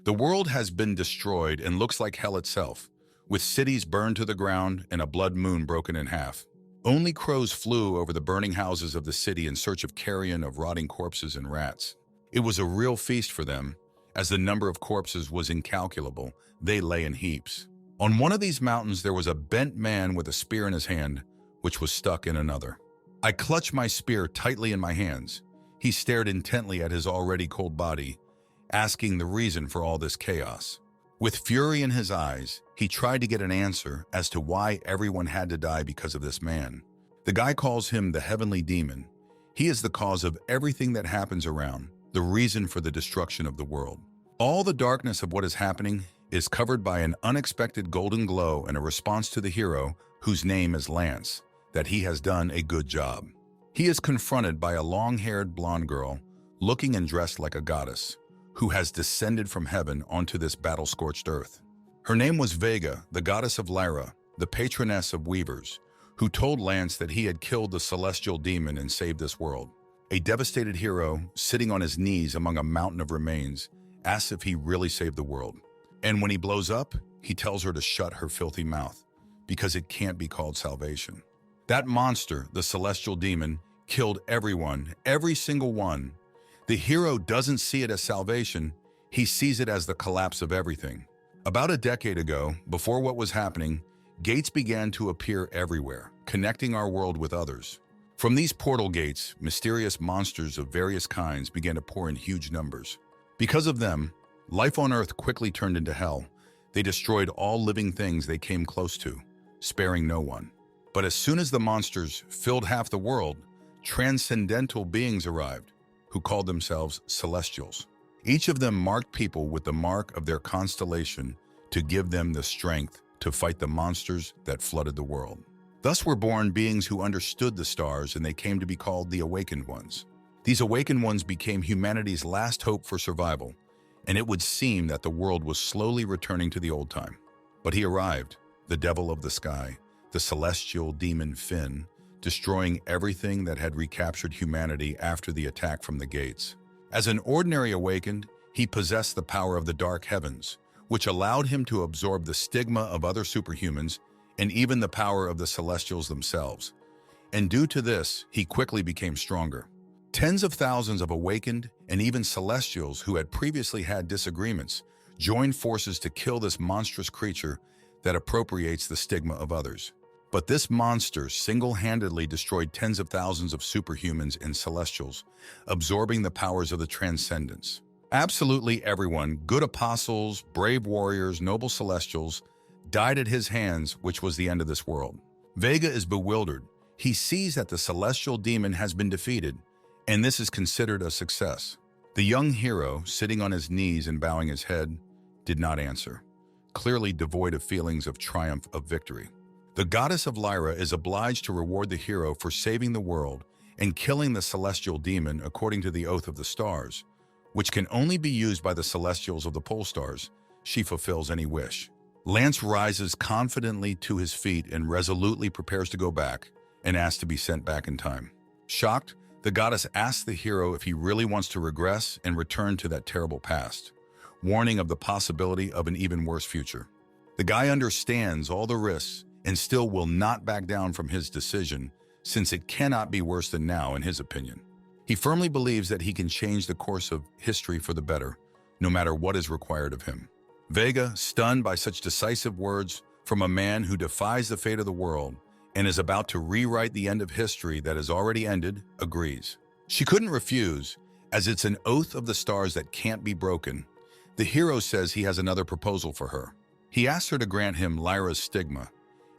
The world has been destroyed and looks like hell itself, with cities burned to the ground and a blood moon broken in half. Only crows flew over the burning houses of the city in search of carrion of rotting corpses and rats. It was a real feast for them, as the number of corpses was incalculable. They lay in heaps. On one of these mountains there was a bent man with a spear in his hand, which was stuck in another. I clutched my spear tightly in my hands. He stared intently at his already cold body, asking the reason for all this chaos. With fury in his eyes, he tried to get an answer as to why everyone had to die because of this man. The guy calls him the heavenly demon. He is the cause of everything that happens around, the reason for the destruction of the world. All the darkness of what is happening is covered by an unexpected golden glow and a response to the hero, whose name is Lance, that he has done a good job. He is confronted by a long-haired blonde girl, looking and dressed like a goddess, who has descended from heaven onto this battle-scorched earth. Her name was Vega, the goddess of Lyra, the patroness of weavers, who told Lance that he had killed the celestial demon and saved this world. A devastated hero, sitting on his knees among a mountain of remains, asks if he really saved the world. And when he blows up, he tells her to shut her filthy mouth, because it can't be called salvation. That monster, the celestial demon, killed everyone, every single one. The hero doesn't see it as salvation, he sees it as the collapse of everything. About a decade ago, before what was happening, gates began to appear everywhere, connecting our world with others. From these portal gates, mysterious monsters of various kinds began to pour in huge numbers. Because of them, life on Earth quickly turned into hell. They destroyed all living things they came close to, sparing no one. But as soon as the monsters filled half the world, transcendental beings arrived, who called themselves Celestials. Each of them marked people with the mark of their constellation to give them the strength to fight the monsters that flooded the world. Thus were born beings who understood the stars, and they came to be called the Awakened Ones. These Awakened Ones became humanity's last hope for survival, and it would seem that the world was slowly returning to the old time. But he arrived, the devil of the sky, the celestial demon Finn, destroying everything that had recaptured humanity after the attack from the gates. As an ordinary awakened, he possessed the power of the dark heavens, which allowed him to absorb the stigma of other superhumans and even the power of the Celestials themselves. And due to this, he quickly became stronger. Tens of thousands of awakened and even Celestials who had previously had disagreements joined forces to kill this monstrous creature that appropriates the stigma of others. But this monster single-handedly destroyed tens of thousands of superhumans and Celestials, absorbing the powers of the Transcendence. Absolutely everyone, good apostles, brave warriors, noble Celestials, died at his hands, which was the end of this world. Vega is bewildered. He sees that the celestial demon has been defeated, and this is considered a success. The young hero, sitting on his knees and bowing his head, did not answer, clearly devoid of feelings of triumph of victory. The goddess of Lyra is obliged to reward the hero for saving the world and killing the celestial demon according to the oath of the stars, which can only be used by the celestials of the pole stars. She fulfills any wish. Lance rises confidently to his feet and resolutely prepares to go back and asks to be sent back in time. Shocked, the goddess asks the hero if he really wants to regress and return to that terrible past, warning of the possibility of an even worse future. The guy understands all the risks and still will not back down from his decision, since it cannot be worse than now in his opinion. He firmly believes that he can change the course of history for the better, no matter what is required of him. Vega, stunned by such decisive words from a man who defies the fate of the world and is about to rewrite the end of history that has already ended, agrees. She couldn't refuse, as it's an oath of the stars that can't be broken. The hero says he has another proposal for her. He asks her to grant him Lyra's stigma,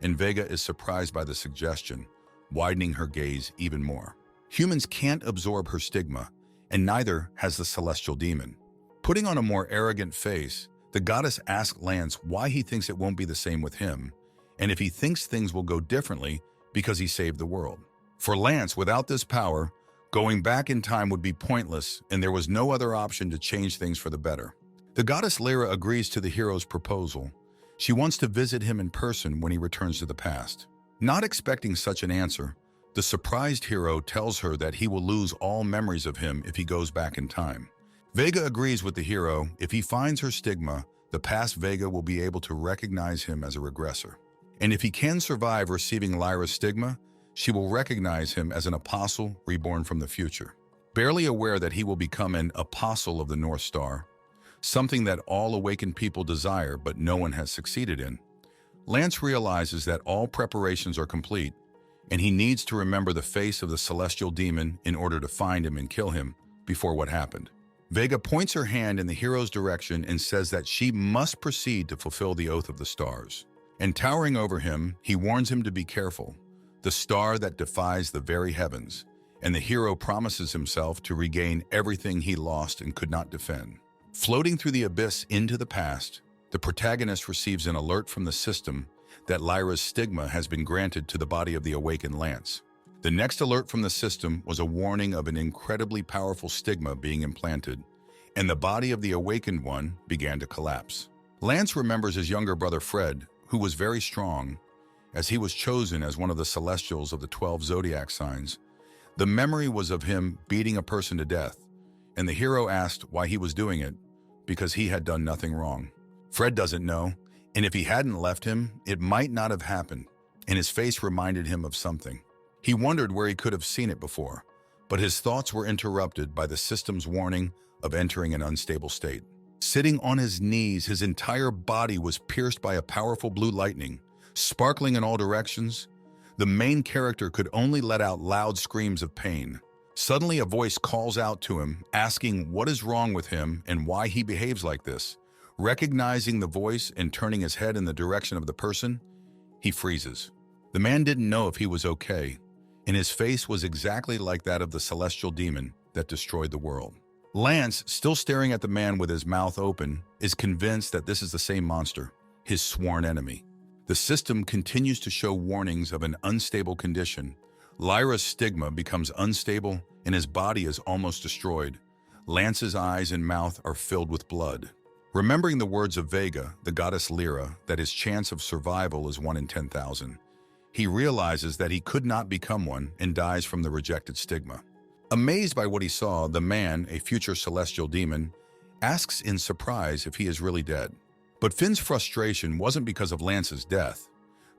and Vega is surprised by the suggestion, widening her gaze even more. Humans can't absorb her stigma, and neither has the celestial demon. Putting on a more arrogant face, the goddess asks Lance why he thinks it won't be the same with him, and if he thinks things will go differently because he saved the world. For Lance, without this power, going back in time would be pointless, and there was no other option to change things for the better. The goddess Lyra agrees to the hero's proposal. She wants to visit him in person when he returns to the past. Not expecting such an answer, the surprised hero tells her that he will lose all memories of him if he goes back in time. Vega agrees with the hero. If he finds her stigma, the past Vega will be able to recognize him as a regressor. And if he can survive receiving Lyra's stigma, she will recognize him as an apostle reborn from the future. Barely aware that he will become an apostle of the North Star, something that all awakened people desire but no one has succeeded in, Lance realizes that all preparations are complete, and he needs to remember the face of the celestial demon in order to find him and kill him before what happened. Vega points her hand in the hero's direction and says that she must proceed to fulfill the oath of the stars. And towering over him, he warns him to be careful, the star that defies the very heavens, and the hero promises himself to regain everything he lost and could not defend. Floating through the abyss into the past, the protagonist receives an alert from the system that Lyra's stigma has been granted to the body of the awakened Lance. The next alert from the system was a warning of an incredibly powerful stigma being implanted, and the body of the awakened one began to collapse. Lance remembers his younger brother Fred, who was very strong, as he was chosen as one of the celestials of the 12 zodiac signs. The memory was of him beating a person to death, and the hero asked why he was doing it, because he had done nothing wrong. Fred doesn't know, and if he hadn't left him, it might not have happened, and his face reminded him of something. He wondered where he could have seen it before, but his thoughts were interrupted by the system's warning of entering an unstable state. Sitting on his knees, his entire body was pierced by a powerful blue lightning, sparkling in all directions. The main character could only let out loud screams of pain. Suddenly, a voice calls out to him, asking what is wrong with him and why he behaves like this. Recognizing the voice and turning his head in the direction of the person, he freezes. The man didn't know if he was okay, and his face was exactly like that of the celestial demon that destroyed the world. Lance, still staring at the man with his mouth open, is convinced that this is the same monster, his sworn enemy. The system continues to show warnings of an unstable condition. Lyra's stigma becomes unstable and his body is almost destroyed. Lance's eyes and mouth are filled with blood. Remembering the words of Vega, the goddess Lyra, that his chance of survival is 1 in 10,000, he realizes that he could not become one and dies from the rejected stigma. Amazed by what he saw, the man, a future celestial demon, asks in surprise if he is really dead. But Finn's frustration wasn't because of Lance's death,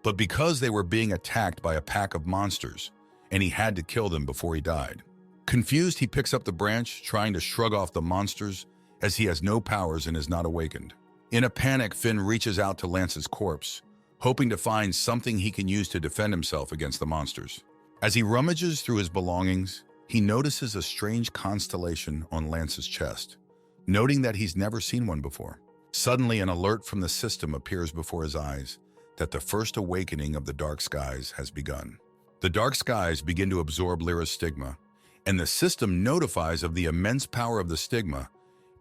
but because they were being attacked by a pack of monsters, and he had to kill them before he died. Confused, he picks up the branch, trying to shrug off the monsters, as he has no powers and is not awakened. In a panic, Finn reaches out to Lance's corpse, hoping to find something he can use to defend himself against the monsters. As he rummages through his belongings, he notices a strange constellation on Lance's chest, noting that he's never seen one before. Suddenly, an alert from the system appears before his eyes that the first awakening of the dark skies has begun. The dark skies begin to absorb Lyra's stigma, and the system notifies of the immense power of the stigma.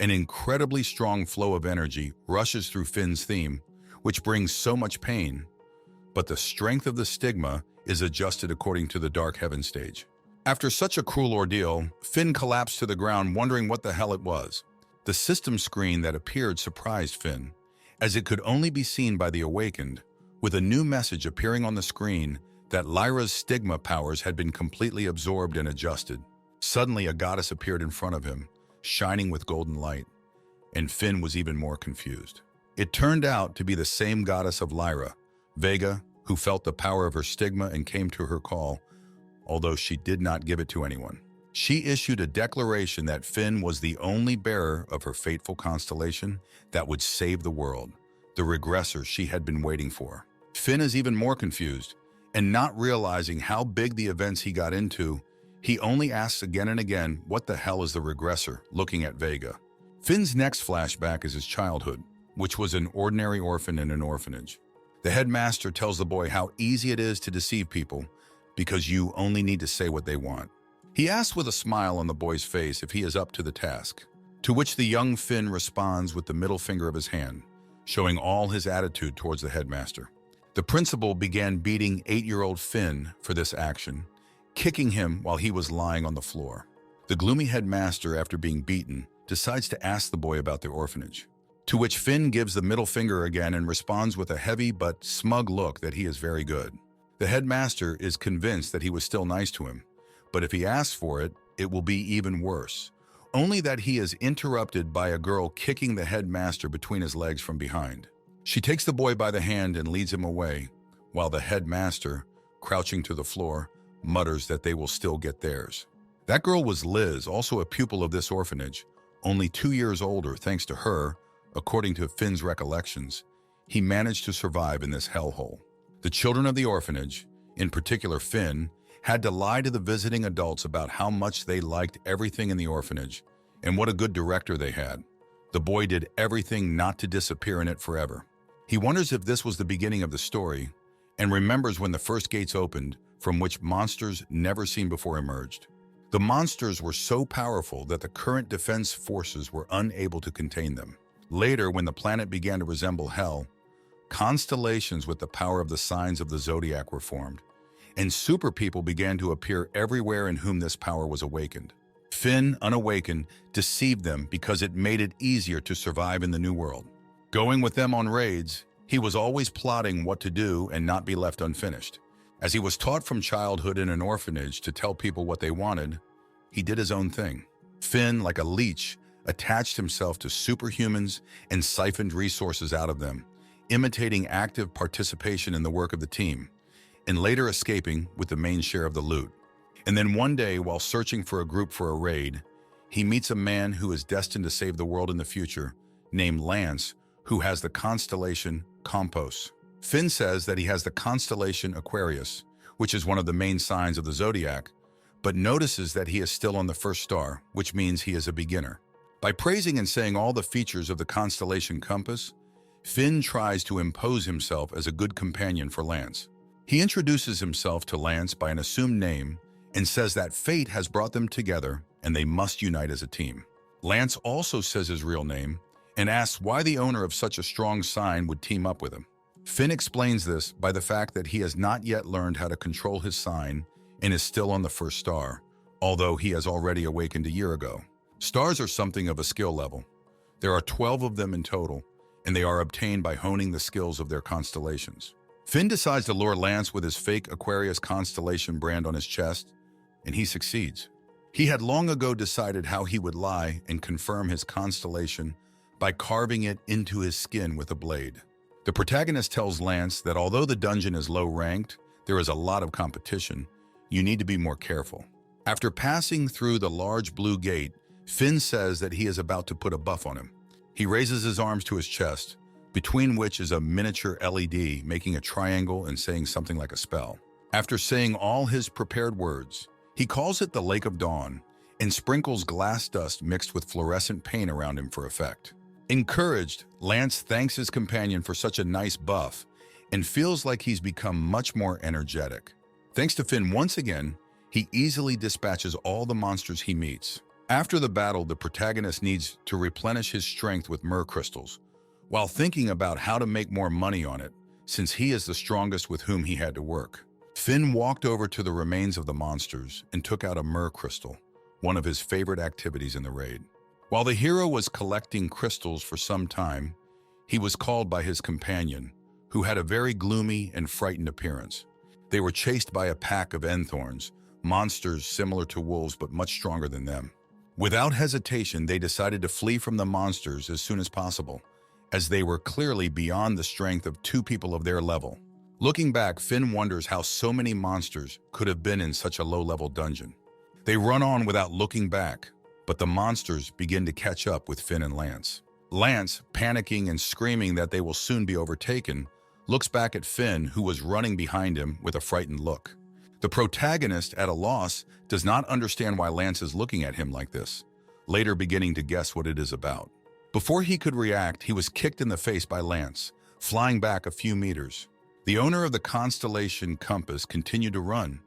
An incredibly strong flow of energy rushes through Finn's theme, which brings so much pain, but the strength of the stigma is adjusted according to the Dark Heaven stage. After such a cruel ordeal, Finn collapsed to the ground, wondering what the hell it was. The system screen that appeared surprised Finn, as it could only be seen by the awakened, with a new message appearing on the screen that Lyra's stigma powers had been completely absorbed and adjusted. Suddenly, a goddess appeared in front of him, shining with golden light, and Finn was even more confused. It turned out to be the same goddess of Lyra, Vega, who felt the power of her stigma and came to her call, although she did not give it to anyone. She issued a declaration that Finn was the only bearer of her fateful constellation that would save the world, the regressor she had been waiting for. Finn is even more confused, and not realizing how big the events he got into, he only asks again and again, what the hell is the regressor, looking at Vega. Finn's next flashback is his childhood, which was an ordinary orphan in an orphanage. The headmaster tells the boy how easy it is to deceive people because you only need to say what they want. He asks with a smile on the boy's face if he is up to the task, to which the young Finn responds with the middle finger of his hand, showing all his attitude towards the headmaster. The principal began beating 8-year-old Finn for this action, kicking him while he was lying on the floor. The gloomy headmaster, after being beaten, decides to ask the boy about the orphanage, to which Finn gives the middle finger again and responds with a heavy but smug look that he is very good. The headmaster is convinced that he was still nice to him, but if he asks for it, it will be even worse, only that he is interrupted by a girl kicking the headmaster between his legs from behind. She takes the boy by the hand and leads him away, while the headmaster, crouching to the floor, mutters that they will still get theirs. That girl was Liz, also a pupil of this orphanage, only 2 years older. Thanks to her, according to Finn's recollections, he managed to survive in this hellhole. The children of the orphanage, in particular Finn, had to lie to the visiting adults about how much they liked everything in the orphanage and what a good director they had. The boy did everything not to disappear in it forever. He wonders if this was the beginning of the story and remembers when the first gates opened from which monsters never seen before emerged. The monsters were so powerful that the current defense forces were unable to contain them. Later, when the planet began to resemble hell, constellations with the power of the signs of the zodiac were formed, and super people began to appear everywhere in whom this power was awakened. Finn, unawakened, deceived them because it made it easier to survive in the new world. Going with them on raids, he was always plotting what to do and not be left unfinished. As he was taught from childhood in an orphanage to tell people what they wanted, he did his own thing. Finn, like a leech, attached himself to superhumans and siphoned resources out of them, imitating active participation in the work of the team, and later escaping with the main share of the loot. And then one day, while searching for a group for a raid, he meets a man who is destined to save the world in the future, named Lance, who has the constellation Compos. Finn says that he has the constellation Aquarius, which is one of the main signs of the zodiac, but notices that he is still on the first star, which means he is a beginner. By praising and saying all the features of the constellation Compass, Finn tries to impose himself as a good companion for Lance. He introduces himself to Lance by an assumed name and says that fate has brought them together and they must unite as a team. Lance also says his real name and asks why the owner of such a strong sign would team up with him. Finn explains this by the fact that he has not yet learned how to control his sign and is still on the first star, although he has already awakened a year ago. Stars are something of a skill level. There are 12 of them in total, and they are obtained by honing the skills of their constellations. Finn decides to lure Lance with his fake Aquarius constellation brand on his chest, and he succeeds. He had long ago decided how he would lie and confirm his constellation by carving it into his skin with a blade. The protagonist tells Lance that although the dungeon is low-ranked, there is a lot of competition. You need to be more careful. After passing through the large blue gate, Finn says that he is about to put a buff on him. He raises his arms to his chest, between which is a miniature LED making a triangle and saying something like a spell. After saying all his prepared words, he calls it the Lake of Dawn and sprinkles glass dust mixed with fluorescent paint around him for effect. Encouraged, Lance thanks his companion for such a nice buff and feels like he's become much more energetic. Thanks to Finn once again, he easily dispatches all the monsters he meets. After the battle, the protagonist needs to replenish his strength with myrrh crystals, while thinking about how to make more money on it, since he is the strongest with whom he had to work. Finn walked over to the remains of the monsters and took out a myrrh crystal, one of his favorite activities in the raid. While the hero was collecting crystals for some time, he was called by his companion, who had a very gloomy and frightened appearance. They were chased by a pack of enthorns, monsters similar to wolves but much stronger than them. Without hesitation, they decided to flee from the monsters as soon as possible, as they were clearly beyond the strength of 2 people of their level. Looking back, Finn wonders how so many monsters could have been in such a low-level dungeon. They run on without looking back, but the monsters begin to catch up with Finn and Lance. Lance, panicking and screaming that they will soon be overtaken, looks back at Finn, who was running behind him with a frightened look. The protagonist, at a loss, does not understand why Lance is looking at him like this, later beginning to guess what it is about. Before he could react, he was kicked in the face by Lance, flying back a few meters. The owner of the constellation Compass continued to run,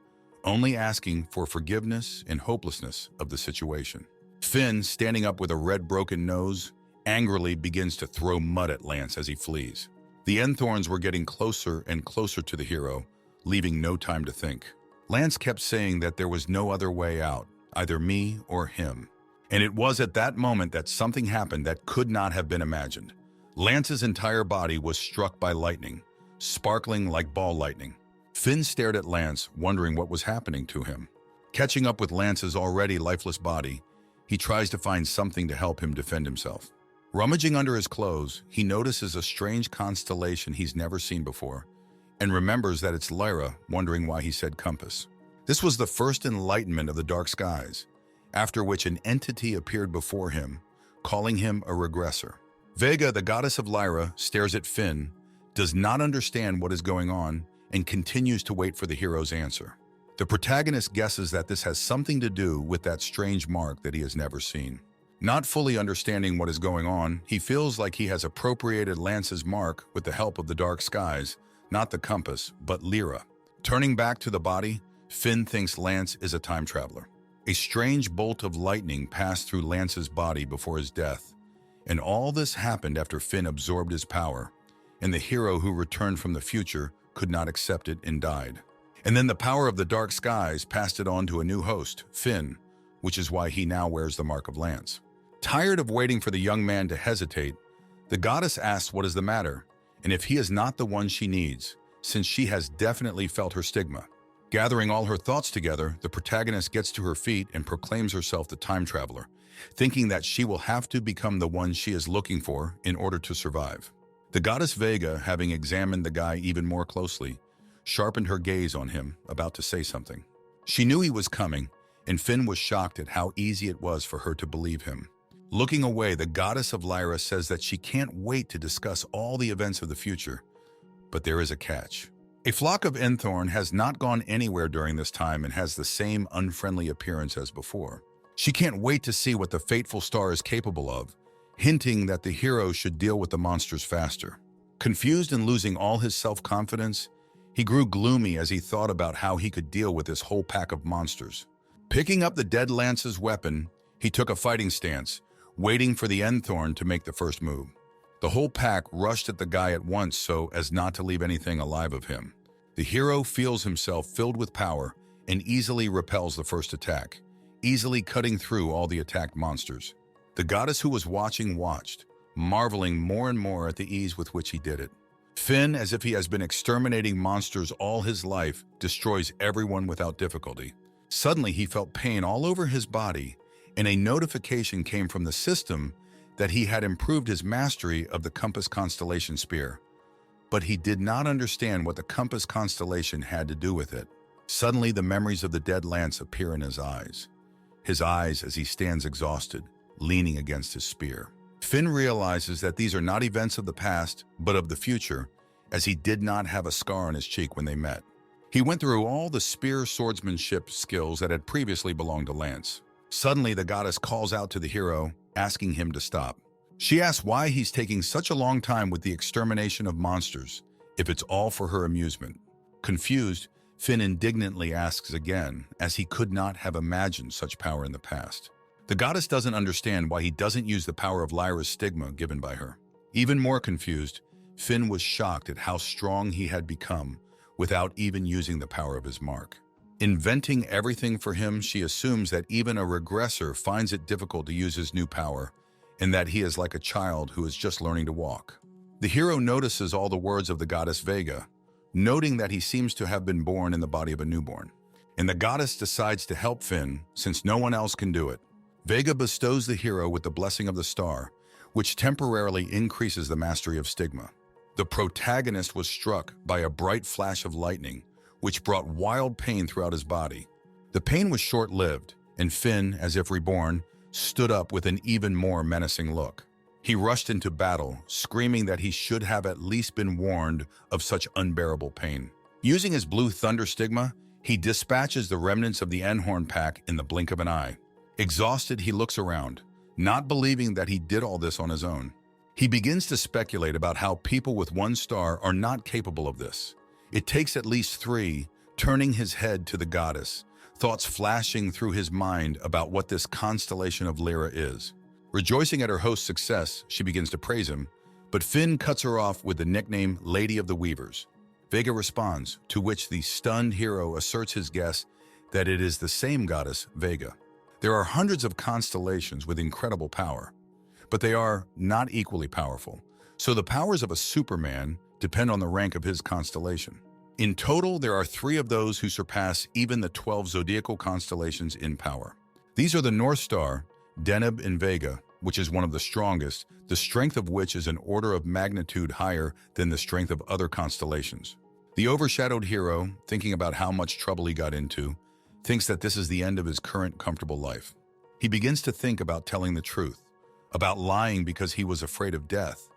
only asking for forgiveness and hopelessness of the situation. Finn, standing up with a red broken nose, angrily begins to throw mud at Lance as he flees. The enthorns were getting closer and closer to the hero, leaving no time to think. Lance kept saying that there was no other way out, either me or him. And it was at that moment that something happened that could not have been imagined. Lance's entire body was struck by lightning, sparkling like ball lightning. Finn stared at Lance, wondering what was happening to him. Catching up with Lance's already lifeless body, he tries to find something to help him defend himself. Rummaging under his clothes, he notices a strange constellation he's never seen before, and remembers that it's Lyra, wondering why he said compass. This was the first enlightenment of the dark skies, after which an entity appeared before him, calling him a regressor. Vega, the goddess of Lyra, stares at Finn, does not understand what is going on, and continues to wait for the hero's answer. The protagonist guesses that this has something to do with that strange mark that he has never seen. Not fully understanding what is going on, he feels like he has appropriated Lance's mark with the help of the dark skies, not the compass, but Lyra. Turning back to the body, Finn thinks Lance is a time traveler. A strange bolt of lightning passed through Lance's body before his death, and all this happened after Finn absorbed his power, and the hero who returned from the future could not accept it and died. And then the power of the dark skies passed it on to a new host, Finn, which is why he now wears the mark of Lance. Tired of waiting for the young man to hesitate, the goddess asks what is the matter, and if he is not the one she needs, since she has definitely felt her stigma. Gathering all her thoughts together, the protagonist gets to her feet and proclaims herself the time traveler, thinking that she will have to become the one she is looking for in order to survive. The goddess Vega, having examined the guy even more closely, sharpened her gaze on him, about to say something. She knew he was coming, and Finn was shocked at how easy it was for her to believe him. Looking away, the goddess of Lyra says that she can't wait to discuss all the events of the future, but there is a catch. A flock of Enthorn has not gone anywhere during this time and has the same unfriendly appearance as before. She can't wait to see what the fateful star is capable of, hinting that the hero should deal with the monsters faster. Confused and losing all his self-confidence, he grew gloomy as he thought about how he could deal with this whole pack of monsters. Picking up the dead Lance's weapon, he took a fighting stance, waiting for the Enthorn to make the first move. The whole pack rushed at the guy at once so as not to leave anything alive of him. The hero feels himself filled with power and easily repels the first attack, easily cutting through all the attacked monsters. The goddess who was watching watched, marveling more and more at the ease with which he did it. Finn, as if he has been exterminating monsters all his life, destroys everyone without difficulty. Suddenly, he felt pain all over his body, and a notification came from the system that he had improved his mastery of the compass constellation spear. But he did not understand what the compass constellation had to do with it. Suddenly, the memories of the dead Lance appear in his eyes as he stands exhausted, leaning against his spear. Finn realizes that these are not events of the past, but of the future, as he did not have a scar on his cheek when they met. He went through all the spear swordsmanship skills that had previously belonged to Lance. Suddenly, the goddess calls out to the hero, asking him to stop. She asks why he's taking such a long time with the extermination of monsters, if it's all for her amusement. Confused, Finn indignantly asks again, as he could not have imagined such power in the past. The goddess doesn't understand why he doesn't use the power of Lyra's stigma given by her. Even more confused, Finn was shocked at how strong he had become without even using the power of his mark. Inventing everything for him, she assumes that even a regressor finds it difficult to use his new power, and that he is like a child who is just learning to walk. The hero notices all the words of the goddess Vega, noting that he seems to have been born in the body of a newborn. And the goddess decides to help Finn, since no one else can do it. Vega bestows the hero with the blessing of the star, which temporarily increases the mastery of stigma. The protagonist was struck by a bright flash of lightning, which brought wild pain throughout his body. The pain was short-lived, and Finn, as if reborn, stood up with an even more menacing look. He rushed into battle, screaming that he should have at least been warned of such unbearable pain. Using his blue thunder stigma, he dispatches the remnants of the Enhorn pack in the blink of an eye. Exhausted, he looks around, not believing that he did all this on his own. He begins to speculate about how people with one star are not capable of this. It takes at least 3, turning his head to the goddess, thoughts flashing through his mind about what this constellation of Lyra is. Rejoicing at her host's success, she begins to praise him, but Finn cuts her off with the nickname Lady of the Weavers. Vega responds, to which the stunned hero asserts his guess that it is the same goddess, Vega. There are hundreds of constellations with incredible power, but they are not equally powerful, so the powers of a Superman depend on the rank of his constellation. In total, there are 3 of those who surpass even the 12 zodiacal constellations in power. These are the North Star, Deneb in Vega, which is one of the strongest, the strength of which is an order of magnitude higher than the strength of other constellations. The overshadowed hero, thinking about how much trouble he got into, thinks that this is the end of his current comfortable life. He begins to think about telling the truth, about lying because he was afraid of death,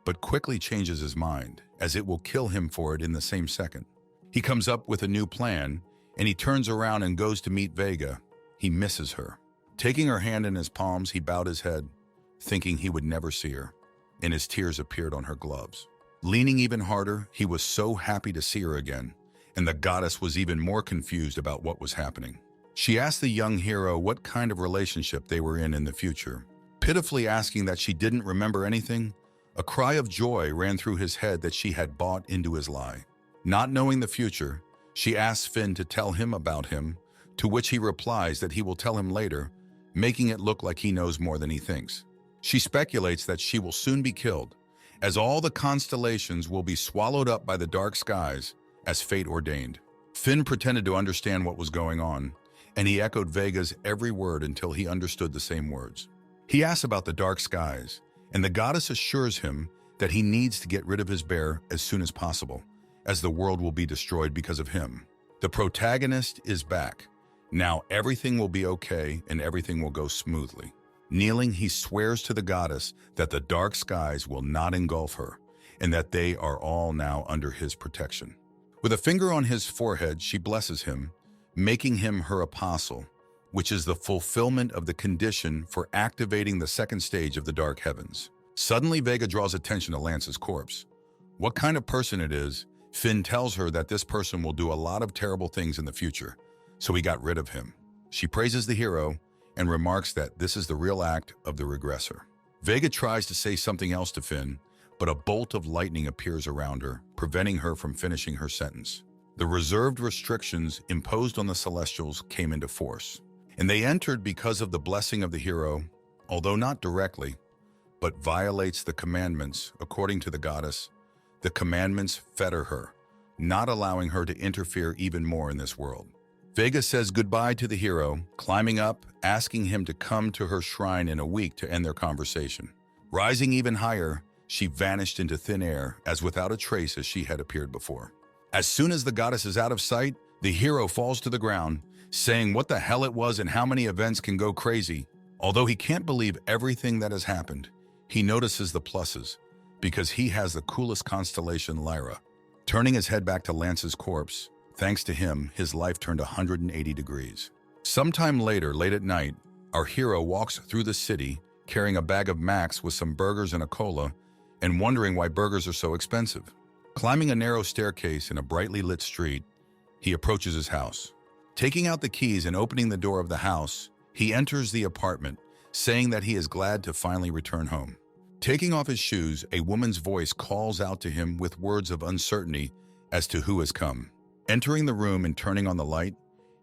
but quickly changes his mind, as it will kill him for it in the same second. He comes up with a new plan, and he turns around and goes to meet Vega. He misses her. Taking her hand in his palms, he bowed his head, thinking he would never see her, and his tears appeared on her gloves. Leaning even harder, he was so happy to see her again, and the goddess was even more confused about what was happening. She asked the young hero what kind of relationship they were in the future. Pitifully asking that she didn't remember anything, a cry of joy ran through his head that she had bought into his lie. Not knowing the future, she asks Finn to tell him about him, to which he replies that he will tell him later, making it look like he knows more than he thinks. She speculates that she will soon be killed, as all the constellations will be swallowed up by the dark skies, as fate ordained. Finn pretended to understand what was going on, and he echoed Vega's every word until he understood the same words. He asks about the dark skies, and the goddess assures him that he needs to get rid of his bear as soon as possible, as the world will be destroyed because of him. The protagonist is back. Now everything will be okay and everything will go smoothly. Kneeling, he swears to the goddess that the dark skies will not engulf her, and that they are all now under his protection. With a finger on his forehead, she blesses him, making him her apostle, which is the fulfillment of the condition for activating the second stage of the dark heavens. Suddenly, Vega draws attention to Lance's corpse. What kind of person it is, Finn tells her that this person will do a lot of terrible things in the future, so he got rid of him. She praises the hero and remarks that this is the real act of the regressor. Vega tries to say something else to Finn, but a bolt of lightning appears around her, preventing her from finishing her sentence. The reserved restrictions imposed on the Celestials came into force, and they entered because of the blessing of the hero, although not directly, but violates the commandments according to the goddess. The commandments fetter her, not allowing her to interfere even more in this world. Vega says goodbye to the hero, climbing up, asking him to come to her shrine in a week to end their conversation. Rising even higher, she vanished into thin air, as without a trace as she had appeared before. As soon as the goddess is out of sight, the hero falls to the ground, saying what the hell it was and how many events can go crazy. Although he can't believe everything that has happened, he notices the pluses, because he has the coolest constellation, Lyra. Turning his head back to Lance's corpse, thanks to him, his life turned 180 degrees. Sometime later, late at night, our hero walks through the city carrying a bag of Max with some burgers and a cola, and wondering why burgers are so expensive. Climbing a narrow staircase in a brightly lit street, he approaches his house. Taking out the keys and opening the door of the house, he enters the apartment, saying that he is glad to finally return home. Taking off his shoes, a woman's voice calls out to him with words of uncertainty as to who has come. Entering the room and turning on the light,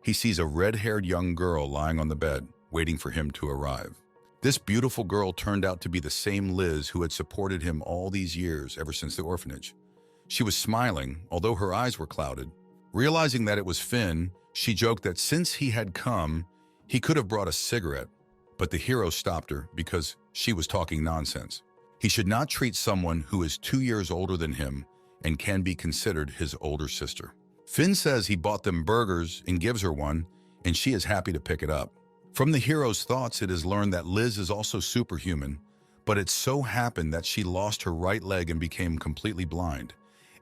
he sees a red-haired young girl lying on the bed, waiting for him to arrive. This beautiful girl turned out to be the same Liz who had supported him all these years, ever since the orphanage. She was smiling, although her eyes were clouded. Realizing that it was Finn, she joked that since he had come, he could have brought a cigarette, but the hero stopped her because she was talking nonsense. He should not treat someone who is 2 years older than him and can be considered his older sister. Finn says he bought them burgers and gives her one, and she is happy to pick it up. From the hero's thoughts, it is learned that Liz is also superhuman, but it so happened that she lost her right leg and became completely blind,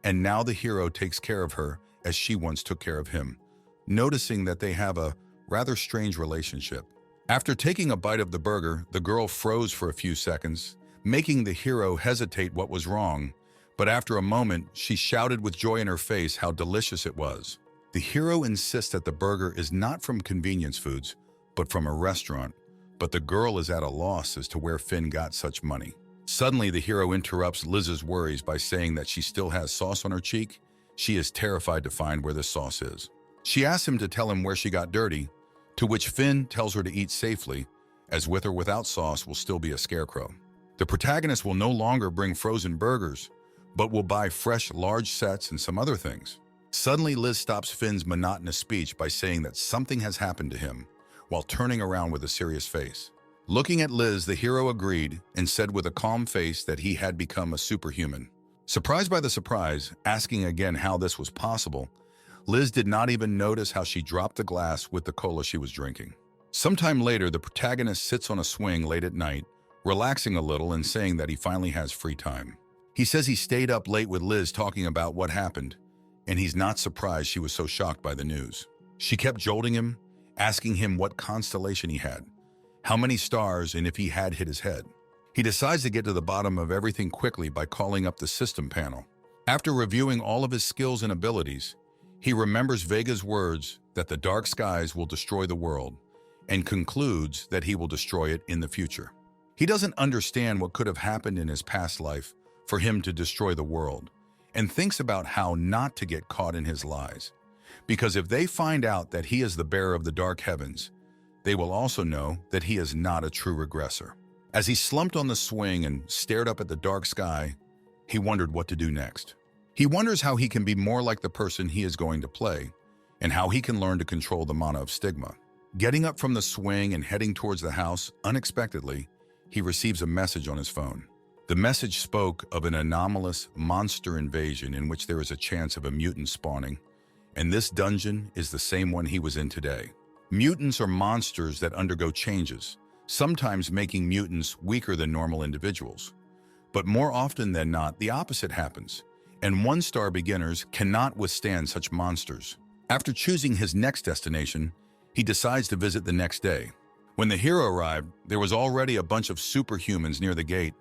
and now the hero takes care of her as she once took care of him, noticing that they have a rather strange relationship. After taking a bite of the burger, the girl froze for a few seconds, making the hero hesitate what was wrong, but after a moment, she shouted with joy in her face how delicious it was. The hero insists that the burger is not from convenience foods, but from a restaurant, but the girl is at a loss as to where Finn got such money. Suddenly, the hero interrupts Liz's worries by saying that she still has sauce on her cheek. She is terrified to find where this sauce is. She asks him to tell him where she got dirty, to which Finn tells her to eat safely, as with or without sauce will still be a scarecrow. The protagonist will no longer bring frozen burgers, but will buy fresh large sets and some other things. Suddenly, Liz stops Finn's monotonous speech by saying that something has happened to him, while turning around with a serious face. Looking at Liz, the hero agreed and said with a calm face that he had become a superhuman. Surprised by the surprise, asking again how this was possible, Liz did not even notice how she dropped the glass with the cola she was drinking. Sometime later, the protagonist sits on a swing late at night, relaxing a little and saying that he finally has free time. He says he stayed up late with Liz talking about what happened, and he's not surprised she was so shocked by the news. She kept jolting him, asking him what constellation he had, how many stars, and if he had hit his head. He decides to get to the bottom of everything quickly by calling up the system panel. After reviewing all of his skills and abilities, he remembers Vega's words that the dark skies will destroy the world and concludes that he will destroy it in the future. He doesn't understand what could have happened in his past life for him to destroy the world and thinks about how not to get caught in his lies. Because if they find out that he is the bearer of the dark heavens, they will also know that he is not a true regressor. As he slumped on the swing and stared up at the dark sky, he wondered what to do next. He wonders how he can be more like the person he is going to play and how he can learn to control the mana of Stigma. Getting up from the swing and heading towards the house, unexpectedly, he receives a message on his phone. The message spoke of an anomalous monster invasion in which there is a chance of a mutant spawning, and this dungeon is the same one he was in today. Mutants are monsters that undergo changes, sometimes making mutants weaker than normal individuals. But more often than not, the opposite happens, and one-star beginners cannot withstand such monsters. After choosing his next destination, he decides to visit the next day. When the hero arrived, there was already a bunch of superhumans near the gate,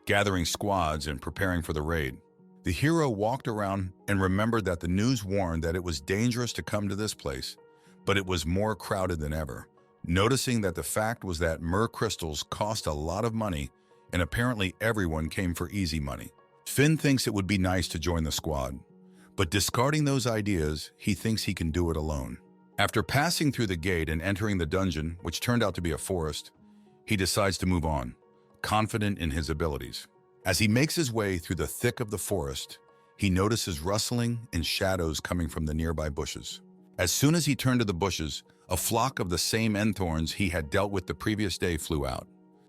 gathering squads and preparing for the raid. The hero walked around and remembered that the news warned that it was dangerous to come to this place, but it was more crowded than ever. Noticing that the fact was that myrrh crystals cost a lot of money, and apparently everyone came for easy money. Finn thinks it would be nice to join the squad, but discarding those ideas, he thinks he can do it alone. After passing through the gate and entering the dungeon, which turned out to be a forest, he decides to move on, confident in his abilities. As he makes his way through the thick of the forest, he notices rustling and shadows coming from the nearby bushes. As soon as he turned to the bushes, a flock of the same endthorns he had dealt with the previous day flew out.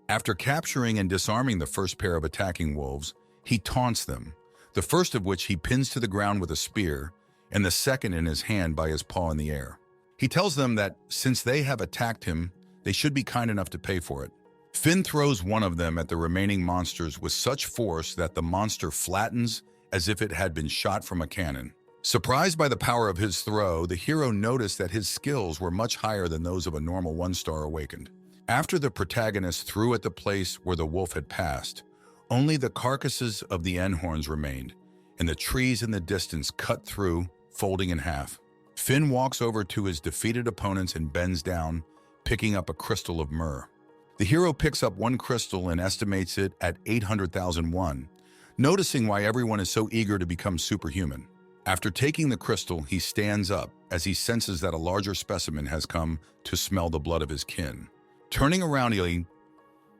After capturing and disarming the first pair of attacking wolves, he taunts them, the first of which he pins to the ground with a spear, and the second in his hand by his paw in the air. He tells them that since they have attacked him, they should be kind enough to pay for it. Finn throws one of them at the remaining monsters with such force that the monster flattens as if it had been shot from a cannon. Surprised by the power of his throw, the hero noticed that his skills were much higher than those of a normal one-star awakened. After the protagonist threw at the place where the wolf had passed, only the carcasses of the Endhorns remained, and the trees in the distance cut through, folding in half. Finn walks over to his defeated opponents and bends down, picking up a crystal of myrrh. The hero picks up one crystal and estimates it at 800,001, noticing why everyone is so eager to become superhuman. After taking the crystal, he stands up as he senses that a larger specimen has come to smell the blood of his kin. Turning around,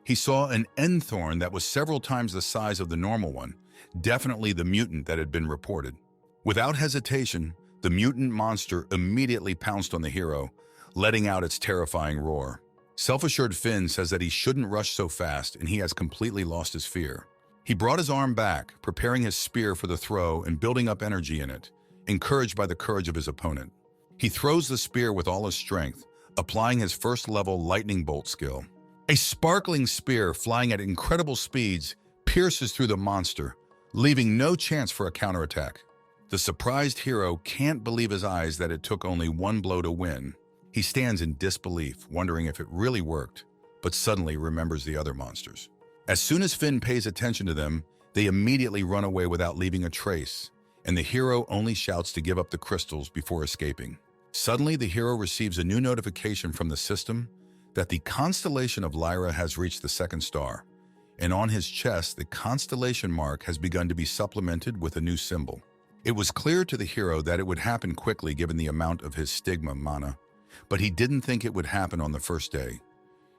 he saw an Endthorn that was several times the size of the normal one, definitely the mutant that had been reported. Without hesitation, the mutant monster immediately pounced on the hero, letting out its terrifying roar. Self-assured Finn says that he shouldn't rush so fast and he has completely lost his fear. He brought his arm back, preparing his spear for the throw and building up energy in it, encouraged by the courage of his opponent. He throws the spear with all his strength, applying his first-level lightning bolt skill. A sparkling spear flying at incredible speeds pierces through the monster, leaving no chance for a counterattack. The surprised hero can't believe his eyes that it took only one blow to win. He stands in disbelief, wondering if it really worked, but suddenly remembers the other monsters. As soon as Finn pays attention to them, they immediately run away without leaving a trace, and the hero only shouts to give up the crystals before escaping. Suddenly, the hero receives a new notification from the system that the constellation of Lyra has reached the second star, and on his chest, the constellation mark has begun to be supplemented with a new symbol. It was clear to the hero that it would happen quickly given the amount of his Stigma mana, but he didn't think it would happen on the first day.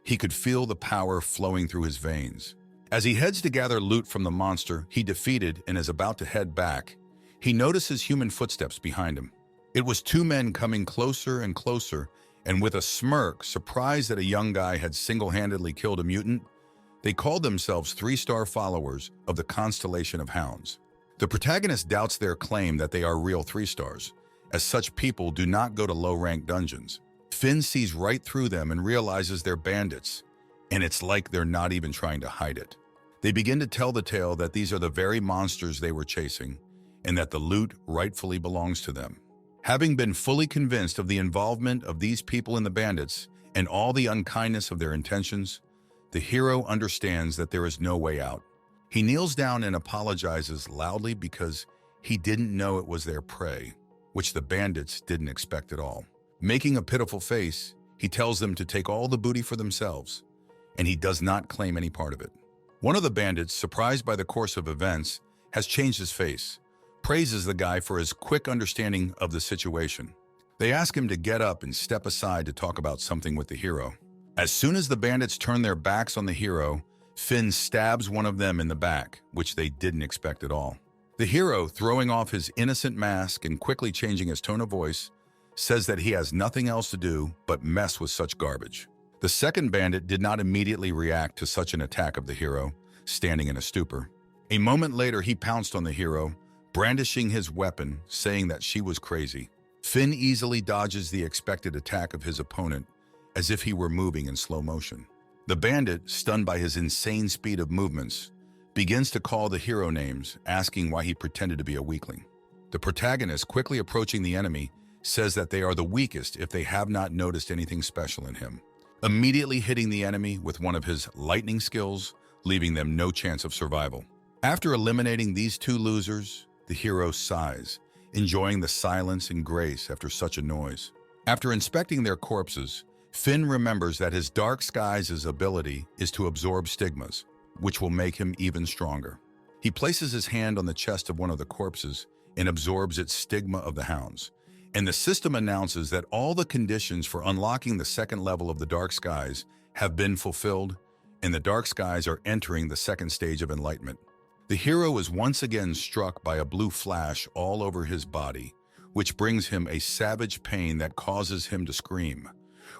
He could feel the power flowing through his veins. As he heads to gather loot from the monster he defeated and is about to head back, he notices human footsteps behind him. It was two men coming closer and closer and with a smirk, surprised that a young guy had single-handedly killed a mutant, they called themselves three-star followers of the constellation of hounds. The protagonist doubts their claim that they are real three-stars, as such people do not go to low-ranked dungeons. Finn sees right through them and realizes they're bandits, and it's like they're not even trying to hide it. They begin to tell the tale that these are the very monsters they were chasing, and that the loot rightfully belongs to them. Having been fully convinced of the involvement of these people in the bandits and all the unkindness of their intentions, the hero understands that there is no way out. He kneels down and apologizes loudly because he didn't know it was their prey, which the bandits didn't expect at all. Making a pitiful face, he tells them to take all the booty for themselves, and he does not claim any part of it. One of the bandits, surprised by the course of events, has changed his face, praises the guy for his quick understanding of the situation. They ask him to get up and step aside to talk about something with the hero. As soon as the bandits turn their backs on the hero, Finn stabs one of them in the back, which they didn't expect at all. The hero, throwing off his innocent mask and quickly changing his tone of voice, says that he has nothing else to do but mess with such garbage. The second bandit did not immediately react to such an attack of the hero, standing in a stupor. A moment later, he pounced on the hero, brandishing his weapon, saying that she was crazy. Finn easily dodges the expected attack of his opponent, as if he were moving in slow motion. The bandit, stunned by his insane speed of movements, begins to call the hero names, asking why he pretended to be a weakling. The protagonist, quickly approaching the enemy, says that they are the weakest if they have not noticed anything special in him, immediately hitting the enemy with one of his lightning skills, leaving them no chance of survival. After eliminating these two losers, the hero sighs, enjoying the silence and grace after such a noise. After inspecting their corpses, Finn remembers that his Dark Skies' ability is to absorb stigmas, which will make him even stronger. He places his hand on the chest of one of the corpses and absorbs its stigma of the hounds, and the system announces that all the conditions for unlocking the second level of the Dark Skies have been fulfilled, and the Dark Skies are entering the second stage of enlightenment. The hero is once again struck by a blue flash all over his body, which brings him a savage pain that causes him to scream,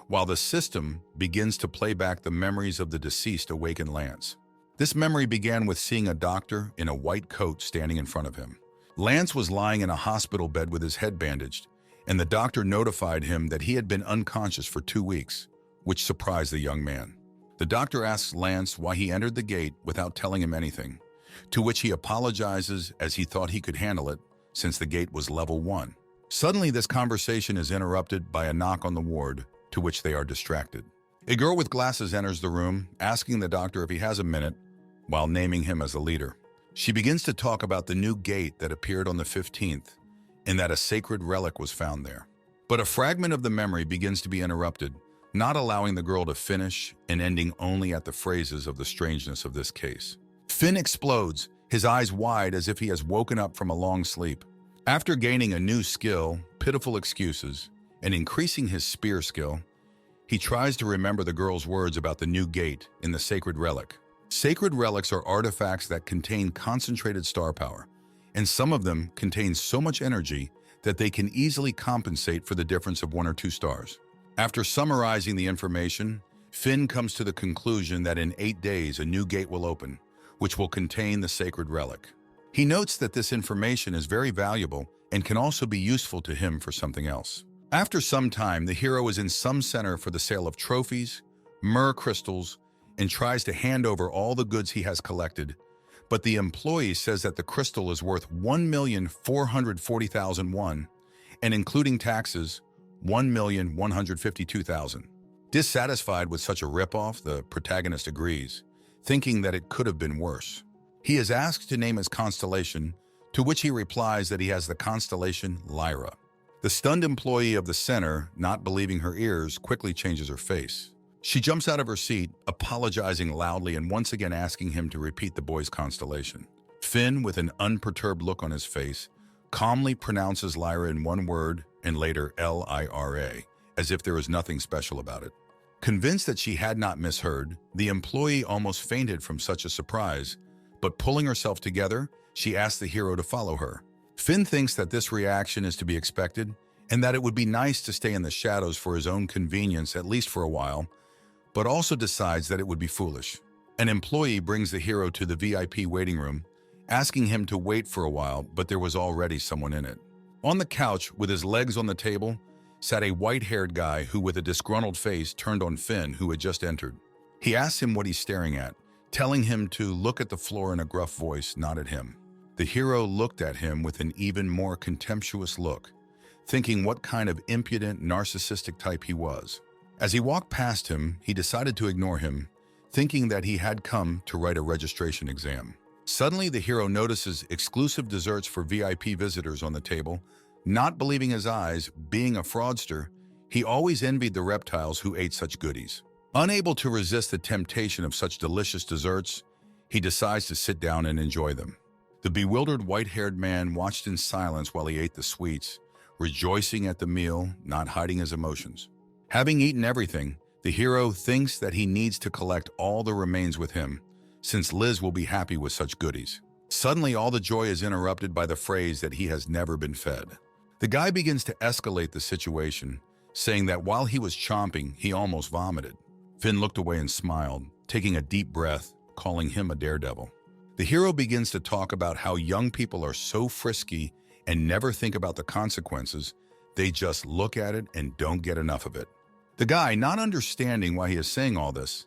while the system begins to play back the memories of the deceased awakened Lance. This memory began with seeing a doctor in a white coat standing in front of him. Lance was lying in a hospital bed with his head bandaged, and the doctor notified him that he had been unconscious for 2 weeks, which surprised the young man. The doctor asks Lance why he entered the gate without telling him anything, to which he apologizes as he thought he could handle it since the gate was level 1. Suddenly, this conversation is interrupted by a knock on the ward, to which they are distracted. A girl with glasses enters the room, asking the doctor if he has a minute, while naming him as a leader. She begins to talk about the new gate that appeared on the 15th, and that a sacred relic was found there. But a fragment of the memory begins to be interrupted, not allowing the girl to finish and ending only at the phrases of the strangeness of this case. Finn explodes, his eyes wide as if he has woken up from a long sleep. After gaining a new skill, pitiful excuses, and increasing his spear skill, he tries to remember the girl's words about the new gate in the sacred relic. Sacred relics are artifacts that contain concentrated star power, and some of them contain so much energy that they can easily compensate for the difference of 1 or 2 stars. After summarizing the information, Finn comes to the conclusion that in 8 days a new gate will open, which will contain the sacred relic. He notes that this information is very valuable and can also be useful to him for something else. After some time, the hero is in some center for the sale of trophies, myrrh crystals, and tries to hand over all the goods he has collected, but the employee says that the crystal is worth 1,440,000 won, and including taxes, 1,152,000. Dissatisfied with such a ripoff, the protagonist agrees, thinking that it could have been worse. He is asked to name his constellation, to which he replies that he has the constellation Lyra. The stunned employee of the center, not believing her ears, quickly changes her face. She jumps out of her seat, apologizing loudly and once again asking him to repeat the boy's constellation. Finn, with an unperturbed look on his face, calmly pronounces Lyra in one word and later Lyra, as if there was nothing special about it. Convinced that she had not misheard, the employee almost fainted from such a surprise, but pulling herself together, she asks the hero to follow her. Finn thinks that this reaction is to be expected and that it would be nice to stay in the shadows for his own convenience, at least for a while, but also decides that it would be foolish. An employee brings the hero to the VIP waiting room, asking him to wait for a while, but there was already someone in it. On the couch, with his legs on the table, sat a white-haired guy who, with a disgruntled face, turned on Finn, who had just entered. He asked him what he's staring at, telling him to look at the floor in a gruff voice, not at him. The hero looked at him with an even more contemptuous look, thinking what kind of impudent, narcissistic type he was. As he walked past him, he decided to ignore him, thinking that he had come to write a registration exam. Suddenly, the hero notices exclusive desserts for VIP visitors on the table. Not believing his eyes, being a fraudster, he always envied the reptiles who ate such goodies. Unable to resist the temptation of such delicious desserts, he decides to sit down and enjoy them. The bewildered white-haired man watched in silence while he ate the sweets, rejoicing at the meal, not hiding his emotions. Having eaten everything, the hero thinks that he needs to collect all the remains with him, since Liz will be happy with such goodies. Suddenly, all the joy is interrupted by the phrase that he has never been fed. The guy begins to escalate the situation, saying that while he was chomping, he almost vomited. Finn looked away and smiled, taking a deep breath, calling him a daredevil. The hero begins to talk about how young people are so frisky and never think about the consequences. They just look at it and don't get enough of it. The guy, not understanding why he is saying all this,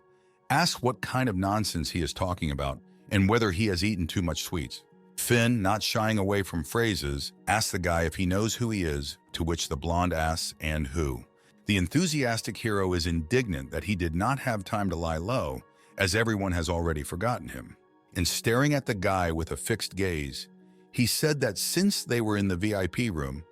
asks what kind of nonsense he is talking about and whether he has eaten too much sweets. Finn, not shying away from phrases, asks the guy if he knows who he is, to which the blonde asks, "And who?" The enthusiastic hero is indignant that he did not have time to lie low, as everyone has already forgotten him. And staring at the guy with a fixed gaze, he said that since they were in the VIP room,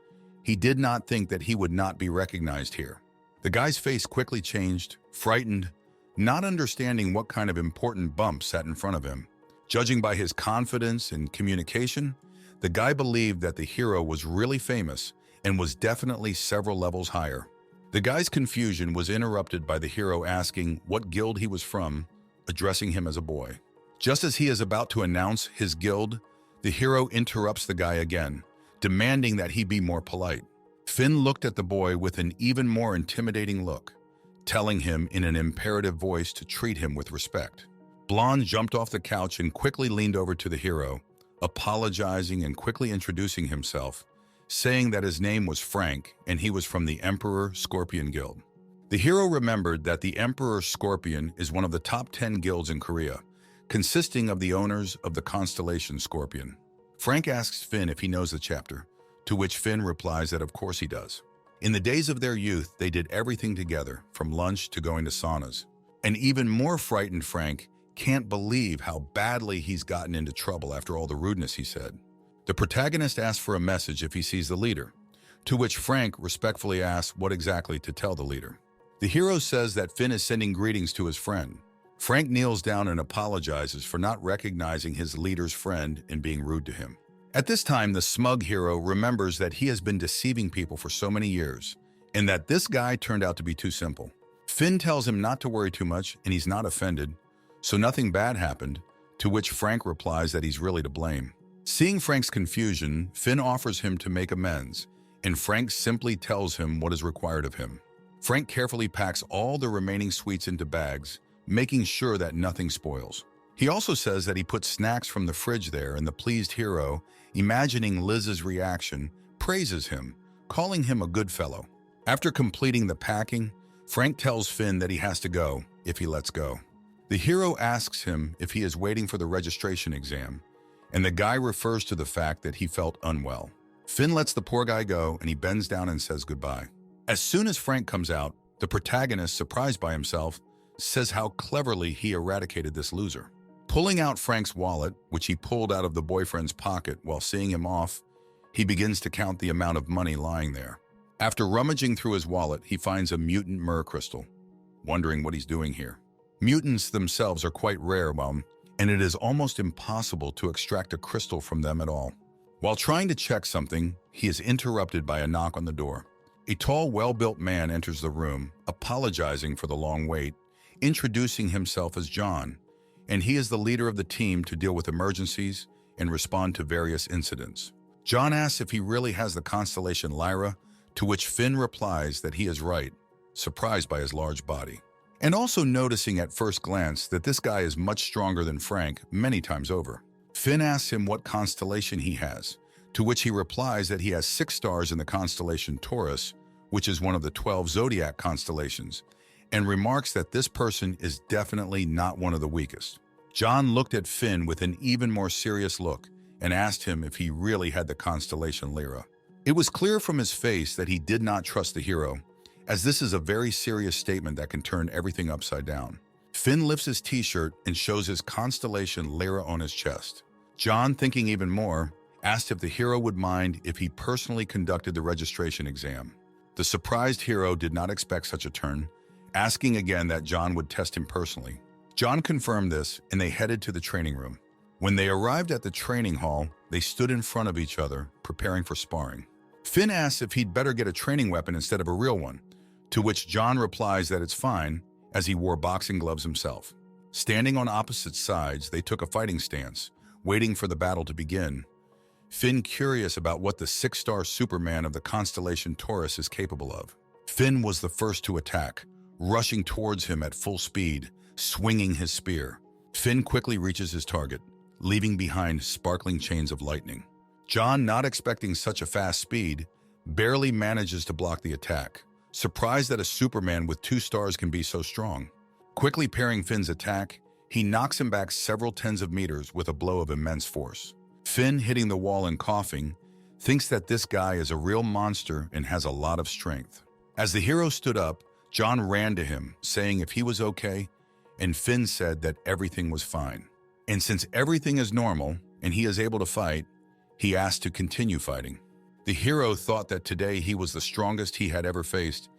he did not think that he would not be recognized here. The guy's face quickly changed, frightened, not understanding what kind of important bump sat in front of him. Judging by his confidence and communication, the guy believed that the hero was really famous and was definitely several levels higher. The guy's confusion was interrupted by the hero asking what guild he was from, addressing him as a boy. Just as he is about to announce his guild, the hero interrupts the guy again, demanding that he be more polite. Finn looked at the boy with an even more intimidating look, telling him in an imperative voice to treat him with respect. Blonde jumped off the couch and quickly leaned over to the hero, apologizing and quickly introducing himself, saying that his name was Frank and he was from the Emperor Scorpion Guild. The hero remembered that the Emperor Scorpion is one of the top 10 guilds in Korea, consisting of the owners of the constellation Scorpion. Frank asks Finn if he knows the chapter, to which Finn replies that of course he does. In the days of their youth, they did everything together, from lunch to going to saunas. And even more frightened Frank can't believe how badly he's gotten into trouble after all the rudeness he said. The protagonist asks for a message if he sees the leader, to which Frank respectfully asks what exactly to tell the leader. The hero says that Finn is sending greetings to his friend. Frank kneels down and apologizes for not recognizing his leader's friend and being rude to him. At this time, the smug hero remembers that he has been deceiving people for so many years, and that this guy turned out to be too simple. Finn tells him not to worry too much, and he's not offended, so nothing bad happened, to which Frank replies that he's really to blame. Seeing Frank's confusion, Finn offers him to make amends, and Frank simply tells him what is required of him. Frank carefully packs all the remaining sweets into bags, making sure that nothing spoils. He also says that he put snacks from the fridge there, and the pleased hero, imagining Liz's reaction, praises him, calling him a good fellow. After completing the packing, Frank tells Finn that he has to go if he lets go. The hero asks him if he is waiting for the registration exam, and the guy refers to the fact that he felt unwell. Finn lets the poor guy go, and he bends down and says goodbye. As soon as Frank comes out, the protagonist, surprised by himself, says how cleverly he eradicated this loser. Pulling out Frank's wallet, which he pulled out of the boyfriend's pocket while seeing him off, he begins to count the amount of money lying there. After rummaging through his wallet, he finds a mutant myrrh crystal, wondering what he's doing here. Mutants themselves are quite rare, and it is almost impossible to extract a crystal from them at all. While trying to check something, he is interrupted by a knock on the door. A tall, well-built man enters the room, apologizing for the long wait, introducing himself as John, and he is the leader of the team to deal with emergencies and respond to various incidents. John asks if he really has the constellation Lyra, to which Finn replies that he is right, surprised by his large body. And also noticing at first glance that this guy is much stronger than Frank many times over. Finn asks him what constellation he has, to which he replies that he has 6 stars in the constellation Taurus, which is one of the 12 zodiac constellations, and remarks that this person is definitely not one of the weakest. John looked at Finn with an even more serious look and asked him if he really had the constellation Lyra. It was clear from his face that he did not trust the hero, as this is a very serious statement that can turn everything upside down. Finn lifts his t-shirt and shows his constellation Lyra on his chest. John, thinking even more, asked if the hero would mind if he personally conducted the registration exam. The surprised hero did not expect such a turn, asking again that John would test him personally. John confirmed this, and they headed to the training room. When they arrived at the training hall, they stood in front of each other, preparing for sparring. Finn asks if he'd better get a training weapon instead of a real one, to which John replies that it's fine, as he wore boxing gloves himself. Standing on opposite sides, they took a fighting stance, waiting for the battle to begin. Finn curious about what the 6-star Superman of the constellation Taurus is capable of. Finn was the first to attack, rushing towards him at full speed, swinging his spear. Finn quickly reaches his target, leaving behind sparkling chains of lightning. John, not expecting such a fast speed, barely manages to block the attack, surprised that a Superman with 2 stars can be so strong. Quickly parrying Finn's attack, he knocks him back several tens of meters with a blow of immense force. Finn, hitting the wall and coughing, thinks that this guy is a real monster and has a lot of strength. As the hero stood up, John ran to him, saying if he was okay, and Finn said that everything was fine. And since everything is normal and he is able to fight, he asked to continue fighting. The hero thought that today he was the strongest he had ever faced,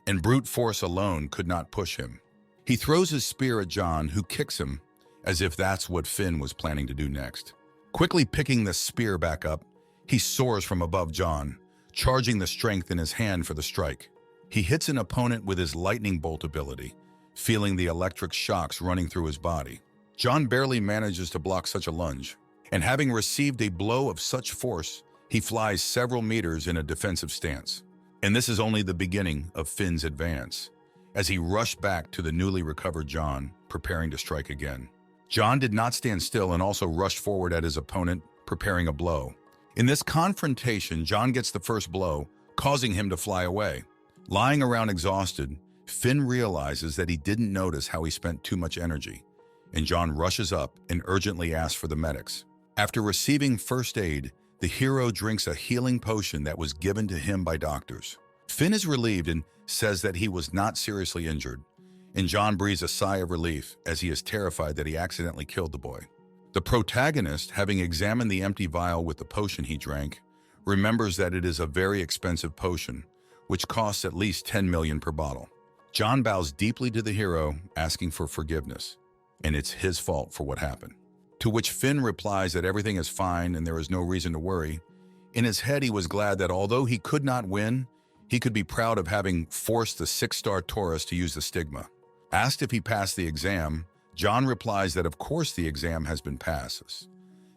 and brute force alone could not push him. He throws his spear at John, who kicks him, as if that's what Finn was planning to do next. Quickly picking the spear back up, he soars from above John, charging the strength in his hand for the strike. He hits an opponent with his lightning bolt ability, feeling the electric shocks running through his body. John barely manages to block such a lunge, and having received a blow of such force, he flies several meters in a defensive stance. And this is only the beginning of Finn's advance, as he rushed back to the newly recovered John, preparing to strike again. John did not stand still and also rushed forward at his opponent, preparing a blow. In this confrontation, John gets the first blow, causing him to fly away. Lying around exhausted, Finn realizes that he didn't notice how he spent too much energy, and John rushes up and urgently asks for the medics. After receiving first aid, the hero drinks a healing potion that was given to him by doctors. Finn is relieved and says that he was not seriously injured, and John breathes a sigh of relief as he is terrified that he accidentally killed the boy. The protagonist, having examined the empty vial with the potion he drank, remembers that it is a very expensive potion, which costs at least 10 million per bottle. John bows deeply to the hero, asking for forgiveness, and it's his fault for what happened. To which Finn replies that everything is fine and there is no reason to worry. In his head, he was glad that although he could not win, he could be proud of having forced the 6-star Taurus to use the STIGMA. Asked if he passed the exam, John replies that of course the exam has been passed,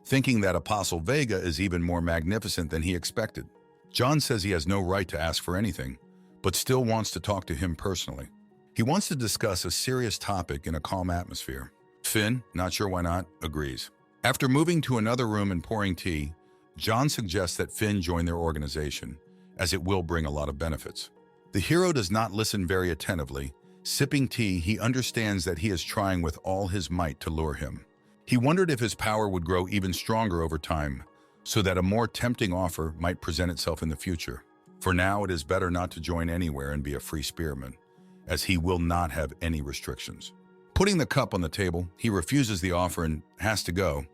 thinking that Apostle Vega is even more magnificent than he expected. John says he has no right to ask for anything, but still wants to talk to him personally. He wants to discuss a serious topic in a calm atmosphere. Finn, not sure why not, agrees. After moving to another room and pouring tea, John suggests that Finn join their organization, as it will bring a lot of benefits. The hero does not listen very attentively. Sipping tea, he understands that he is trying with all his might to lure him. He wondered if his power would grow even stronger over time, so that a more tempting offer might present itself in the future. For now, it is better not to join anywhere and be a free spearman, as he will not have any restrictions. Putting the cup on the table, he refuses the offer and has to go,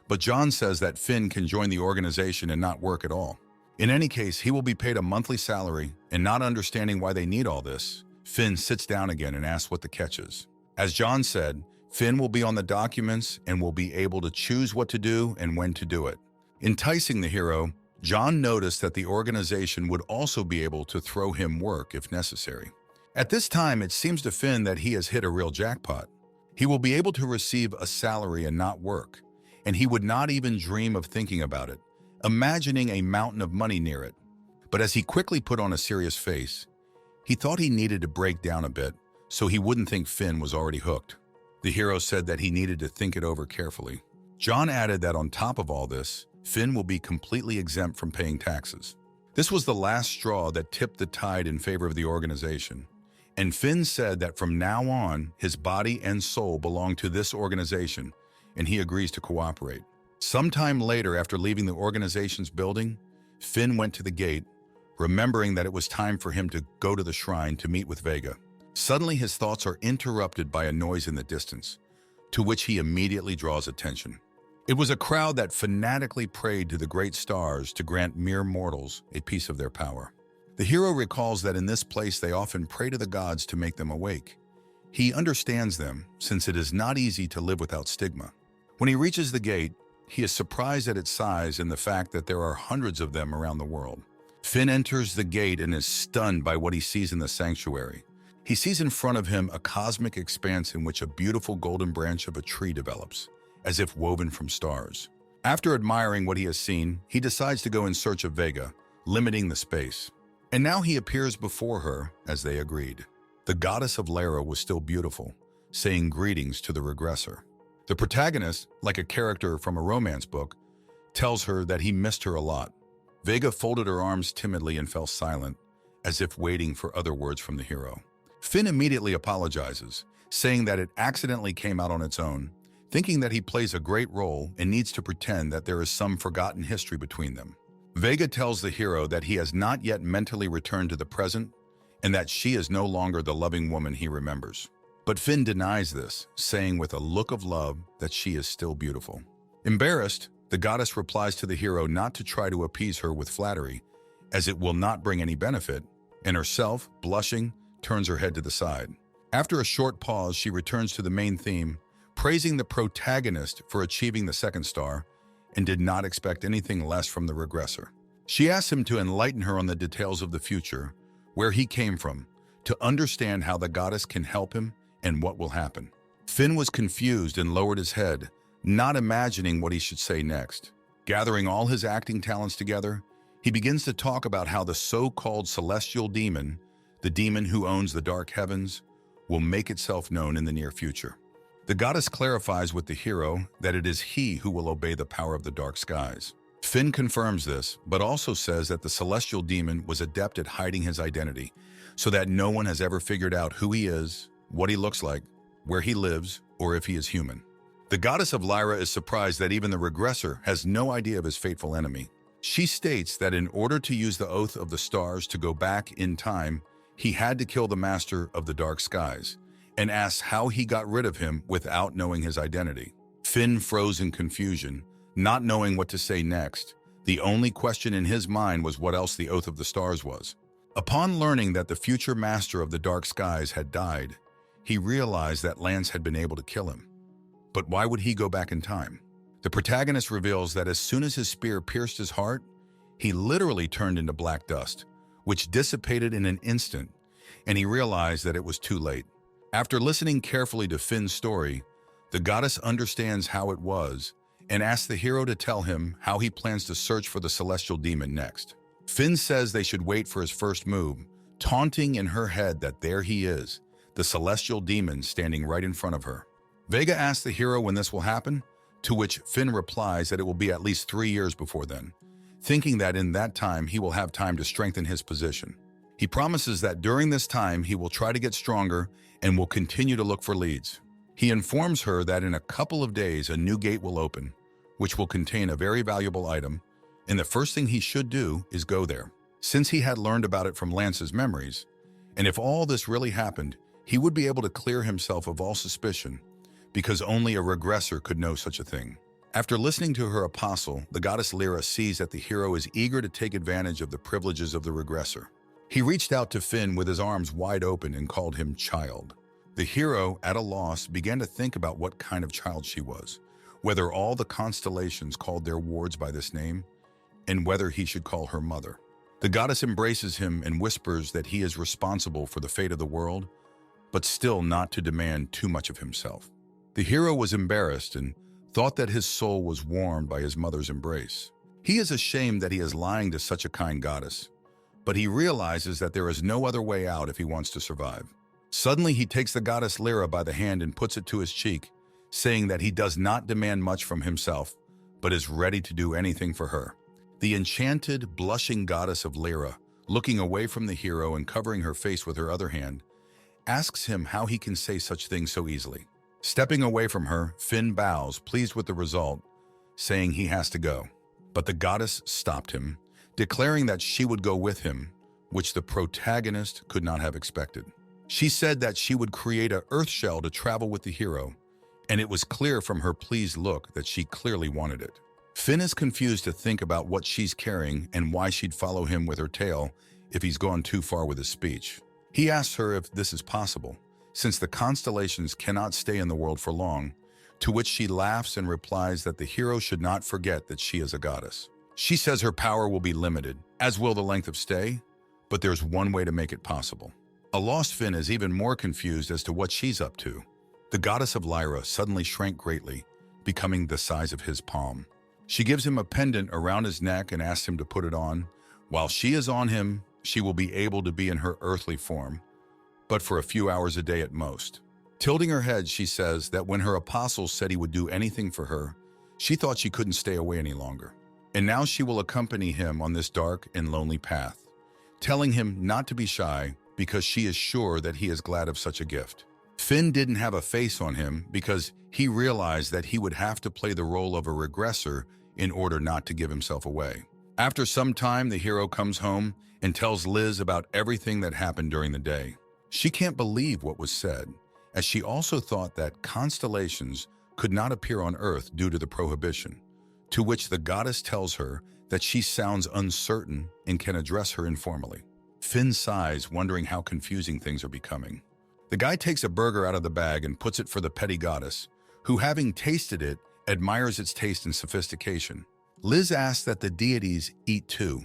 but John says that Finn can join the organization and not work at all. In any case, he will be paid a monthly salary, and not understanding why they need all this, Finn sits down again and asks what the catch is. As John said, Finn will be on the documents and will be able to choose what to do and when to do it. Enticing the hero, John noticed that the organization would also be able to throw him work if necessary. At this time, it seems to Finn that he has hit a real jackpot. He will be able to receive a salary and not work, and he would not even dream of thinking about it, imagining a mountain of money near it. But as he quickly put on a serious face, he thought he needed to break down a bit so he wouldn't think Finn was already hooked. The hero said that he needed to think it over carefully. John added that on top of all this, Finn will be completely exempt from paying taxes. This was the last straw that tipped the tide in favor of the organization, and Finn said that from now on, his body and soul belong to this organization, and he agrees to cooperate. Sometime later, after leaving the organization's building, Finn went to the gate, remembering that it was time for him to go to the shrine to meet with Vega. Suddenly, his thoughts are interrupted by a noise in the distance, to which he immediately draws attention. It was a crowd that fanatically prayed to the great stars to grant mere mortals a piece of their power. The hero recalls that in this place they often pray to the gods to make them awake. He understands them, since it is not easy to live without stigma. When he reaches the gate, he is surprised at its size and the fact that there are hundreds of them around the world. Finn enters the gate and is stunned by what he sees in the sanctuary. He sees in front of him a cosmic expanse in which a beautiful golden branch of a tree develops, as if woven from stars. After admiring what he has seen, he decides to go in search of Vega, limiting the space. And now he appears before her, as they agreed. The goddess of Lara was still beautiful, saying greetings to the regressor. The protagonist, like a character from a romance book, tells her that he missed her a lot. Vega folded her arms timidly and fell silent, as if waiting for other words from the hero. Finn immediately apologizes, saying that it accidentally came out on its own, thinking that he plays a great role and needs to pretend that there is some forgotten history between them. Vega tells the hero that he has not yet mentally returned to the present and that she is no longer the loving woman he remembers. But Finn denies this, saying with a look of love that she is still beautiful. Embarrassed, the goddess replies to the hero not to try to appease her with flattery, as it will not bring any benefit, and herself, blushing, turns her head to the side. After a short pause, she returns to the main theme, praising the protagonist for achieving the second star, and did not expect anything less from the regressor. She asks him to enlighten her on the details of the future, where he came from, to understand how the goddess can help him and what will happen. Finn was confused and lowered his head, not imagining what he should say next. Gathering all his acting talents together, he begins to talk about how the so-called celestial demon, the demon who owns the dark heavens, will make itself known in the near future. The goddess clarifies with the hero that it is he who will obey the power of the dark skies. Finn confirms this, but also says that the celestial demon was adept at hiding his identity, so that no one has ever figured out who he is, what he looks like, where he lives, or if he is human. The goddess of Lyra is surprised that even the regressor has no idea of his fateful enemy. She states that in order to use the oath of the stars to go back in time, he had to kill the master of the dark skies, and asks how he got rid of him without knowing his identity. Finn froze in confusion, not knowing what to say next. The only question in his mind was what else the oath of the stars was. Upon learning that the future master of the dark skies had died, he realized that Lance had been able to kill him. But why would he go back in time? The protagonist reveals that as soon as his spear pierced his heart, he literally turned into black dust, which dissipated in an instant, and he realized that it was too late. After listening carefully to Finn's story, the goddess understands how it was and asks the hero to tell him how he plans to search for the celestial demon next. Finn says they should wait for his first move, taunting in her head that there he is, the celestial demon standing right in front of her. Vega asks the hero when this will happen, to which Finn replies that it will be at least 3 years before then, thinking that in that time he will have time to strengthen his position. He promises that during this time he will try to get stronger and will continue to look for leads. He informs her that in a couple of days a new gate will open, which will contain a very valuable item, and the first thing he should do is go there, since he had learned about it from Lance's memories. And if all this really happened, he would be able to clear himself of all suspicion, because only a regressor could know such a thing. After listening to her apostle, the goddess Lyra sees that the hero is eager to take advantage of the privileges of the regressor. He reached out to Finn with his arms wide open and called him child. The hero, at a loss, began to think about what kind of child she was, whether all the constellations called their wards by this name, and whether he should call her mother. The goddess embraces him and whispers that he is responsible for the fate of the world, but still not to demand too much of himself. The hero was embarrassed and thought that his soul was warmed by his mother's embrace. He is ashamed that he is lying to such a kind goddess, but he realizes that there is no other way out if he wants to survive. Suddenly, he takes the goddess Lyra by the hand and puts it to his cheek, saying that he does not demand much from himself, but is ready to do anything for her. The enchanted, blushing goddess of Lyra, looking away from the hero and covering her face with her other hand, asks him how he can say such things so easily. Stepping away from her, Finn bows, pleased with the result, saying he has to go. But the goddess stopped him, declaring that she would go with him, which the protagonist could not have expected. She said that she would create an earth shell to travel with the hero, and it was clear from her pleased look that she clearly wanted it. Finn is confused to think about what she's carrying and why she'd follow him with her tail if he's gone too far with his speech. He asks her if this is possible, since the constellations cannot stay in the world for long, to which she laughs and replies that the hero should not forget that she is a goddess. She says her power will be limited, as will the length of stay, but there's one way to make it possible. A lost Finn is even more confused as to what she's up to. The goddess of Lyra suddenly shrank greatly, becoming the size of his palm. She gives him a pendant around his neck and asks him to put it on. While she is on him, she will be able to be in her earthly form, but for a few hours a day at most. Tilting her head, she says that when her apostles said he would do anything for her, she thought she couldn't stay away any longer. And now she will accompany him on this dark and lonely path, telling him not to be shy because she is sure that he is glad of such a gift. Finn didn't have a face on him because he realized that he would have to play the role of a regressor in order not to give himself away. After some time, the hero comes home and tells Liz about everything that happened during the day. She can't believe what was said, as she also thought that constellations could not appear on Earth due to the prohibition, to which the goddess tells her that she sounds uncertain and can address her informally. Finn sighs, wondering how confusing things are becoming. The guy takes a burger out of the bag and puts it for the petty goddess, who, having tasted it, admires its taste and sophistication. Liz asks that the deities eat too,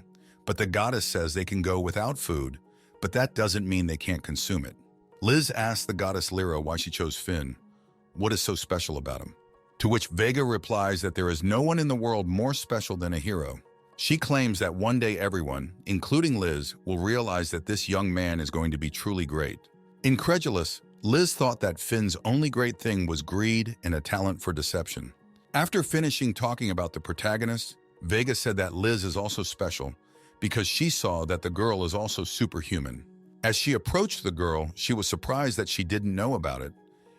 but the goddess says they can go without food, but that doesn't mean they can't consume it. Liz asks the goddess Lyra why she chose Finn. What is so special about him? To which Vega replies that there is no one in the world more special than a hero. She claims that one day everyone, including Liz, will realize that this young man is going to be truly great. Incredulous, Liz thought that Finn's only great thing was greed and a talent for deception. After finishing talking about the protagonist, Vega said that Liz is also special because she saw that the girl is also superhuman. As she approached the girl, she was surprised that she didn't know about it,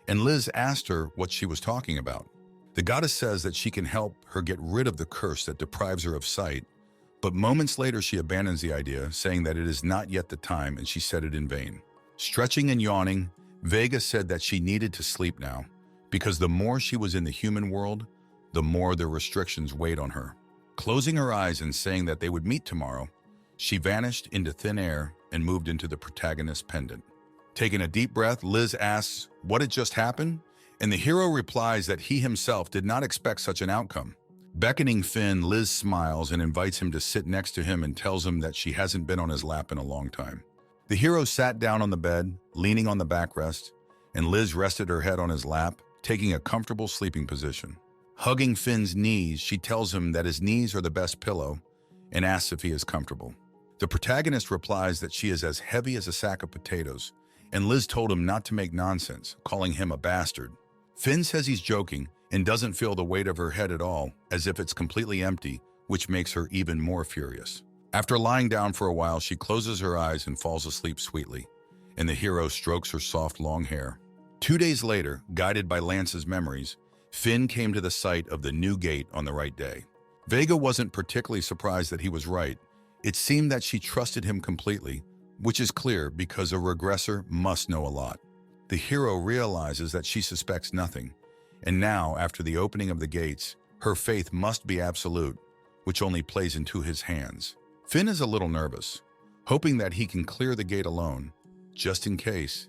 and Liz asked her what she was talking about. The goddess says that she can help her get rid of the curse that deprives her of sight, but moments later she abandons the idea, saying that it is not yet the time and she said it in vain. Stretching and yawning, Vega said that she needed to sleep now, because the more she was in the human world, the more the restrictions weighed on her. Closing her eyes and saying that they would meet tomorrow, she vanished into thin air and moved into the protagonist's pendant. Taking a deep breath, Liz asks what had just happened, and the hero replies that he himself did not expect such an outcome. Beckoning Finn, Liz smiles and invites him to sit next to him and tells him that she hasn't been on his lap in a long time. The hero sat down on the bed, leaning on the backrest, and Liz rested her head on his lap, taking a comfortable sleeping position. Hugging Finn's knees, she tells him that his knees are the best pillow and asks if he is comfortable. The protagonist replies that she is as heavy as a sack of potatoes, and Liz told him not to make nonsense, calling him a bastard. Finn says he's joking and doesn't feel the weight of her head at all, as if it's completely empty, which makes her even more furious. After lying down for a while, she closes her eyes and falls asleep sweetly, and the hero strokes her soft long hair. 2 days later, guided by Lance's memories, Finn came to the site of the new gate on the right day. Vega wasn't particularly surprised that he was right. It seemed that she trusted him completely, which is clear because a regressor must know a lot. The hero realizes that she suspects nothing, and now, after the opening of the gates, her faith must be absolute, which only plays into his hands. Finn is a little nervous, hoping that he can clear the gate alone, just in case.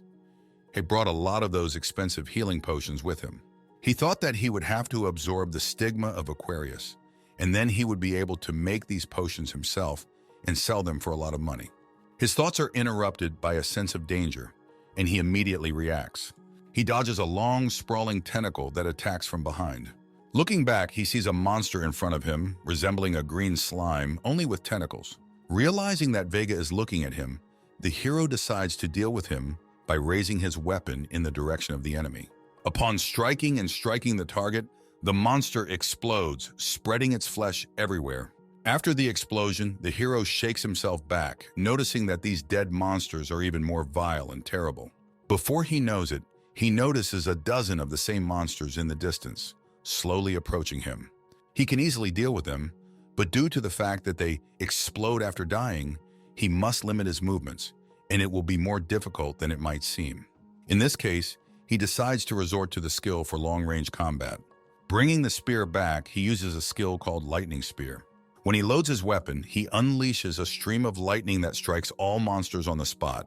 He brought a lot of those expensive healing potions with him. He thought that he would have to absorb the stigma of Aquarius, and then he would be able to make these potions himself and sell them for a lot of money. His thoughts are interrupted by a sense of danger, and he immediately reacts. He dodges a long, sprawling tentacle that attacks from behind. Looking back, he sees a monster in front of him, resembling a green slime, only with tentacles. Realizing that Vega is looking at him, the hero decides to deal with him by raising his weapon in the direction of the enemy. Upon striking the target, the monster explodes, spreading its flesh everywhere. After the explosion, the hero shakes himself back, noticing that these dead monsters are even more vile and terrible. Before he knows it, he notices a dozen of the same monsters in the distance, slowly approaching him. He can easily deal with them, but due to the fact that they explode after dying, he must limit his movements, and it will be more difficult than it might seem. In this case, he decides to resort to the skill for long-range combat. Bringing the spear back, he uses a skill called Lightning Spear. When he loads his weapon, he unleashes a stream of lightning that strikes all monsters on the spot.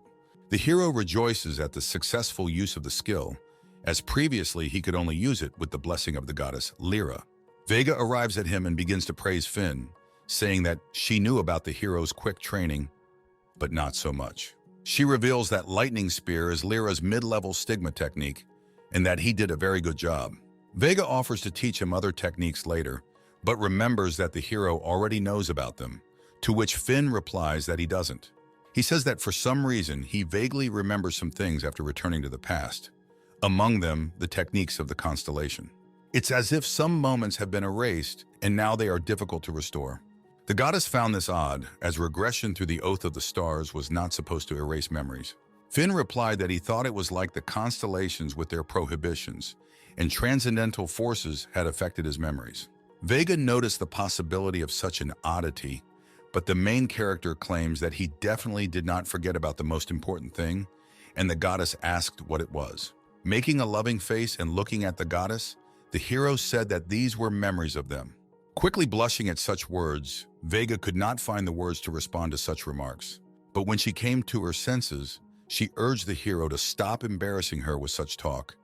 The hero rejoices at the successful use of the skill, as previously he could only use it with the blessing of the goddess Lyra. Vega arrives at him and begins to praise Finn, saying that she knew about the hero's quick training, but not so much. She reveals that Lightning Spear is Lyra's mid-level STIGMA technique, and that he did a very good job. Vega offers to teach him other techniques later, but remembers that the hero already knows about them, to which Finn replies that he doesn't. He says that for some reason he vaguely remembers some things after returning to the past, among them the techniques of the constellation. It's as if some moments have been erased and now they are difficult to restore. The goddess found this odd, as regression through the Oath of the Stars was not supposed to erase memories. Finn replied that he thought it was like the constellations with their prohibitions, and transcendental forces had affected his memories. Vega noticed the possibility of such an oddity, but the main character claims that he definitely did not forget about the most important thing, and the goddess asked what it was. Making a loving face and looking at the goddess, the hero said that these were memories of them. Quickly blushing at such words, Vega could not find the words to respond to such remarks. But when she came to her senses, she urged the hero to stop embarrassing her with such talk,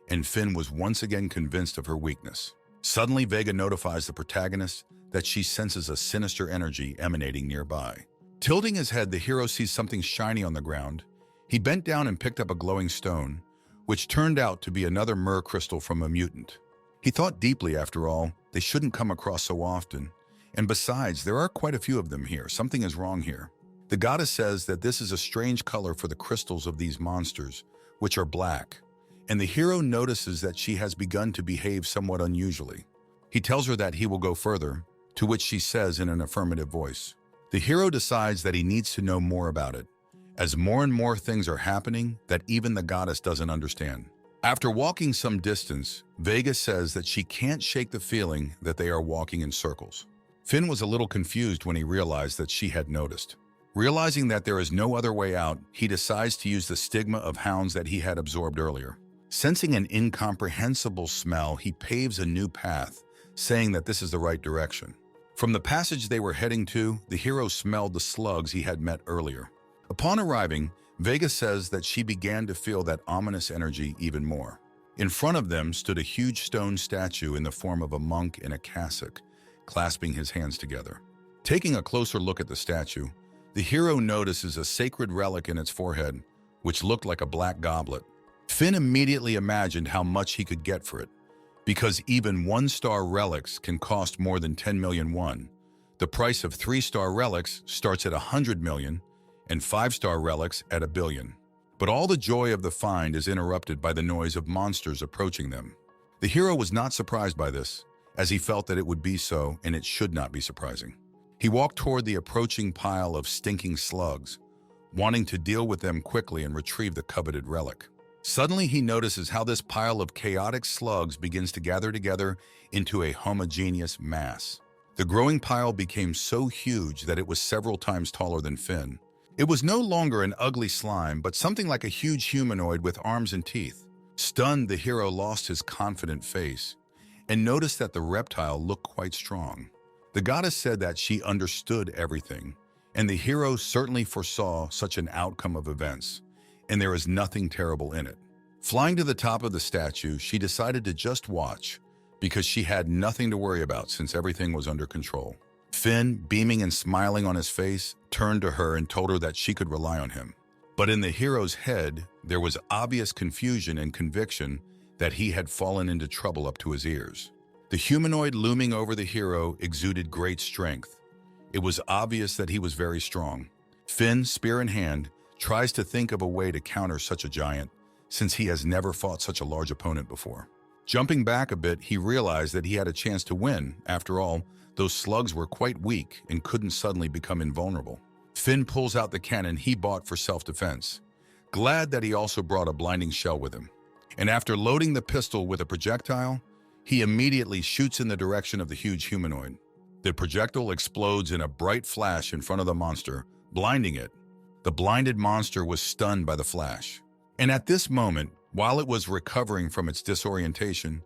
and Finn was once again convinced of her weakness. Suddenly, Vega notifies the protagonist that she senses a sinister energy emanating nearby. Tilting his head, the hero sees something shiny on the ground. He bent down and picked up a glowing stone, which turned out to be another myrrh crystal from a mutant. He thought deeply, after all, they shouldn't come across so often. And besides, there are quite a few of them here. Something is wrong here. The goddess says that this is a strange color for the crystals of these monsters, which are black. And the hero notices that she has begun to behave somewhat unusually. He tells her that he will go further, to which she says in an affirmative voice. The hero decides that he needs to know more about it, as more and more things are happening that even the goddess doesn't understand. After walking some distance, Vega says that she can't shake the feeling that they are walking in circles. Finn was a little confused when he realized that she had noticed. Realizing that there is no other way out, he decides to use the stigma of hounds that he had absorbed earlier. Sensing an incomprehensible smell, he paves a new path, saying that this is the right direction. From the passage they were heading to, the hero smelled the slugs he had met earlier. Upon arriving, Vega says that she began to feel that ominous energy even more. In front of them stood a huge stone statue in the form of a monk in a cassock, clasping his hands together. Taking a closer look at the statue, the hero notices a sacred relic in its forehead, which looked like a black goblet. Finn immediately imagined how much he could get for it, because even 1-star relics can cost more than 10 million won. The price of 3-star relics starts at 100 million, and 5-star relics at 1 billion. But all the joy of the find is interrupted by the noise of monsters approaching them. The hero was not surprised by this, as he felt that it would be so, and it should not be surprising. He walked toward the approaching pile of stinking slugs, wanting to deal with them quickly and retrieve the coveted relic. Suddenly, he notices how this pile of chaotic slugs begins to gather together into a homogeneous mass. The growing pile became so huge that it was several times taller than Finn. It was no longer an ugly slime, but something like a huge humanoid with arms and teeth. Stunned, the hero lost his confident face and noticed that the reptile looked quite strong. The goddess said that she understood everything, and the hero certainly foresaw such an outcome of events, and there is nothing terrible in it. Flying to the top of the statue, she decided to just watch, because she had nothing to worry about since everything was under control. Finn, beaming and smiling on his face, turned to her and told her that she could rely on him. But in the hero's head, there was obvious confusion and conviction that he had fallen into trouble up to his ears. The humanoid looming over the hero exuded great strength. It was obvious that he was very strong. Finn, spear in hand, tries to think of a way to counter such a giant, since he has never fought such a large opponent before. Jumping back a bit, he realized that he had a chance to win. After all, those slugs were quite weak and couldn't suddenly become invulnerable. Finn pulls out the cannon he bought for self-defense, glad that he also brought a blinding shell with him. And after loading the pistol with a projectile, he immediately shoots in the direction of the huge humanoid. The projectile explodes in a bright flash in front of the monster, blinding it. The blinded monster was stunned by the flash. And at this moment, while it was recovering from its disorientation,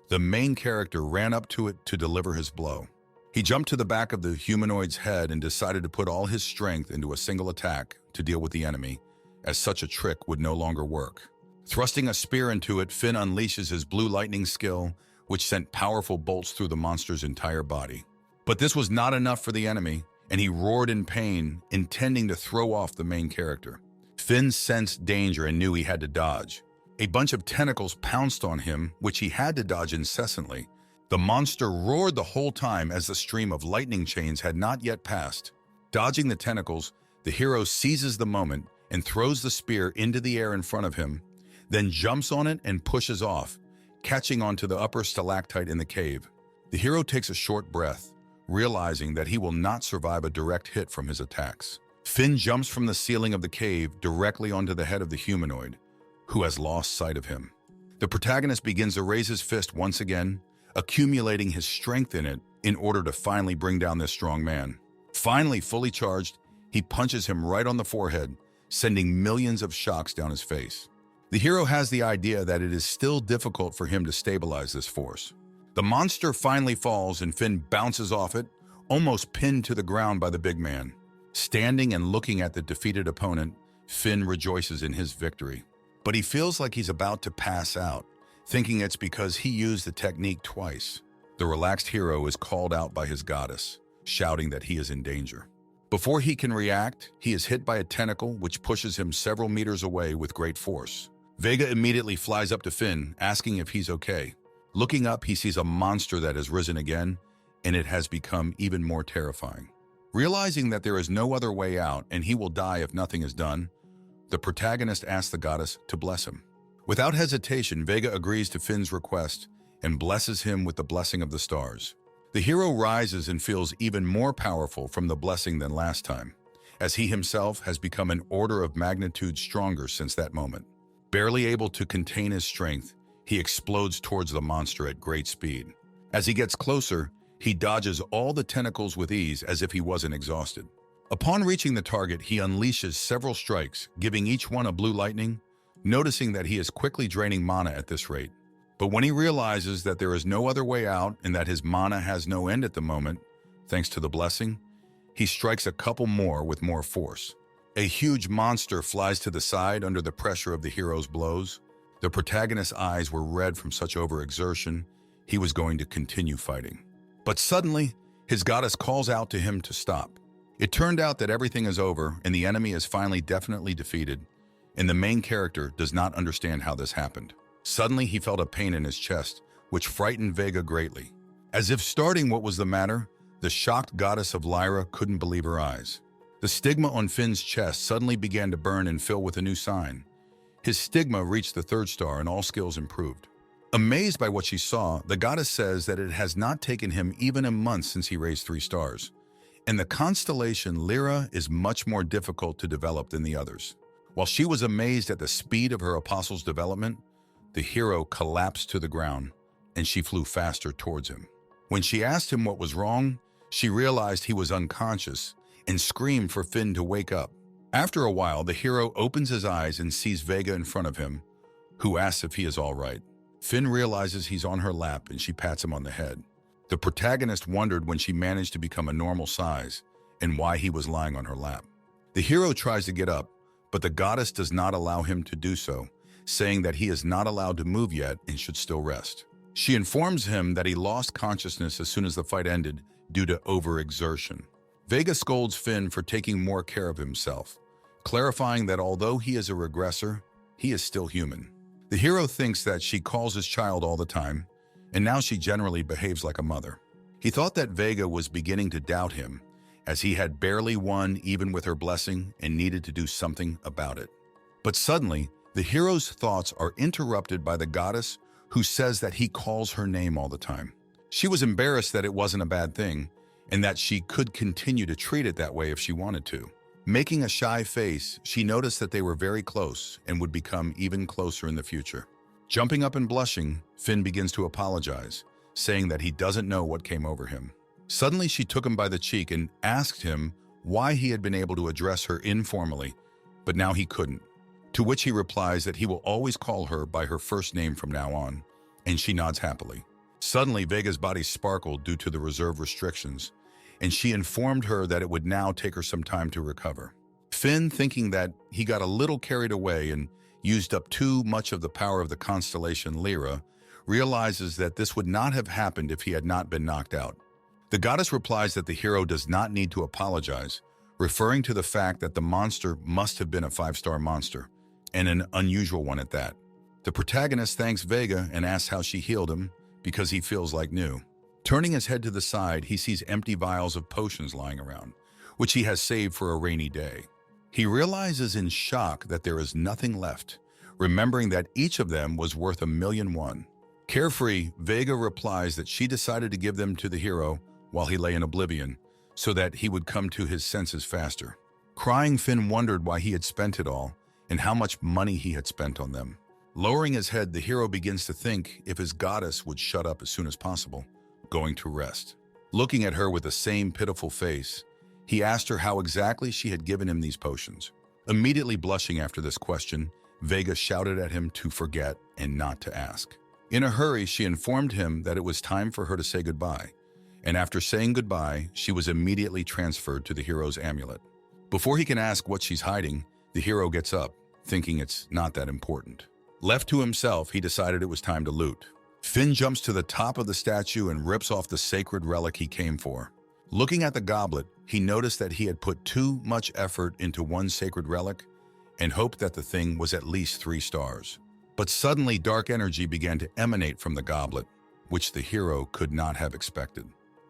the main character ran up to it to deliver his blow. He jumped to the back of the humanoid's head and decided to put all his strength into a single attack to deal with the enemy, as such a trick would no longer work. Thrusting a spear into it, Finn unleashes his blue lightning skill, which sent powerful bolts through the monster's entire body. But this was not enough for the enemy, and he roared in pain, intending to throw off the main character. Finn sensed danger and knew he had to dodge. A bunch of tentacles pounced on him, which he had to dodge incessantly. The monster roared the whole time as the stream of lightning chains had not yet passed. Dodging the tentacles, the hero seizes the moment and throws the spear into the air in front of him, then jumps on it and pushes off, catching onto the upper stalactite in the cave. The hero takes a short breath, realizing that he will not survive a direct hit from his attacks. Finn jumps from the ceiling of the cave directly onto the head of the humanoid, who has lost sight of him. The protagonist begins to raise his fist once again, accumulating his strength in it in order to finally bring down this strong man. Finally fully charged, he punches him right on the forehead, sending millions of shocks down his face. The hero has the idea that it is still difficult for him to stabilize this force. The monster finally falls and Finn bounces off it, almost pinned to the ground by the big man. Standing and looking at the defeated opponent, Finn rejoices in his victory. But he feels like he's about to pass out, thinking it's because he used the technique twice. The relaxed hero is called out by his goddess, shouting that he is in danger. Before he can react, he is hit by a tentacle which pushes him several meters away with great force. Vega immediately flies up to Finn, asking if he's okay. Looking up, he sees a monster that has risen again, and it has become even more terrifying. Realizing that there is no other way out and he will die if nothing is done, the protagonist asks the goddess to bless him. Without hesitation, Vega agrees to Finn's request and blesses him with the blessing of the stars. The hero rises and feels even more powerful from the blessing than last time, as he himself has become an order of magnitude stronger since that moment. Barely able to contain his strength, he explodes towards the monster at great speed. As he gets closer, he dodges all the tentacles with ease as if he wasn't exhausted. Upon reaching the target, he unleashes several strikes, giving each one a blue lightning, noticing that he is quickly draining mana at this rate. But when he realizes that there is no other way out and that his mana has no end at the moment, thanks to the blessing, he strikes a couple more with more force. A huge monster flies to the side under the pressure of the hero's blows. The protagonist's eyes were red from such overexertion. He was going to continue fighting. But suddenly, his goddess calls out to him to stop. It turned out that everything is over and the enemy is finally definitely defeated, and the main character does not understand how this happened. Suddenly, he felt a pain in his chest, which frightened Vega greatly. As if starting what was the matter, the shocked goddess of Lyra couldn't believe her eyes. The stigma on Finn's chest suddenly began to burn and fill with a new sign. His stigma reached the 3rd star and all skills improved. Amazed by what she saw, the goddess says that it has not taken him even a month since he raised 3 stars. And the constellation Lyra is much more difficult to develop than the others. While she was amazed at the speed of her apostle's development, the hero collapsed to the ground and she flew faster towards him. When she asked him what was wrong, she realized he was unconscious and screamed for Finn to wake up. After a while, the hero opens his eyes and sees Vega in front of him, who asks if he is all right. Finn realizes he's on her lap and she pats him on the head. The protagonist wondered when she managed to become a normal size and why he was lying on her lap. The hero tries to get up, but the goddess does not allow him to do so, saying that he is not allowed to move yet and should still rest. She informs him that he lost consciousness as soon as the fight ended due to overexertion. Vega scolds Finn for taking more care of himself, clarifying that although he is a regressor, he is still human. The hero thinks that she calls his child all the time, and now she generally behaves like a mother. He thought that Vega was beginning to doubt him, as he had barely won even with her blessing and needed to do something about it. But suddenly, the hero's thoughts are interrupted by the goddess who says that he calls her name all the time. She was embarrassed that it wasn't a bad thing and that she could continue to treat it that way if she wanted to. Making a shy face, she noticed that they were very close and would become even closer in the future. Jumping up and blushing, Finn begins to apologize, saying that he doesn't know what came over him. Suddenly, she took him by the cheek and asked him why he had been able to address her informally, but now he couldn't. To which he replies that he will always call her by her first name from now on, and she nods happily. Suddenly, Vega's body sparkled due to the reserve restrictions, and she informed her that it would now take her some time to recover. Finn, thinking that he got a little carried away and used up too much of the power of the constellation Lyra, realizes that this would not have happened if he had not been knocked out. The goddess replies that the hero does not need to apologize, referring to the fact that the monster must have been a 5-star monster, and an unusual one at that. The protagonist thanks Vega and asks how she healed him because he feels like new. Turning his head to the side, he sees empty vials of potions lying around, which he has saved for a rainy day. He realizes in shock that there is nothing left, remembering that each of them was worth 1,000,001. Carefree, Vega replies that she decided to give them to the hero while he lay in oblivion, so that he would come to his senses faster. Crying, Finn wondered why he had spent it all and how much money he had spent on them. Lowering his head, the hero begins to think if his goddess would shut up as soon as possible, going to rest. Looking at her with the same pitiful face, he asked her how exactly she had given him these potions. Immediately blushing after this question, Vega shouted at him to forget and not to ask. In a hurry, she informed him that it was time for her to say goodbye, and after saying goodbye, she was immediately transferred to the hero's amulet. Before he can ask what she's hiding, the hero gets up, thinking it's not that important. Left to himself, he decided it was time to loot. Finn jumps to the top of the statue and rips off the sacred relic he came for. Looking at the goblet, he noticed that he had put too much effort into one sacred relic and hoped that the thing was at least 3 stars. But suddenly, dark energy began to emanate from the goblet, which the hero could not have expected.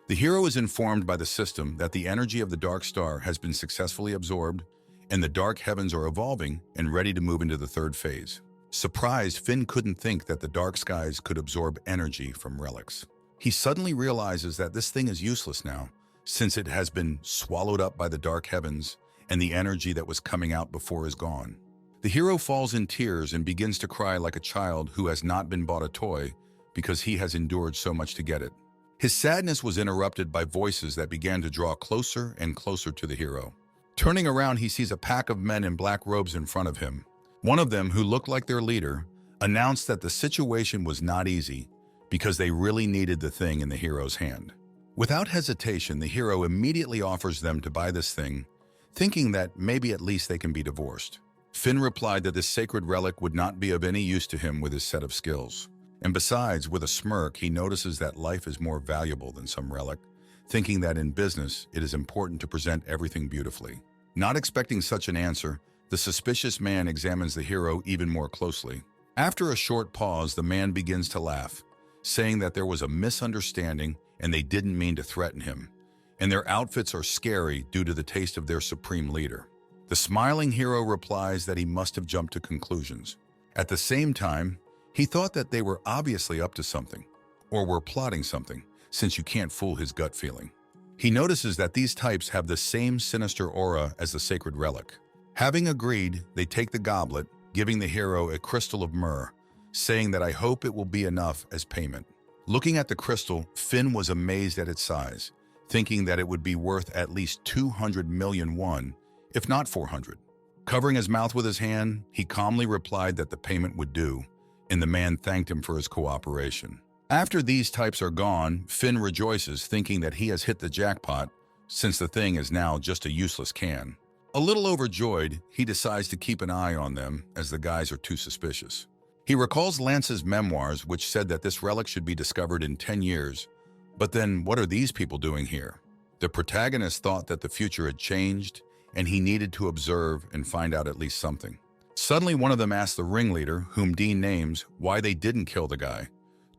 The hero is informed by the system that the energy of the dark star has been successfully absorbed and the dark heavens are evolving and ready to move into the 3rd phase. Surprised, Finn couldn't think that the dark skies could absorb energy from relics. He suddenly realizes that this thing is useless now, since it has been swallowed up by the dark heavens and the energy that was coming out before is gone. The hero falls in tears and begins to cry like a child who has not been bought a toy because he has endured so much to get it. His sadness was interrupted by voices that began to draw closer and closer to the hero. Turning around, he sees a pack of men in black robes in front of him. One of them, who looked like their leader, announced that the situation was not easy because they really needed the thing in the hero's hand. Without hesitation, the hero immediately offers them to buy this thing, thinking that maybe at least they can be divorced. Finn replied that this sacred relic would not be of any use to him with his set of skills. And besides, with a smirk, he notices that life is more valuable than some relic, thinking that in business, it is important to present everything beautifully. Not expecting such an answer, the suspicious man examines the hero even more closely. After a short pause, the man begins to laugh, saying that there was a misunderstanding and they didn't mean to threaten him, and their outfits are scary due to the taste of their supreme leader. The smiling hero replies that he must have jumped to conclusions. At the same time, he thought that they were obviously up to something, or were plotting something, since you can't fool his gut feeling. He notices that these types have the same sinister aura as the sacred relic. Having agreed, they take the goblet, giving the hero a crystal of myrrh, saying that I hope it will be enough as payment. Looking at the crystal, Finn was amazed at its size, thinking that it would be worth at least 200 million won, if not 400. Covering his mouth with his hand, he calmly replied that the payment would do, and the man thanked him for his cooperation. After these types are gone, Finn rejoices, thinking that he has hit the jackpot, since the thing is now just a useless can. A little overjoyed, he decides to keep an eye on them, as the guys are too suspicious. He recalls Lance's memoirs, which said that this relic should be discovered in 10 years. But then, what are these people doing here? The protagonist thought that the future had changed, and he needed to observe and find out at least something. Suddenly, one of them asks the ringleader, whom Dean names, why they didn't kill the guy,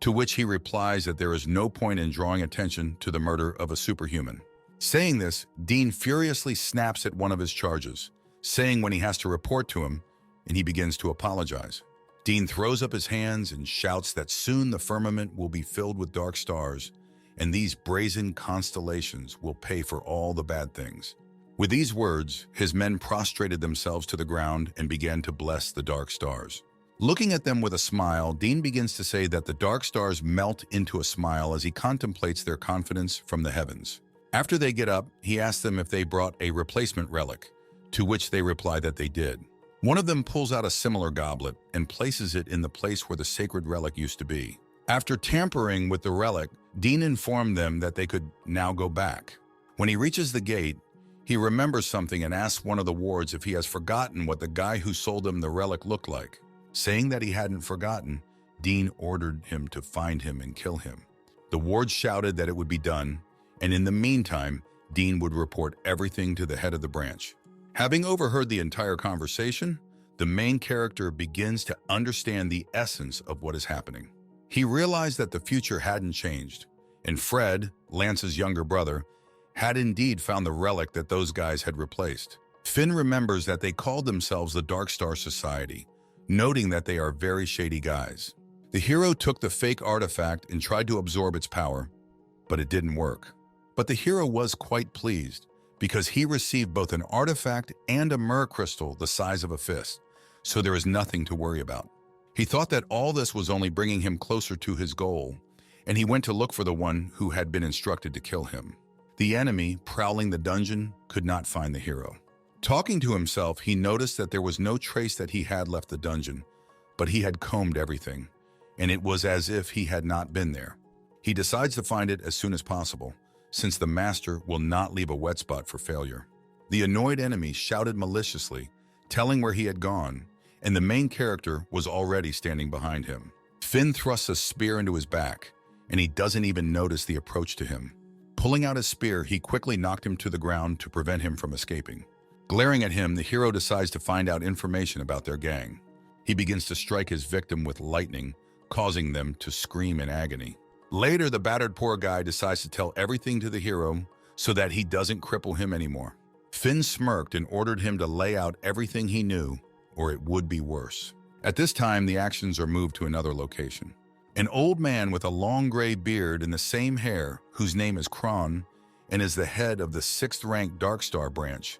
to which he replies that there is no point in drawing attention to the murder of a superhuman. Saying this, Dean furiously snaps at one of his charges, saying when he has to report to him, and he begins to apologize. Dean throws up his hands and shouts that soon the firmament will be filled with dark stars, and these brazen constellations will pay for all the bad things. With these words, his men prostrated themselves to the ground and began to bless the dark stars. Looking at them with a smile, Dean begins to say that the dark stars melt into a smile as he contemplates their confidence from the heavens. After they get up, he asks them if they brought a replacement relic, to which they reply that they did. One of them pulls out a similar goblet and places it in the place where the sacred relic used to be. After tampering with the relic, Dean informed them that they could now go back. When he reaches the gate, he remembers something and asks one of the wards if he has forgotten what the guy who sold him the relic looked like. Saying that he hadn't forgotten, Dean ordered him to find him and kill him. The wards shouted that it would be done, and in the meantime, Dean would report everything to the head of the branch. Having overheard the entire conversation, the main character begins to understand the essence of what is happening. He realized that the future hadn't changed, and Fred, Lance's younger brother, had indeed found the relic that those guys had replaced. Finn remembers that they called themselves the Dark Star Society, noting that they are very shady guys. The hero took the fake artifact and tried to absorb its power, but it didn't work. But the hero was quite pleased, because he received both an artifact and a myrrh crystal the size of a fist, so there is nothing to worry about. He thought that all this was only bringing him closer to his goal, and he went to look for the one who had been instructed to kill him. The enemy, prowling the dungeon, could not find the hero. Talking to himself, he noticed that there was no trace that he had left the dungeon, but he had combed everything, and it was as if he had not been there. He decides to find it as soon as possible, since the master will not leave a wet spot for failure. The annoyed enemy shouted maliciously, telling where he had gone, and the main character was already standing behind him. Finn thrusts a spear into his back, and he doesn't even notice the approach to him. Pulling out his spear, he quickly knocked him to the ground to prevent him from escaping. Glaring at him, the hero decides to find out information about their gang. He begins to strike his victim with lightning, causing them to scream in agony. Later, the battered poor guy decides to tell everything to the hero so that he doesn't cripple him anymore. Finn smirked and ordered him to lay out everything he knew, or it would be worse. At this time, the actions are moved to another location. An old man with a long gray beard and the same hair, whose name is Kron and is the head of the 6th-ranked Darkstar branch,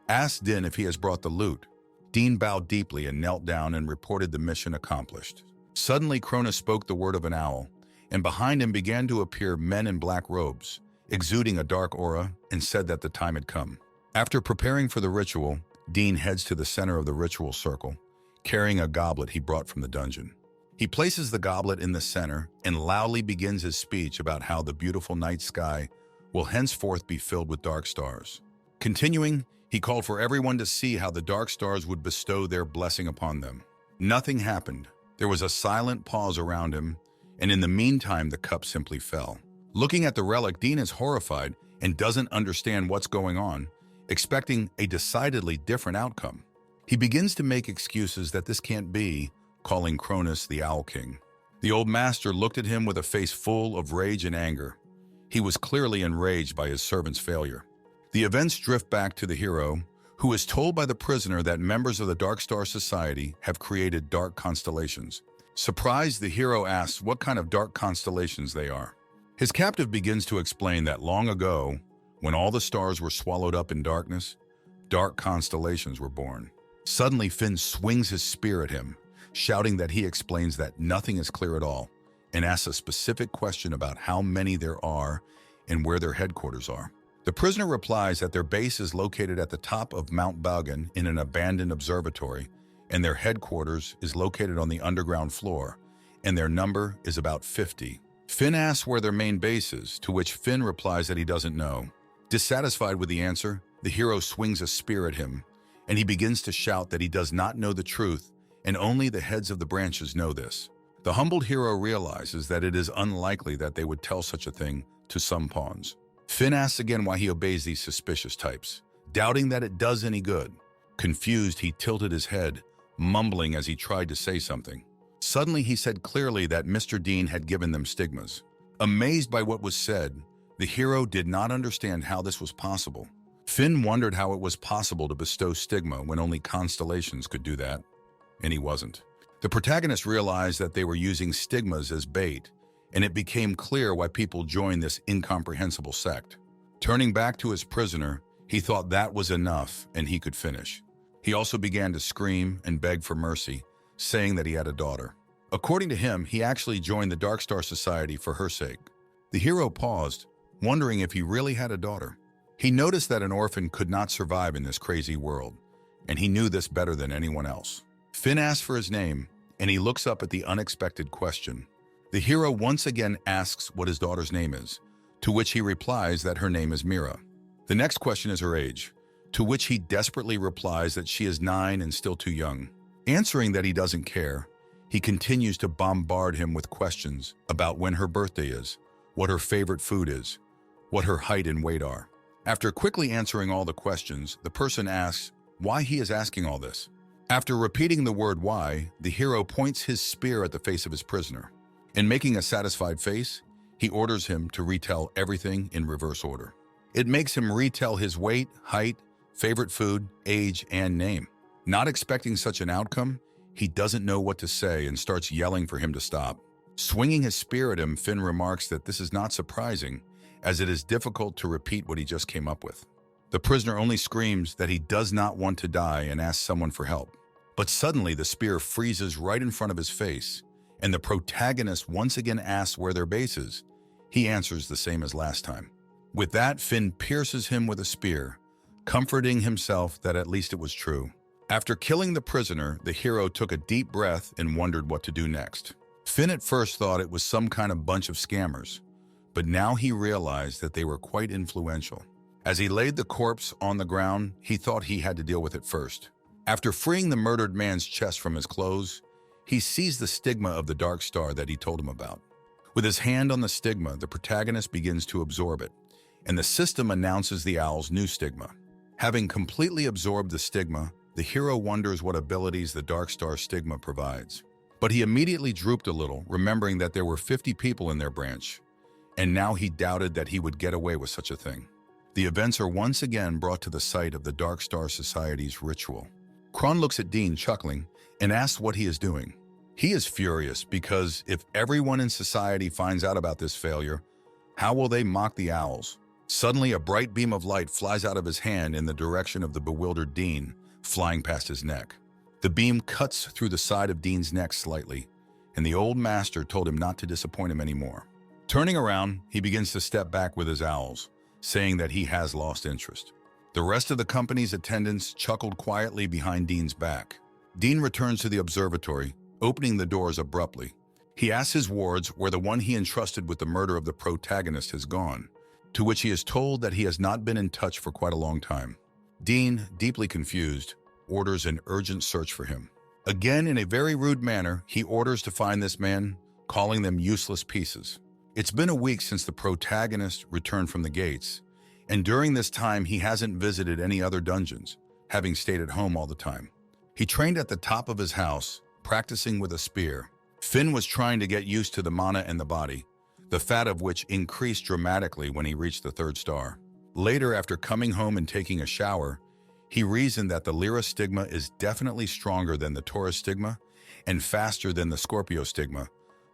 asked Din if he has brought the loot. Dean bowed deeply and knelt down and reported the mission accomplished. Suddenly, Cronus spoke the word of an owl, and behind him began to appear men in black robes, exuding a dark aura, and said that the time had come. After preparing for the ritual, Dean heads to the center of the ritual circle, carrying a goblet he brought from the dungeon. He places the goblet in the center and loudly begins his speech about how the beautiful night sky will henceforth be filled with dark stars. Continuing, he called for everyone to see how the dark stars would bestow their blessing upon them. Nothing happened. There was a silent pause around him, and in the meantime, the cup simply fell. Looking at the relic, Dean is horrified and doesn't understand what's going on, expecting a decidedly different outcome. He begins to make excuses that this can't be, calling Cronus the Owl King. The old master looked at him with a face full of rage and anger. He was clearly enraged by his servant's failure. The events drift back to the hero, who is told by the prisoner that members of the Dark Star Society have created dark constellations. Surprised, the hero asks what kind of dark constellations they are. His captive begins to explain that long ago, when all the stars were swallowed up in darkness, dark constellations were born. Suddenly, Finn swings his spear at him, shouting that he explains that nothing is clear at all, and asks a specific question about how many there are and where their headquarters are. The prisoner replies that their base is located at the top of Mount Baugen in an abandoned observatory, and their headquarters is located on the underground floor, and their number is about 50. Finn asks where their main base is, to which Finn replies that he doesn't know. Dissatisfied with the answer, the hero swings a spear at him, and he begins to shout that he does not know the truth, and only the heads of the branches know this. The humbled hero realizes that it is unlikely that they would tell such a thing to some pawns. Finn asks again why he obeys these suspicious types, doubting that it does any good. Confused, he tilted his head, mumbling as he tried to say something. Suddenly, he said clearly that Mr. Dean had given them stigmas. Amazed by what was said, The hero did not understand how this was possible. Finn wondered how it was possible to bestow stigma when only constellations could do that, and he wasn't. The protagonist realized that they were using stigmas as bait, and it became clear why people joined this incomprehensible sect. Turning back to his prisoner, he thought that was enough and he could finish. He also began to scream and beg for mercy, saying that he had a daughter. According to him, he actually joined the Dark Star Society for her sake. The hero paused, wondering if he really had a daughter. He noticed that an orphan could not survive in this crazy world, and he knew this better than anyone else. Finn asks for his name, and he looks up at the unexpected question. The hero once again asks what his daughter's name is, to which he replies that her name is Mira. The next question is her age, to which he desperately replies that she is 9 and still too young. Answering that he doesn't care, he continues to bombard him with questions about when her birthday is, what her favorite food is, what her height and weight are. After quickly answering all the questions, the person asks why he is asking all this. After repeating the word why, the hero points his spear at the face of his prisoner. In making a satisfied face, he orders him to retell everything in reverse order. It makes him retell his weight, height, favorite food, age, and name. Not expecting such an outcome, he doesn't know what to say and starts yelling for him to stop. Swinging his spear at him, Finn remarks that this is not surprising, as it is difficult to repeat what he just came up with. The prisoner only screams that he does not want to die and asks someone for help. But suddenly the spear freezes right in front of his face, and the protagonist once again asks where their base is. He answers the same as last time. With that, Finn pierces him with a spear, comforting himself that at least it was true. After killing the prisoner, the hero took a deep breath and wondered what to do next. Finn at first thought it was some kind of bunch of scammers, but now he realized that they were quite influential. As he laid the corpse on the ground, he thought he had to deal with it first. After freeing the murdered man's chest from his clothes, he sees the stigma of the Dark Star that he told him about. With his hand on the stigma, the protagonist begins to absorb it, and the system announces the owl's new stigma. Having completely absorbed the stigma, the hero wonders what abilities the Dark Star stigma provides. But he immediately drooped a little, remembering that there were 50 people in their branch, and now he doubted that he would get away with such a thing. The events are once again brought to the site of the Dark Star Society's ritual. Kron looks at Dean, chuckling, and asks what he is doing. He is furious because if everyone in society finds out about this failure, how will they mock the owls? Suddenly, a bright beam of light flies out of his hand in the direction of the bewildered Dean, flying past his neck. The beam cuts through the side of Dean's neck slightly, and the old master told him not to disappoint him anymore. Turning around, he begins to step back with his owls, saying that he has lost interest. The rest of the company's attendants chuckled quietly behind Dean's back. Dean returns to the observatory, opening the doors abruptly. He asks his wards where the one he entrusted with the murder of the protagonist has gone, to which he is told that he has not been in touch for quite a long time. Dean, deeply confused, orders an urgent search for him. Again, in a very rude manner, he orders to find this man, calling them useless pieces. It's been a week since the protagonist returned from the gates, and during this time he hasn't visited any other dungeons, having stayed at home all the time. He trained at the top of his house, practicing with a spear. Finn was trying to get used to the mana in the body, the fat of which increased dramatically when he reached the 3rd star. Later, after coming home and taking a shower, he reasoned that the Lyra stigma is definitely stronger than the Taurus stigma and faster than the Scorpio stigma,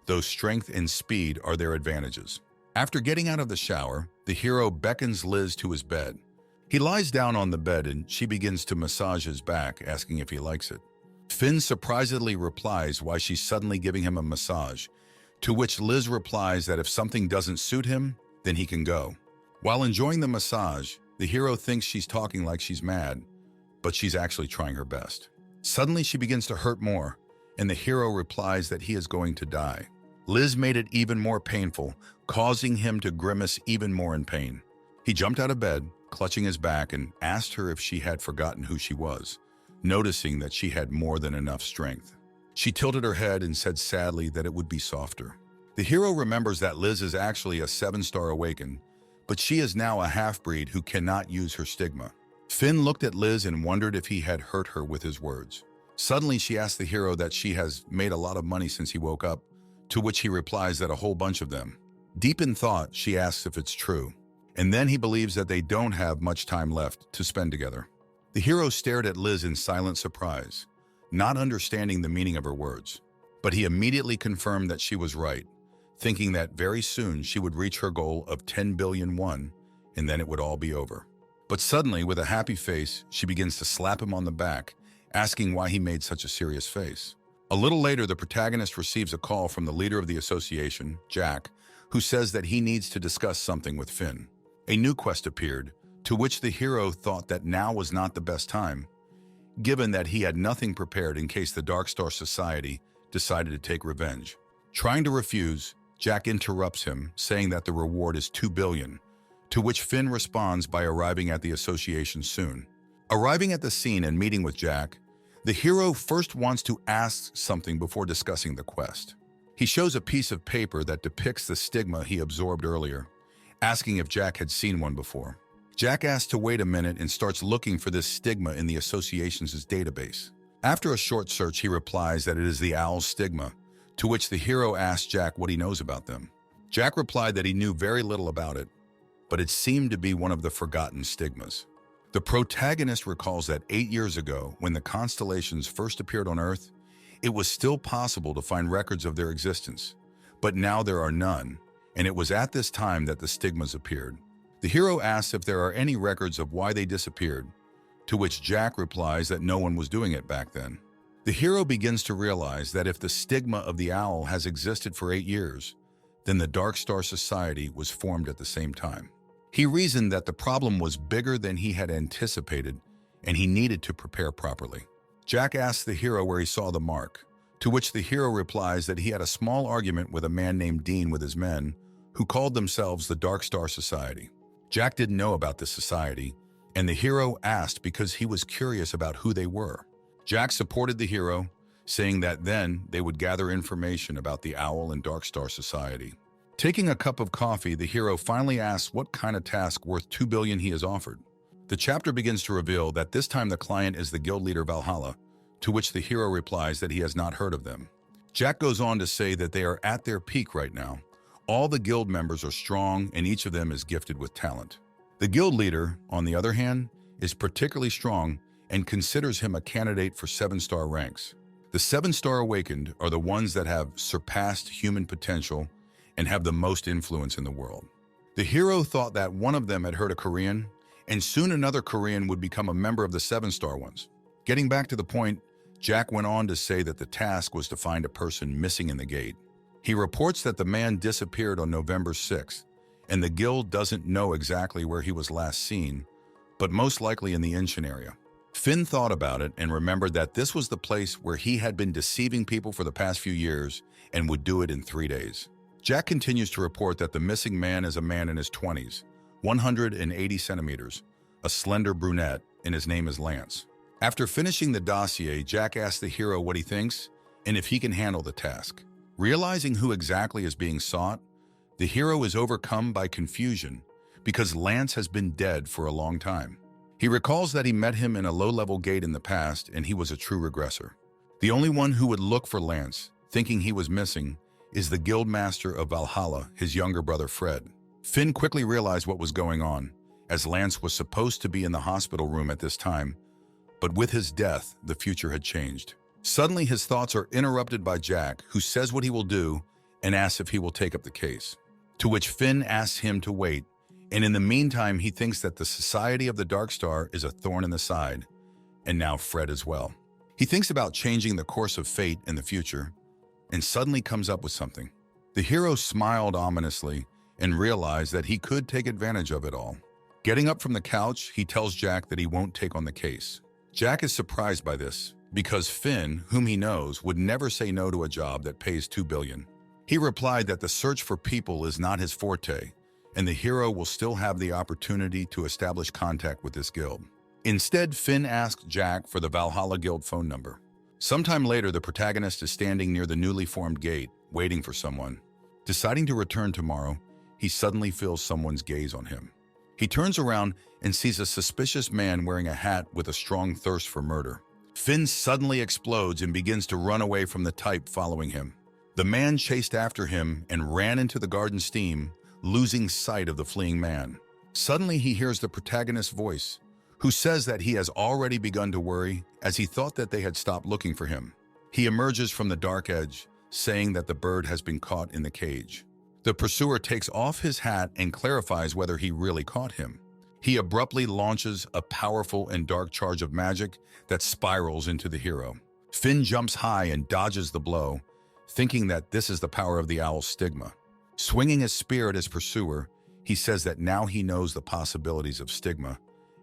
though strength and speed are their advantages. After getting out of the shower, the hero beckons Liz to his bed. He lies down on the bed and she begins to massage his back, asking if he likes it. Finn surprisedly replies why she's suddenly giving him a massage, to which Liz replies that if something doesn't suit him, then he can go. While enjoying the massage, the hero thinks she's talking like she's mad, but she's actually trying her best. Suddenly she begins to hurt more, and the hero replies that he is going to die. Liz made it even more painful, causing him to grimace even more in pain. He jumped out of bed, clutching his back, and asked her if she had forgotten who she was, noticing that she had more than enough strength. She tilted her head and said sadly that it would be softer. The hero remembers that Liz is actually a 7-star awakened, but she is now a half-breed who cannot use her stigma. Finn looked at Liz and wondered if he had hurt her with his words. Suddenly she asked the hero that she has made a lot of money since he woke up, to which he replies that a whole bunch of them. Deep in thought, she asks if it's true, and then he believes that they don't have much time left to spend together. The hero stared at Liz in silent surprise, not understanding the meaning of her words. But he immediately confirmed that she was right, thinking that very soon she would reach her goal of 10 billion won, and then it would all be over. But suddenly, with a happy face, she begins to slap him on the back, asking why he made such a serious face. A little later, the protagonist receives a call from the leader of the association, Jack, who says that he needs to discuss something with Finn. A new quest appeared, to which the hero thought that now was not the best time, given that he had nothing prepared in case the Dark Star Society decided to take revenge. Trying to refuse, Jack interrupts him, saying that the reward is 2 billion, to which Finn responds by arriving at the association soon. Arriving at the scene and meeting with Jack, the hero first wants to ask something before discussing the quest. He shows a piece of paper that depicts the stigma he absorbed earlier, asking if Jack had seen one before. Jack asks to wait a minute and starts looking for this stigma in the association's database. After a short search, he replies that it is the owl's stigma, to which the hero asks Jack what he knows about them. Jack replied that he knew very little about it, but it seemed to be one of the forgotten stigmas. The protagonist recalls that 8 years ago, when the constellations first appeared on Earth, it was still possible to find records of their existence, but now there are none, and it was at this time that the stigmas appeared. The hero asks if there are any records of why they disappeared, to which Jack replies that no one was doing it back then. The hero begins to realize that if the stigma of the owl has existed for 8 years, then the Dark Star Society was formed at the same time. He reasoned that the problem was bigger than he had anticipated, and he needed to prepare properly. Jack asks the hero where he saw the mark, to which the hero replies that he had a small argument with a man named Dean with his men, who called themselves the Dark Star Society. Jack didn't know about this society, and the hero asked because he was curious about who they were. Jack supported the hero, saying that then they would gather information about the Owl and Dark Star Society. Taking a cup of coffee, the hero finally asks what kind of task worth 2 billion he is offered. The chapter begins to reveal that this time the client is the guild leader Valhalla, to which the hero replies that he has not heard of them. Jack goes on to say that they are at their peak right now. All the guild members are strong and each of them is gifted with talent. The guild leader, on the other hand, is particularly strong and considers him a candidate for 7-star ranks. The 7-star awakened are the ones that have surpassed human potential and have the most influence in the world. The hero thought that one of them had heard a Korean, and soon another Korean would become a member of the 7-star ones. Getting back to the point, Jack went on to say that the task was to find a person missing in the gate. He reports that the man disappeared on November 6th, and the guild doesn't know exactly where he was last seen, but most likely in the Incheon area. Finn thought about it and remembered that this was the place where he had been deceiving people for the past few years and would do it in 3 days. Jack continues to report that the missing man is a man in his 20s, 180 centimeters, a slender brunette, and his name is Lance. After finishing the dossier, Jack asks the hero what he thinks and if he can handle the task. Realizing who exactly is being sought, the hero is overcome by confusion because Lance has been dead for a long time. He recalls that he met him in a low-level gate in the past and he was a true regressor. The only one who would look for Lance, thinking he was missing, is the guild master of Valhalla, his younger brother Fred. Finn quickly realized what was going on, as Lance was supposed to be in the hospital room at this time, but with his death, the future had changed. Suddenly, his thoughts are interrupted by Jack, who says what he will do and asks if he will take up the case. To which Finn asks him to wait, and in the meantime, he thinks that the Society of the Dark Star is a thorn in the side, and now Fred as well. He thinks about changing the course of fate in the future, and suddenly comes up with something. The hero smiled ominously and realized that he could take advantage of it all. Getting up from the couch, he tells Jack that he won't take on the case. Jack is surprised by this, because Finn, whom he knows, would never say no to a job that pays 2 billion. He replied that the search for people is not his forte, and the hero will still have the opportunity to establish contact with this guild. Instead, Finn asked Jack for the Valhalla Guild phone number. Sometime later, the protagonist is standing near the newly formed gate, waiting for someone. Deciding to return tomorrow, he suddenly feels someone's gaze on him. He turns around and sees a suspicious man wearing a hat with a strong thirst for murder. Finn suddenly explodes and begins to run away from the type following him. The man chased after him and ran into the garden steam, losing sight of the fleeing man. Suddenly he hears the protagonist's voice, who says that he has already begun to worry as he thought that they had stopped looking for him. He emerges from the dark edge, saying that the bird has been caught in the cage. The pursuer takes off his hat and clarifies whether he really caught him. He abruptly launches a powerful and dark charge of magic that spirals into the hero. Finn jumps high and dodges the blow, thinking that this is the power of the owl's stigma. Swinging his spear at his pursuer, he says that now he knows the possibilities of stigma,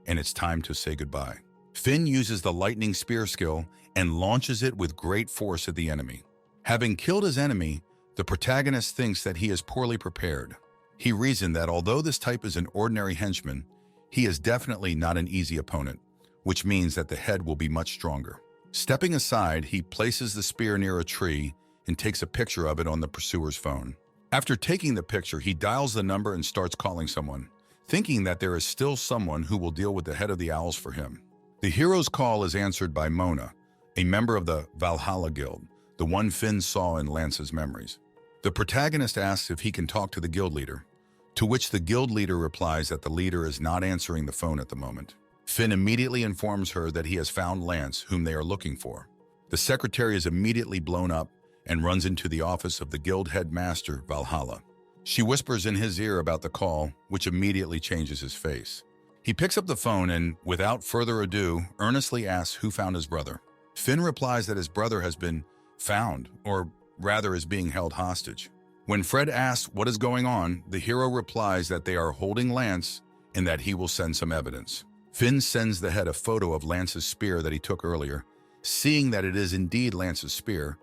and it's time to say goodbye. Finn uses the lightning spear skill and launches it with great force at the enemy. Having killed his enemy, the protagonist thinks that he is poorly prepared. He reasoned that although this type is an ordinary henchman, he is definitely not an easy opponent, which means that the head will be much stronger. Stepping aside, he places the spear near a tree and takes a picture of it on the pursuer's phone. After taking the picture, he dials the number and starts calling someone, thinking that there is still someone who will deal with the head of the owls for him. The hero's call is answered by Mona, a member of the Valhalla Guild, the one Finn saw in Lance's memories. The protagonist asks if he can talk to the guild leader, to which the guild leader replies that the leader is not answering the phone at the moment. Finn immediately informs her that he has found Lance, whom they are looking for. The secretary is immediately blown up and runs into the office of the guild headmaster, Valhalla. She whispers in his ear about the call, which immediately changes his face. He picks up the phone and, without further ado, earnestly asks who found his brother. Finn replies that his brother has been found, or rather is being held hostage. When Fred asks what is going on, the hero replies that they are holding Lance and that he will send some evidence. Finn sends the head a photo of Lance's spear that he took earlier. Seeing that it is indeed Lance's spear,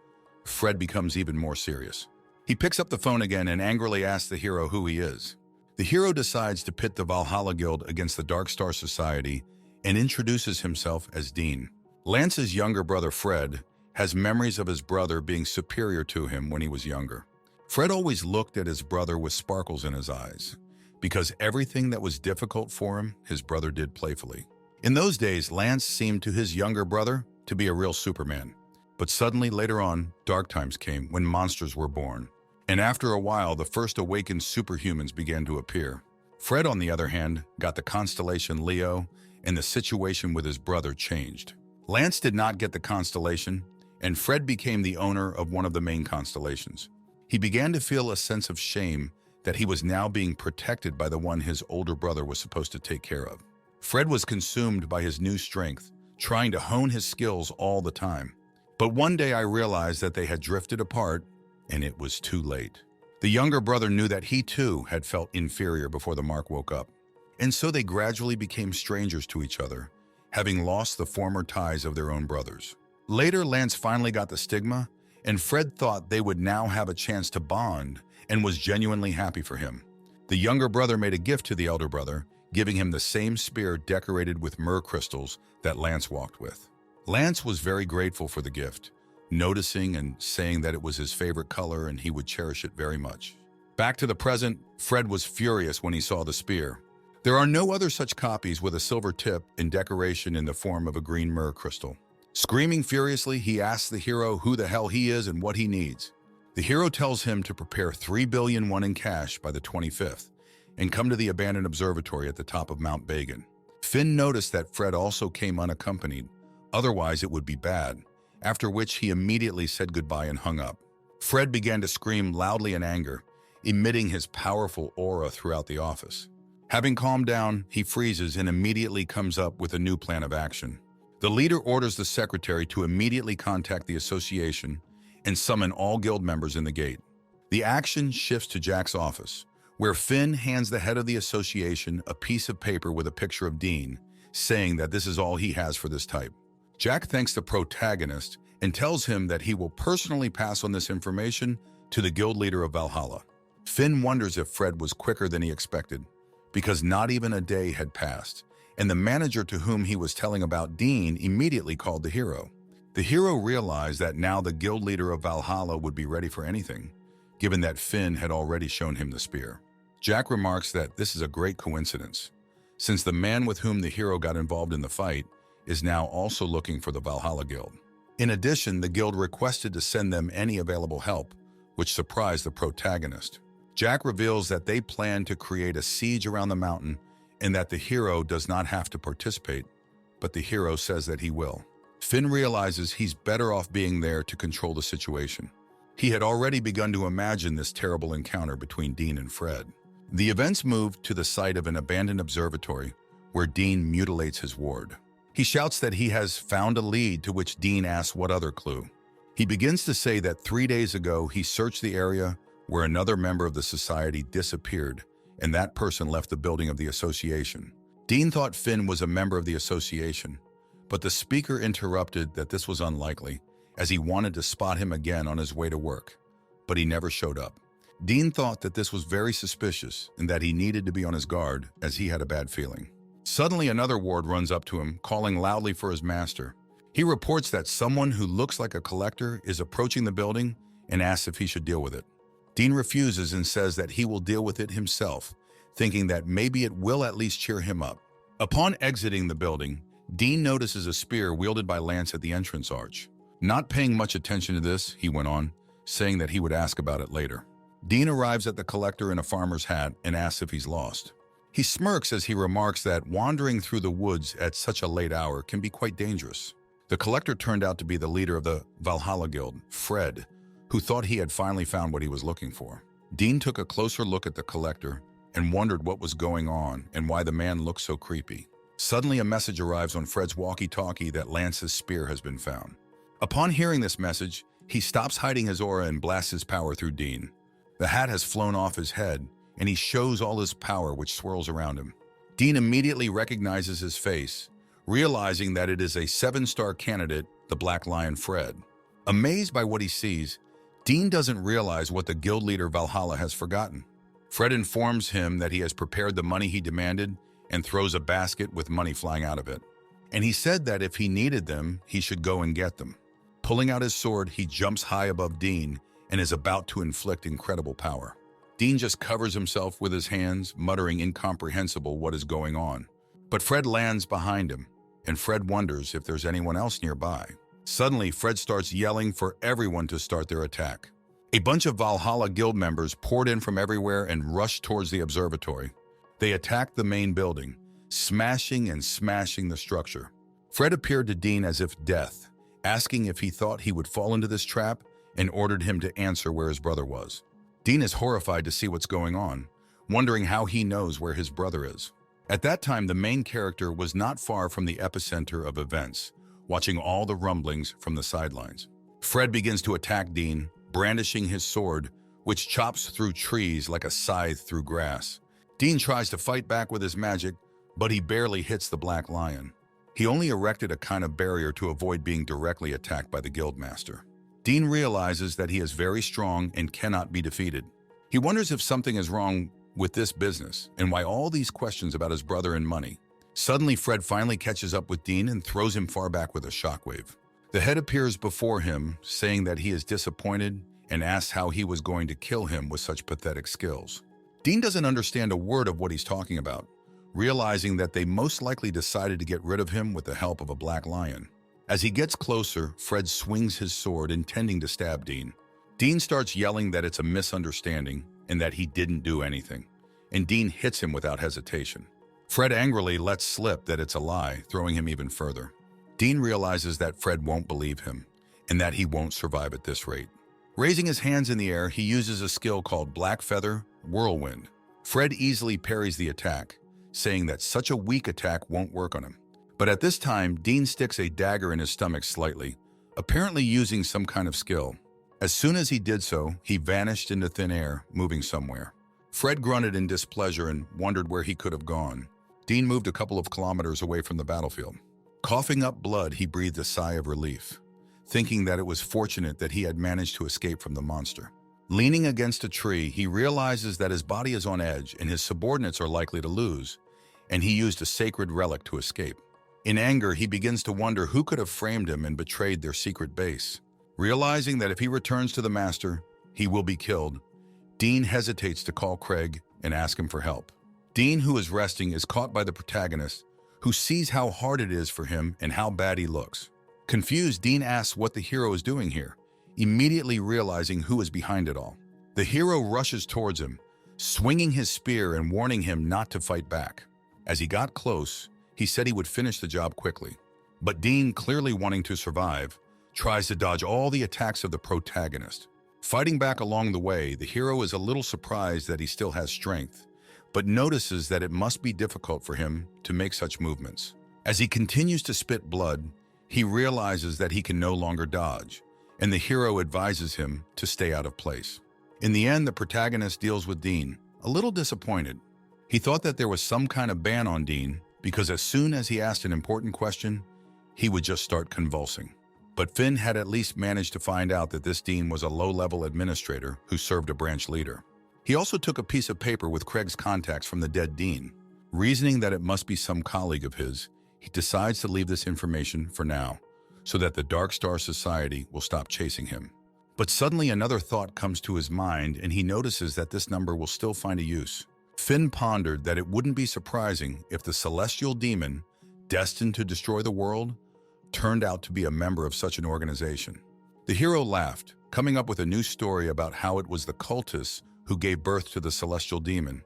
Fred becomes even more serious. He picks up the phone again and angrily asks the hero who he is. The hero decides to pit the Valhalla Guild against the Dark Star Society and introduces himself as Dean. Lance's younger brother Fred has memories of his brother being superior to him when he was younger. Fred always looked at his brother with sparkles in his eyes, because everything that was difficult for him, his brother did playfully. In those days, Lance seemed to his younger brother to be a real Superman. But suddenly, later on, dark times came when monsters were born. And after a while, the first awakened superhumans began to appear. Fred, on the other hand, got the constellation Leo, and the situation with his brother changed. Lance did not get the constellation, and Fred became the owner of one of the main constellations. He began to feel a sense of shame that he was now being protected by the one his older brother was supposed to take care of. Fred was consumed by his new strength, trying to hone his skills all the time. But one day I realized that they had drifted apart, and it was too late. The younger brother knew that he too had felt inferior before the Mark woke up. And so they gradually became strangers to each other, having lost the former ties of their own brothers. Later, Lance finally got the stigma, and Fred thought they would now have a chance to bond and was genuinely happy for him. The younger brother made a gift to the elder brother, giving him the same spear decorated with myrrh crystals that Lance walked with. Lance was very grateful for the gift, noticing and saying that it was his favorite color and he would cherish it very much. Back to the present, Fred was furious when he saw the spear. There are no other such copies with a silver tip and decoration in the form of a green myrrh crystal. Screaming furiously, he asks the hero who the hell he is and what he needs. The hero tells him to prepare 3 billion won in cash by the 25th and come to the abandoned observatory at the top of Mount Bagan. Finn noticed that Fred also came unaccompanied, otherwise it would be bad, after which he immediately said goodbye and hung up. Fred began to scream loudly in anger, emitting his powerful aura throughout the office. Having calmed down, he freezes and immediately comes up with a new plan of action. The leader orders the secretary to immediately contact the association and summon all guild members in the gate. The action shifts to Jack's office, where Finn hands the head of the association a piece of paper with a picture of Dean, saying that this is all he has for this type. Jack thanks the protagonist and tells him that he will personally pass on this information to the guild leader of Valhalla. Finn wonders if Fred was quicker than he expected, because not even a day had passed, and the manager to whom he was telling about Dean immediately called the hero. The hero realized that now the guild leader of Valhalla would be ready for anything, given that Finn had already shown him the spear. Jack remarks that this is a great coincidence, since the man with whom the hero got involved in the fight is now also looking for the Valhalla Guild. In addition, the guild requested to send them any available help, which surprised the protagonist. Jack reveals that they plan to create a siege around the mountain and that the hero does not have to participate, but the hero says that he will. Finn realizes he's better off being there to control the situation. He had already begun to imagine this terrible encounter between Dean and Fred. The events move to the site of an abandoned observatory where Dean mutilates his ward. He shouts that he has found a lead, to which Dean asks what other clue. He begins to say that 3 days ago he searched the area where another member of the society disappeared, and that person left the building of the association. Dean thought Finn was a member of the association, but the speaker interrupted that this was unlikely, as he wanted to spot him again on his way to work, but he never showed up. Dean thought that this was very suspicious and that he needed to be on his guard, as he had a bad feeling. Suddenly, another ward runs up to him, calling loudly for his master. He reports that someone who looks like a collector is approaching the building and asks if he should deal with it. Dean refuses and says that he will deal with it himself, thinking that maybe it will at least cheer him up. Upon exiting the building, Dean notices a spear wielded by Lance at the entrance arch. Not paying much attention to this, he went on, saying that he would ask about it later. Dean arrives at the collector in a farmer's hat and asks if he's lost. He smirks as he remarks that wandering through the woods at such a late hour can be quite dangerous. The collector turned out to be the leader of the Valhalla Guild, Fred, who thought he had finally found what he was looking for. Dean took a closer look at the collector and wondered what was going on and why the man looked so creepy. Suddenly, a message arrives on Fred's walkie-talkie that Lance's spear has been found. Upon hearing this message, he stops hiding his aura and blasts his power through Dean. The hat has flown off his head, and he shows all his power, which swirls around him. Dean immediately recognizes his face, realizing that it is a 7-star candidate, the Black Lion Fred. Amazed by what he sees, Dean doesn't realize what the guild leader Valhalla has forgotten. Fred informs him that he has prepared the money he demanded and throws a basket with money flying out of it. And he said that if he needed them, he should go and get them. Pulling out his sword, he jumps high above Dean and is about to inflict incredible power. Dean just covers himself with his hands, muttering incomprehensible what is going on. But Fred lands behind him, and Fred wonders if there's anyone else nearby. Suddenly, Fred starts yelling for everyone to start their attack. A bunch of Valhalla Guild members poured in from everywhere and rushed towards the observatory. They attacked the main building, smashing and smashing the structure. Fred appeared to Dean as if death, asking if he thought he would fall into this trap, and ordered him to answer where his brother was. Dean is horrified to see what's going on, wondering how he knows where his brother is. At that time, the main character was not far from the epicenter of events, watching all the rumblings from the sidelines. Fred begins to attack Dean, brandishing his sword, which chops through trees like a scythe through grass. Dean tries to fight back with his magic, but he barely hits the Black Lion. He only erected a kind of barrier to avoid being directly attacked by the guildmaster. Dean realizes that he is very strong and cannot be defeated. He wonders if something is wrong with this business and why all these questions about his brother and money. Suddenly, Fred finally catches up with Dean and throws him far back with a shockwave. The head appears before him, saying that he is disappointed and asks how he was going to kill him with such pathetic skills. Dean doesn't understand a word of what he's talking about, realizing that they most likely decided to get rid of him with the help of a Black Lion. As he gets closer, Fred swings his sword, intending to stab Dean. Dean starts yelling that it's a misunderstanding and that he didn't do anything, and Dean hits him without hesitation. Fred angrily lets slip that it's a lie, throwing him even further. Dean realizes that Fred won't believe him and that he won't survive at this rate. Raising his hands in the air, he uses a skill called Black Feather Whirlwind. Fred easily parries the attack, saying that such a weak attack won't work on him. But at this time, Dean sticks a dagger in his stomach slightly, apparently using some kind of skill. As soon as he did so, he vanished into thin air, moving somewhere. Fred grunted in displeasure and wondered where he could have gone. Dean moved a couple of kilometers away from the battlefield. Coughing up blood, he breathed a sigh of relief, thinking that it was fortunate that he had managed to escape from the monster. Leaning against a tree, he realizes that his body is on edge and his subordinates are likely to lose, and he used a sacred relic to escape. In anger, he begins to wonder who could have framed him and betrayed their secret base. Realizing that if he returns to the master, he will be killed, Dean hesitates to call Craig and ask him for help. Dean, who is resting, is caught by the protagonist, who sees how hard it is for him and how bad he looks. Confused, Dean asks what the hero is doing here, immediately realizing who is behind it all. The hero rushes towards him, swinging his spear and warning him not to fight back. As he got close, he said he would finish the job quickly. But Dean, clearly wanting to survive, tries to dodge all the attacks of the protagonist. Fighting back along the way, the hero is a little surprised that he still has strength, but notices that it must be difficult for him to make such movements. As he continues to spit blood, he realizes that he can no longer dodge, and the hero advises him to stay out of place. In the end, the protagonist deals with Dean, a little disappointed. He thought that there was some kind of ban on Dean, because as soon as he asked an important question, he would just start convulsing. But Finn had at least managed to find out that this Dean was a low-level administrator who served a branch leader. He also took a piece of paper with Craig's contacts from the dead Dean. Reasoning that it must be some colleague of his, he decides to leave this information for now, so that the Dark Star Society will stop chasing him. But suddenly another thought comes to his mind, and he notices that this number will still find a use. Finn pondered that it wouldn't be surprising if the celestial demon, destined to destroy the world, turned out to be a member of such an organization. The hero laughed, coming up with a new story about how it was the cultists who gave birth to the celestial demon,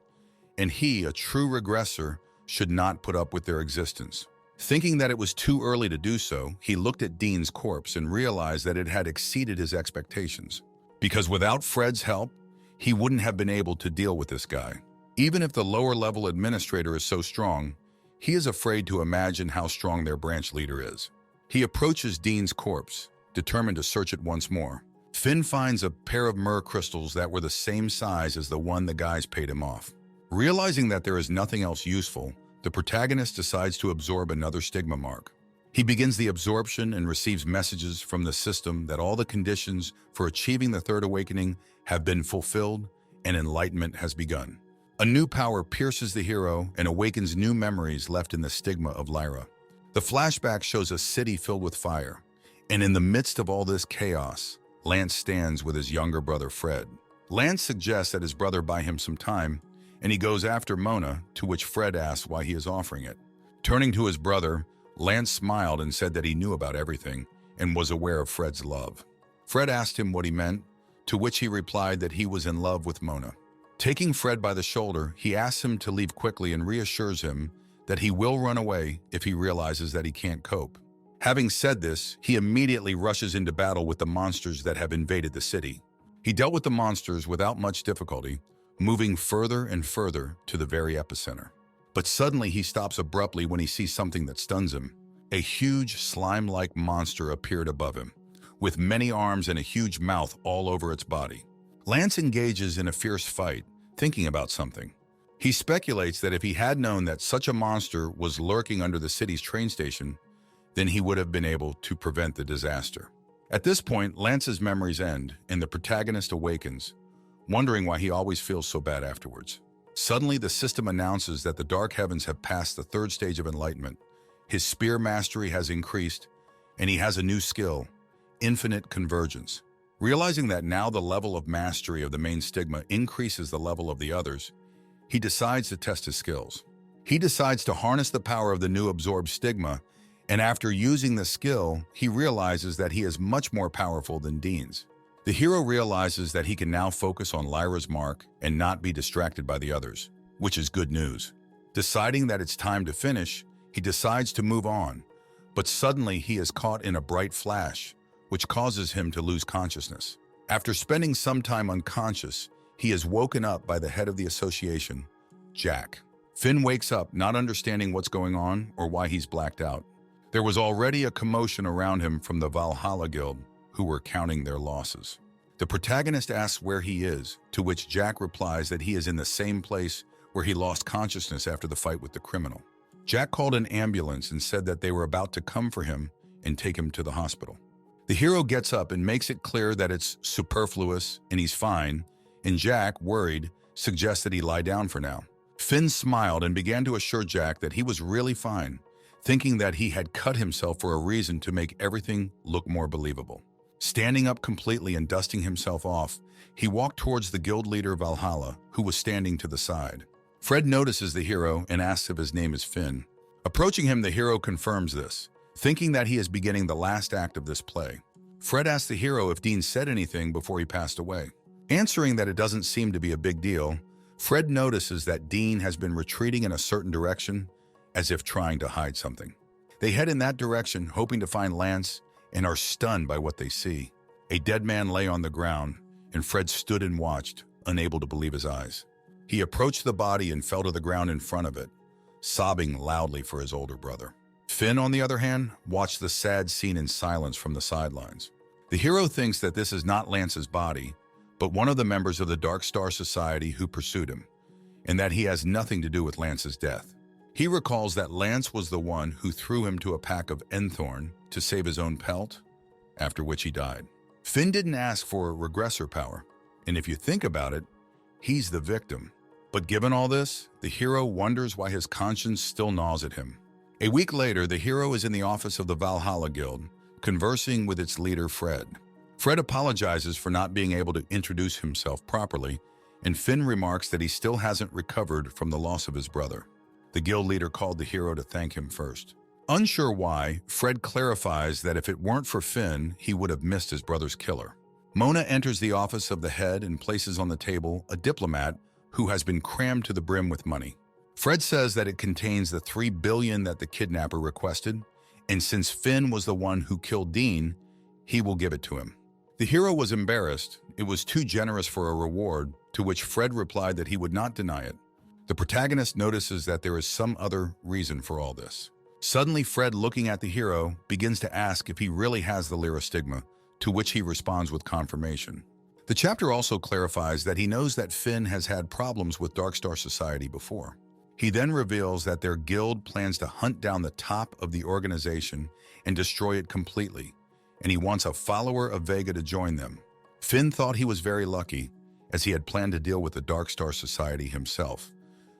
and he, a true regressor, should not put up with their existence. Thinking that it was too early to do so, he looked at Dean's corpse and realized that it had exceeded his expectations. Because without Fred's help, he wouldn't have been able to deal with this guy. Even if the lower-level administrator is so strong, he is afraid to imagine how strong their branch leader is. He approaches Dean's corpse, determined to search it once more. Finn finds a pair of myrrh crystals that were the same size as the one the guys paid him off. Realizing that there is nothing else useful, the protagonist decides to absorb another stigma mark. He begins the absorption and receives messages from the system that all the conditions for achieving the third awakening have been fulfilled and enlightenment has begun. A new power pierces the hero and awakens new memories left in the stigma of Lyra. The flashback shows a city filled with fire, and in the midst of all this chaos, Lance stands with his younger brother Fred. Lance suggests that his brother buy him some time, and he goes after Mona, to which Fred asks why he is offering it. Turning to his brother, Lance smiled and said that he knew about everything and was aware of Fred's love. Fred asked him what he meant, to which he replied that he was in love with Mona. Taking Fred by the shoulder, he asks him to leave quickly and reassures him that he will run away if he realizes that he can't cope. Having said this, he immediately rushes into battle with the monsters that have invaded the city. He dealt with the monsters without much difficulty, moving further and further to the very epicenter. But suddenly he stops abruptly when he sees something that stuns him. A huge slime-like monster appeared above him, with many arms and a huge mouth all over its body. Lance engages in a fierce fight, thinking about something. He speculates that if he had known that such a monster was lurking under the city's train station, then he would have been able to prevent the disaster. At this point, Lance's memories end, and the protagonist awakens, wondering why he always feels so bad afterwards. Suddenly, the system announces that the dark heavens have passed the third stage of enlightenment. His spear mastery has increased, and he has a new skill, infinite convergence. Realizing that now the level of mastery of the main stigma increases the level of the others, he decides to test his skills. He decides to harness the power of the new absorbed stigma, and after using the skill, he realizes that he is much more powerful than Dean's. The hero realizes that he can now focus on Lyra's mark and not be distracted by the others, which is good news. Deciding that it's time to finish, he decides to move on, but suddenly he is caught in a bright flash, which causes him to lose consciousness. After spending some time unconscious, he is woken up by the head of the association, Jack. Finn wakes up not understanding what's going on or why he's blacked out. There was already a commotion around him from the Valhalla Guild, who were counting their losses. The protagonist asks where he is, to which Jack replies that he is in the same place where he lost consciousness after the fight with the criminal. Jack called an ambulance and said that they were about to come for him and take him to the hospital. The hero gets up and makes it clear that it's superfluous and he's fine, and Jack, worried, suggests that he lie down for now. Finn smiled and began to assure Jack that he was really fine, thinking that he had cut himself for a reason to make everything look more believable. Standing up completely and dusting himself off, he walked towards the guild leader Valhalla, who was standing to the side. Fred notices the hero and asks if his name is Finn. Approaching him, the hero confirms this, thinking that he is beginning the last act of this play. Fred asks the hero if Dean said anything before he passed away. Answering that it doesn't seem to be a big deal, Fred notices that Dean has been retreating in a certain direction, as if trying to hide something. They head in that direction, hoping to find Lance, and are stunned by what they see. A dead man lay on the ground, and Fred stood and watched, unable to believe his eyes. He approached the body and fell to the ground in front of it, sobbing loudly for his older brother. Finn, on the other hand, watched the sad scene in silence from the sidelines. The hero thinks that this is not Lance's body, but one of the members of the Dark Star Society who pursued him, and that he has nothing to do with Lance's death. He recalls that Lance was the one who threw him to a pack of Enthorn to save his own pelt, after which he died. Finn didn't ask for a regressor power, and if you think about it, he's the victim. But given all this, the hero wonders why his conscience still gnaws at him. A week later, the hero is in the office of the Valhalla Guild, conversing with its leader, Fred. Fred apologizes for not being able to introduce himself properly, and Finn remarks that he still hasn't recovered from the loss of his brother. The guild leader called the hero to thank him first. Unsure why, Fred clarifies that if it weren't for Finn, he would have missed his brother's killer. Mona enters the office of the head and places on the table a diplomat who has been crammed to the brim with money. Fred says that it contains the $3 billion that the kidnapper requested, and since Finn was the one who killed Dean, he will give it to him. The hero was embarrassed. It was too generous for a reward, to which Fred replied that he would not deny it. The protagonist notices that there is some other reason for all this. Suddenly, Fred, looking at the hero, begins to ask if he really has the STIGMA, to which he responds with confirmation. The chapter also clarifies that he knows that Finn has had problems with Dark Star Society before. He then reveals that their guild plans to hunt down the top of the organization and destroy it completely, and he wants a follower of Vega to join them. Finn thought he was very lucky, as he had planned to deal with the Dark Star Society himself,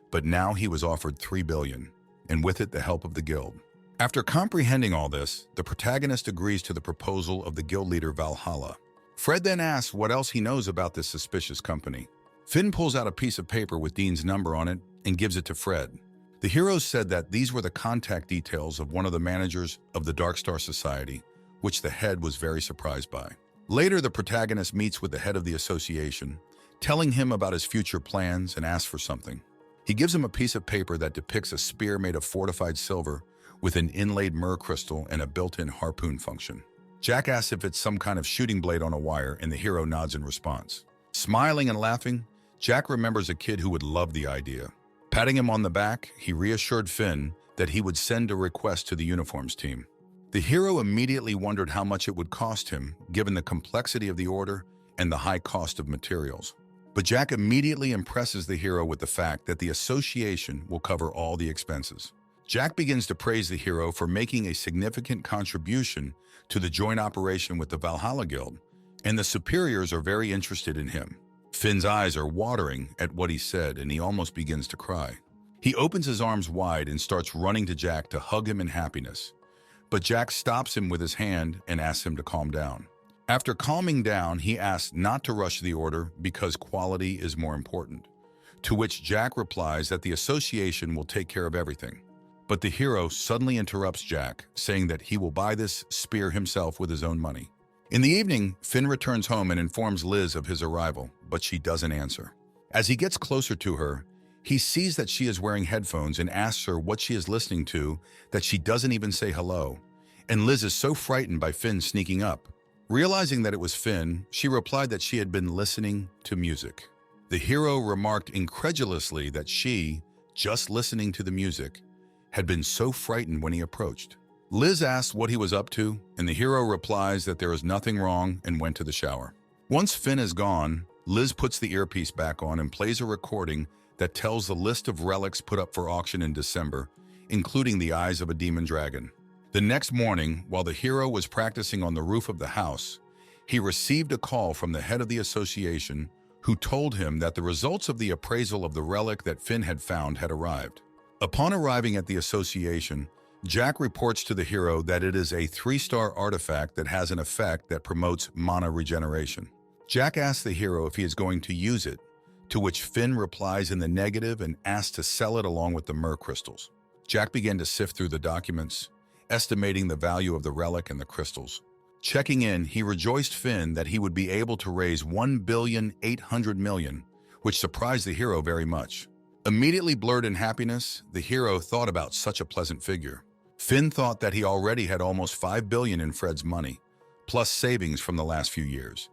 but now he was offered $3 billion, and with it the help of the guild. After comprehending all this, the protagonist agrees to the proposal of the guild leader Valhalla. Fred then asks what else he knows about this suspicious company. Finn pulls out a piece of paper with Dean's number on it and gives it to Fred. The hero said that these were the contact details of one of the managers of the Dark Star Society, which the head was very surprised by. Later, the protagonist meets with the head of the association, telling him about his future plans and asks for something. He gives him a piece of paper that depicts a spear made of fortified silver with an inlaid myrrh crystal and a built-in harpoon function. Jack asks if it's some kind of shooting blade on a wire, and the hero nods in response. Smiling and laughing, Jack remembers a kid who would love the idea. Patting him on the back, he reassured Finn that he would send a request to the uniforms team. The hero immediately wondered how much it would cost him, given the complexity of the order and the high cost of materials. But Jack immediately impresses the hero with the fact that the association will cover all the expenses. Jack begins to praise the hero for making a significant contribution to the joint operation with the Valhalla Guild, and the superiors are very interested in him. Finn's eyes are watering at what he said, and he almost begins to cry. He opens his arms wide and starts running to Jack to hug him in happiness. But Jack stops him with his hand and asks him to calm down. After calming down, he asks not to rush the order because quality is more important, to which Jack replies that the association will take care of everything. But the hero suddenly interrupts Jack, saying that he will buy this spear himself with his own money. In the evening, Finn returns home and informs Liz of his arrival, but she doesn't answer. As he gets closer to her, he sees that she is wearing headphones and asks her what she is listening to, that she doesn't even say hello. And Liz is so frightened by Finn sneaking up. Realizing that it was Finn, she replied that she had been listening to music. The hero remarked incredulously that she, just listening to the music, had been so frightened when he approached. Liz asked what he was up to, and the hero replies that there is nothing wrong and went to the shower. Once Finn is gone, Liz puts the earpiece back on and plays a recording that tells the list of relics put up for auction in December, including the eyes of a demon dragon. The next morning, while the hero was practicing on the roof of the house, he received a call from the head of the association who told him that the results of the appraisal of the relic that Finn had found had arrived. Upon arriving at the association, Jack reports to the hero that it is a 3-star artifact that has an effect that promotes mana regeneration. Jack asks the hero if he is going to use it, to which Finn replies in the negative and asks to sell it along with the myrrh crystals. Jack began to sift through the documents, estimating the value of the relic and the crystals. Checking in, he rejoiced Finn that he would be able to raise 1,800,000,000, which surprised the hero very much. Immediately blurred in happiness, the hero thought about such a pleasant figure. Finn thought that he already had almost 5 billion in Fred's money, plus savings from the last few years.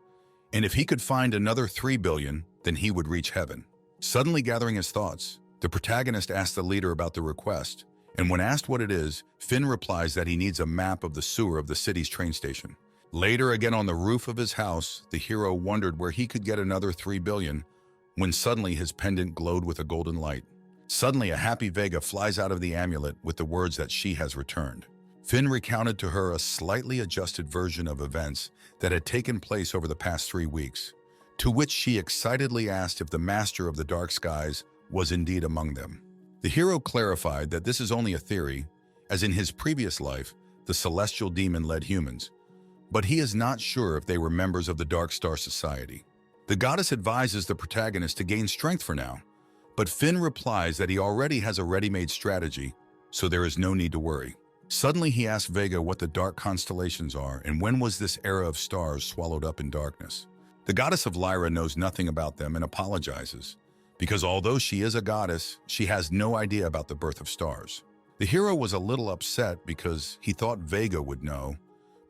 And if he could find another 3 billion, then he would reach heaven. Suddenly gathering his thoughts, the protagonist asked the leader about the request, and when asked what it is, Finn replies that he needs a map of the sewer of the city's train station. Later, again on the roof of his house, the hero wondered where he could get another 3 billion, when suddenly his pendant glowed with a golden light. Suddenly, a happy Vega flies out of the amulet with the words that she has returned. Finn recounted to her a slightly adjusted version of events that had taken place over the past 3 weeks, to which she excitedly asked if the master of the dark skies was indeed among them. The hero clarified that this is only a theory, as in his previous life, the celestial demon led humans, but he is not sure if they were members of the Dark Star Society. The goddess advises the protagonist to gain strength for now, but Finn replies that he already has a ready-made strategy, so there is no need to worry. Suddenly he asks Vega what the dark constellations are and when was this era of stars swallowed up in darkness. The goddess of Lyra knows nothing about them and apologizes, because although she is a goddess, she has no idea about the birth of stars. The hero was a little upset because he thought Vega would know,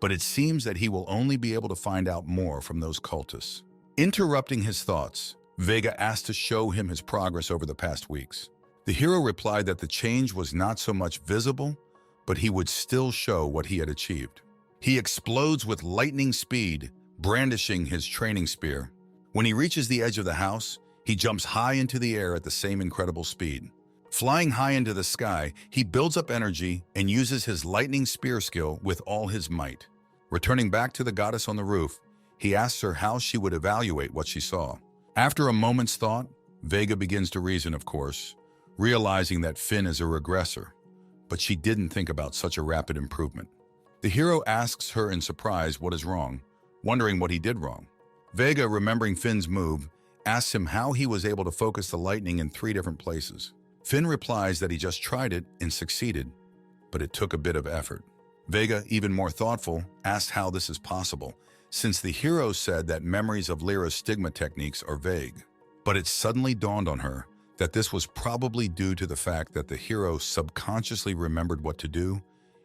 but it seems that he will only be able to find out more from those cultists. Interrupting his thoughts, Vega asked to show him his progress over the past weeks. The hero replied that the change was not so much visible, but he would still show what he had achieved. He explodes with lightning speed, brandishing his training spear. When he reaches the edge of the house, he jumps high into the air at the same incredible speed. Flying high into the sky, he builds up energy and uses his lightning spear skill with all his might. Returning back to the goddess on the roof, he asks her how she would evaluate what she saw. After a moment's thought, Vega begins to reason, of course, realizing that Finn is a regressor, but she didn't think about such a rapid improvement. The hero asks her in surprise what is wrong, wondering what he did wrong. Vega, remembering Finn's move, asks him how he was able to focus the lightning in 3 different places. Finn replies that he just tried it and succeeded, but it took a bit of effort. Vega, even more thoughtful, asks how this is possible, since the hero said that memories of Lyra's STIGMA techniques are vague. But it suddenly dawned on her that this was probably due to the fact that the hero subconsciously remembered what to do,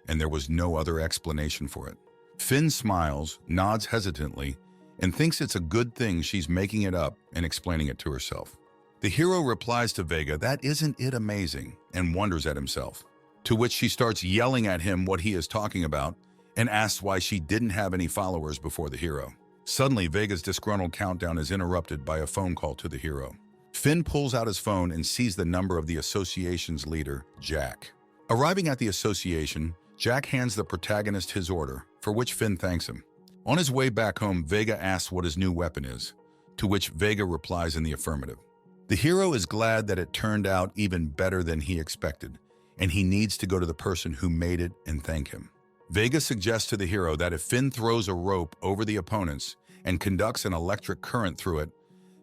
and there was no other explanation for it. Finn smiles, nods hesitantly, and thinks it's a good thing she's making it up and explaining it to herself. The hero replies to Vega that isn't it amazing, and wonders at himself, to which she starts yelling at him what he is talking about and asks why she didn't have any followers before the hero. Suddenly, Vega's disgruntled countdown is interrupted by a phone call to the hero. Finn pulls out his phone and sees the number of the association's leader, Jack. Arriving at the association, Jack hands the protagonist his order, for which Finn thanks him. On his way back home, Vega asks what his new weapon is, to which Vega replies in the affirmative. The hero is glad that it turned out even better than he expected, and he needs to go to the person who made it and thank him. Vega suggests to the hero that if Finn throws a rope over the opponents and conducts an electric current through it,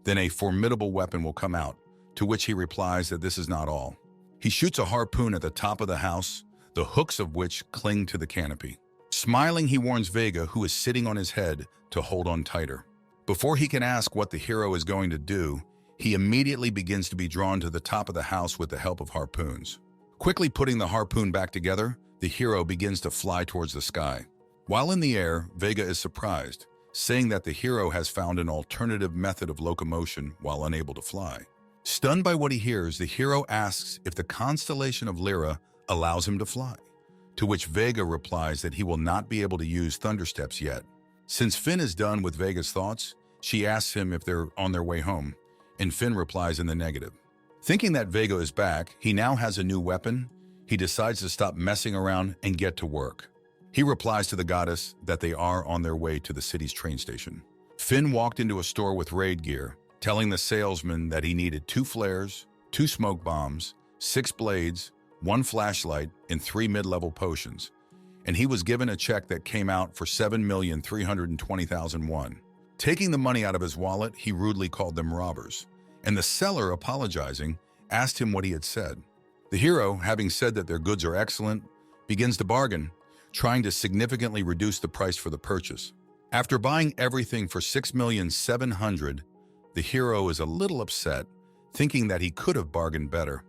then a formidable weapon will come out, to which he replies that this is not all. He shoots a harpoon at the top of the house, the hooks of which cling to the canopy. Smiling, he warns Vega, who is sitting on his head, to hold on tighter. Before he can ask what the hero is going to do, he immediately begins to be drawn to the top of the house with the help of harpoons. Quickly putting the harpoon back together, the hero begins to fly towards the sky. While in the air, Vega is surprised, saying that the hero has found an alternative method of locomotion while unable to fly. Stunned by what he hears, the hero asks if the constellation of Lyra allows him to fly, to which Vega replies that he will not be able to use thundersteps yet. Since Finn is done with Vega's thoughts, she asks him if they're on their way home, and Finn replies in the negative. Thinking that Vega is back, he now has a new weapon. He decides to stop messing around and get to work. He replies to the goddess that they are on their way to the city's train station. Finn walked into a store with raid gear, telling the salesman that he needed 2 flares, 2 smoke bombs, 6 blades, 1 flashlight, and 3 mid-level potions, and he was given a check that came out for 7,320,000 won. Taking the money out of his wallet, he rudely called them robbers, and the seller, apologizing, asked him what he had said. The hero, having said that their goods are excellent, begins to bargain, trying to significantly reduce the price for the purchase. After buying everything for $6,700,000, the hero is a little upset, thinking that he could have bargained better.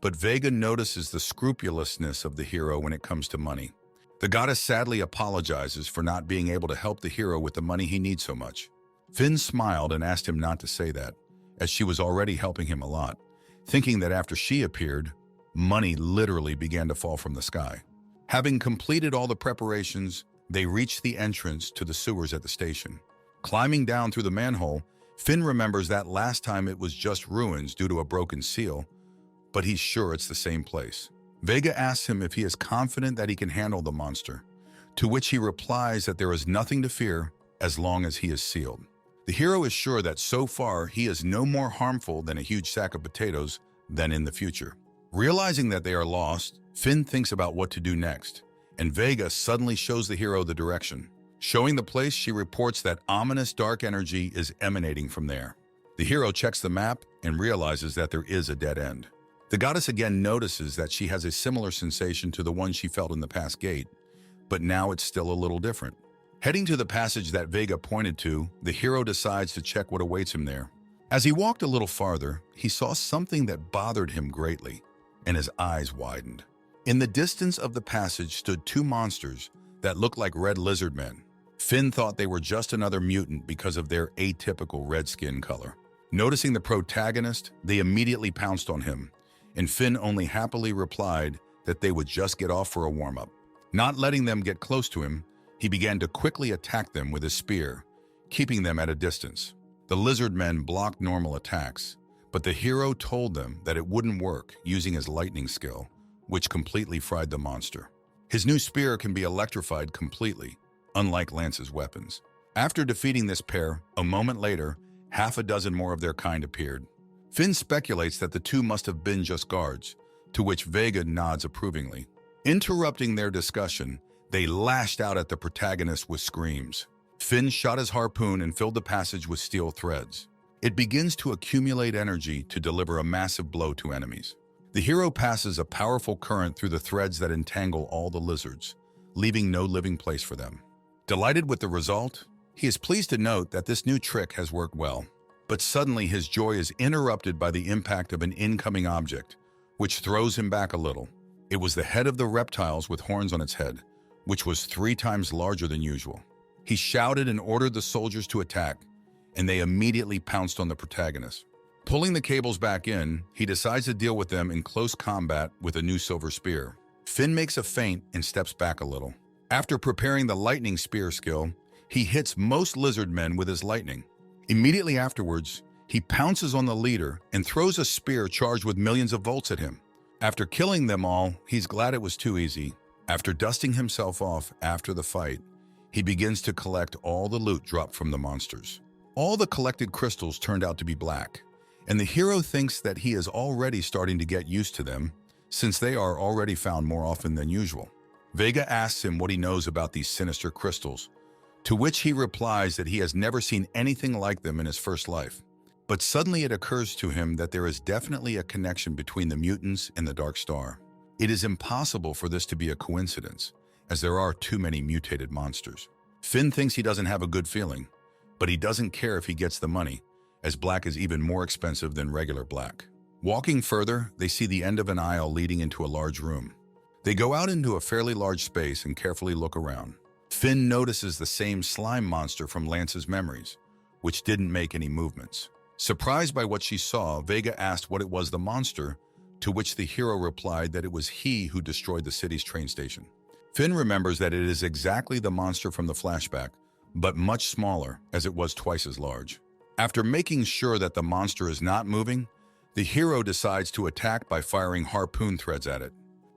But Vega notices the scrupulousness of the hero when it comes to money. The goddess sadly apologizes for not being able to help the hero with the money he needs so much. Finn smiled and asked him not to say that, as she was already helping him a lot, thinking that after she appeared, money literally began to fall from the sky. Having completed all the preparations, they reached the entrance to the sewers at the station. Climbing down through the manhole, Finn remembers that last time it was just ruins due to a broken seal, but he's sure it's the same place. Vega asks him if he is confident that he can handle the monster, to which he replies that there is nothing to fear as long as he is sealed. The hero is sure that so far he is no more harmful than a huge sack of potatoes than in the future. Realizing that they are lost, Finn thinks about what to do next, and Vega suddenly shows the hero the direction. Showing the place, she reports that ominous dark energy is emanating from there. The hero checks the map and realizes that there is a dead end. The goddess again notices that she has a similar sensation to the one she felt in the past gate, but now it's still a little different. Heading to the passage that Vega pointed to, the hero decides to check what awaits him there. As he walked a little farther, he saw something that bothered him greatly, and his eyes widened. In the distance of the passage stood two monsters that looked like red lizard men. Finn thought they were just another mutant because of their atypical red skin color. Noticing the protagonist, they immediately pounced on him, and Finn only happily replied that they would just get off for a warm-up. Not letting them get close to him, he began to quickly attack them with his spear, keeping them at a distance. The lizard men blocked normal attacks, but the hero told them that it wouldn't work using his lightning skill, which completely fried the monster. His new spear can be electrified completely, unlike Lance's weapons. After defeating this pair, a moment later, half a dozen more of their kind appeared. Finn speculates that the two must have been just guards, to which Vega nods approvingly. Interrupting their discussion, they lashed out at the protagonist with screams. Finn shot his harpoon and filled the passage with steel threads. It begins to accumulate energy to deliver a massive blow to enemies. The hero passes a powerful current through the threads that entangle all the lizards, leaving no living place for them. Delighted with the result, he is pleased to note that this new trick has worked well. But suddenly his joy is interrupted by the impact of an incoming object, which throws him back a little. It was the head of the reptiles with horns on its head, which was 3 times larger than usual. He shouted and ordered the soldiers to attack, and they immediately pounced on the protagonist. Pulling the cables back in, he decides to deal with them in close combat with a new silver spear. Finn makes a feint and steps back a little. After preparing the lightning spear skill, he hits most lizard men with his lightning. Immediately afterwards, he pounces on the leader and throws a spear charged with millions of volts at him. After killing them all, he's glad it was too easy. After dusting himself off after the fight, he begins to collect all the loot dropped from the monsters. All the collected crystals turned out to be black, and the hero thinks that he is already starting to get used to them, since they are already found more often than usual. Vega asks him what he knows about these sinister crystals, to which he replies that he has never seen anything like them in his first life. But suddenly it occurs to him that there is definitely a connection between the mutants and the Dark Star. It is impossible for this to be a coincidence, as there are too many mutated monsters. Finn thinks he doesn't have a good feeling, but he doesn't care if he gets the money, as black is even more expensive than regular black. Walking further, they see the end of an aisle leading into a large room. They go out into a fairly large space and carefully look around. Finn notices the same slime monster from Lance's memories, which didn't make any movements. Surprised by what she saw, Vega asked what it was the monster, to which the hero replied that it was he who destroyed the city's train station. Finn remembers that it is exactly the monster from the flashback, but much smaller, as it was twice as large. After making sure that the monster is not moving, the hero decides to attack by firing harpoon threads at it.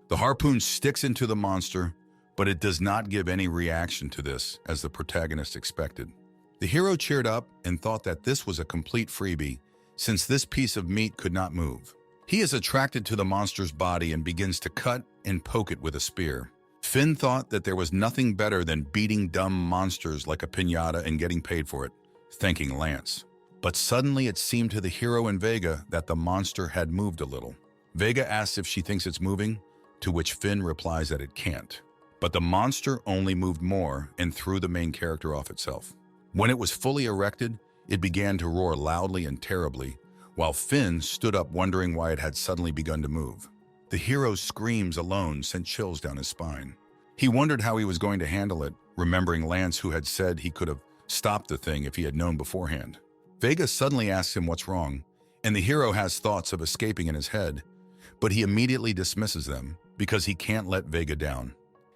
The harpoon sticks into the monster, but it does not give any reaction to this, as the protagonist expected. The hero cheered up and thought that this was a complete freebie, since this piece of meat could not move. He is attracted to the monster's body and begins to cut and poke it with a spear. Finn thought that there was nothing better than beating dumb monsters like a piñata and getting paid for it, thanking Lance. But suddenly it seemed to the hero and Vega that the monster had moved a little. Vega asks if she thinks it's moving, to which Finn replies that it can't. but the monster only moved more and threw the main character off itself. When it was fully erected, it began to roar loudly and terribly, while Finn stood up wondering why it had suddenly begun to move. The hero's screams alone sent chills down his spine. He wondered how he was going to handle it, remembering Lance, who had said he could have stopped the thing if he had known beforehand. Vega suddenly asks him what's wrong, and the hero has thoughts of escaping in his head, but he immediately dismisses them because he can't let Vega down.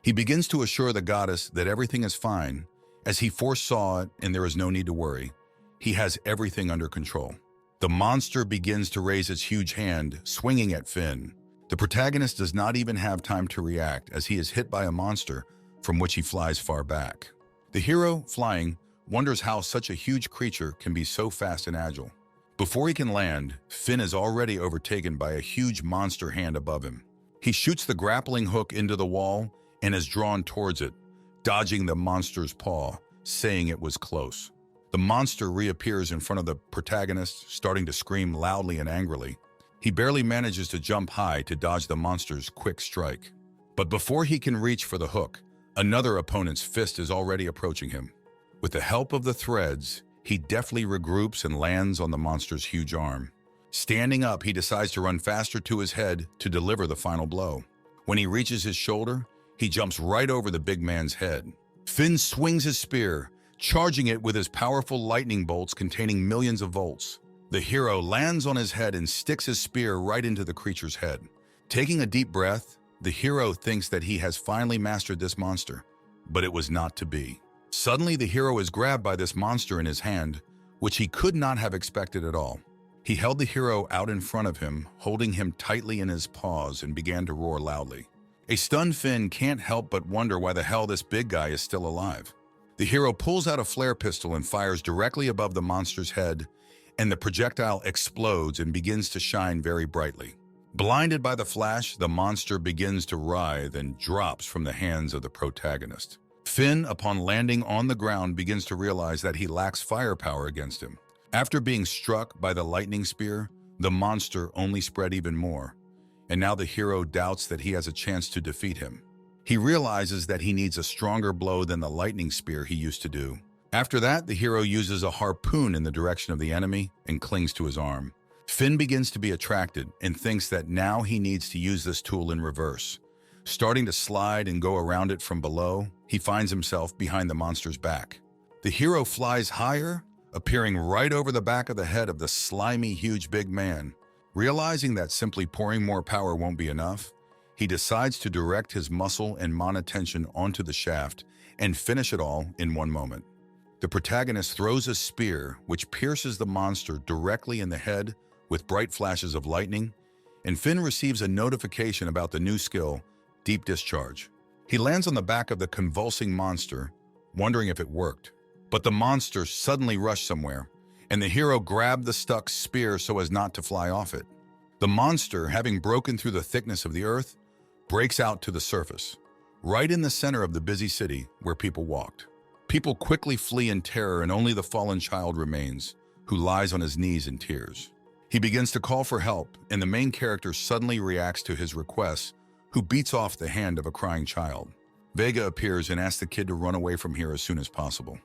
He begins to assure the goddess that everything is fine, as he foresaw it and there is no need to worry. He has everything under control. The monster begins to raise its huge hand, swinging at Finn. The protagonist does not even have time to react as he is hit by a monster from which he flies far back. The hero, flying, wonders how such a huge creature can be so fast and agile. Before he can land, Finn is already overtaken by a huge monster hand above him. He shoots the grappling hook into the wall and is drawn towards it, dodging the monster's paw, saying it was close. The monster reappears in front of the protagonist, starting to scream loudly and angrily. He barely manages to jump high to dodge the monster's quick strike. But before he can reach for the hook, another opponent's fist is already approaching him. With the help of the threads, he deftly regroups and lands on the monster's huge arm. Standing up, he decides to run faster to his head to deliver the final blow. When he reaches his shoulder, he jumps right over the big man's head. Finn swings his spear, charging it with his powerful lightning bolts containing millions of volts. The hero lands on his head and sticks his spear right into the creature's head. Taking a deep breath, the hero thinks that he has finally mastered this monster, but it was not to be. Suddenly, the hero is grabbed by this monster in his hand, which he could not have expected at all. He held the hero out in front of him, holding him tightly in his paws, and began to roar loudly. A stunned Finn can't help but wonder why the hell this big guy is still alive. The hero pulls out a flare pistol and fires directly above the monster's head, and the projectile explodes and begins to shine very brightly. Blinded by the flash, the monster begins to writhe and drops from the hands of the protagonist. Finn, upon landing on the ground, begins to realize that he lacks firepower against him. After being struck by the lightning spear, the monster only spread even more, and now the hero doubts that he has a chance to defeat him. He realizes that he needs a stronger blow than the lightning spear he used to do. After that, the hero uses a harpoon in the direction of the enemy and clings to his arm. Finn begins to be attracted and thinks that now he needs to use this tool in reverse. Starting to slide and go around it from below, he finds himself behind the monster's back. The hero flies higher, appearing right over the back of the head of the slimy, huge big man. Realizing that simply pouring more power won't be enough, he decides to direct his muscle and mana attention onto the shaft and finish it all in one moment. The protagonist throws a spear, which pierces the monster directly in the head with bright flashes of lightning, and Finn receives a notification about the new skill, Deep Discharge. He lands on the back of the convulsing monster, wondering if it worked. But the monster suddenly rushed somewhere, and the hero grabbed the stuck spear so as not to fly off it. The monster, having broken through the thickness of the earth, breaks out to the surface, right in the center of the busy city where people walked. People quickly flee in terror, and only the fallen child remains, who lies on his knees in tears. He begins to call for help, and the main character suddenly reacts to his request, who beats off the hand of a crying child. Vega appears and asks the kid to run away from here as soon as possible.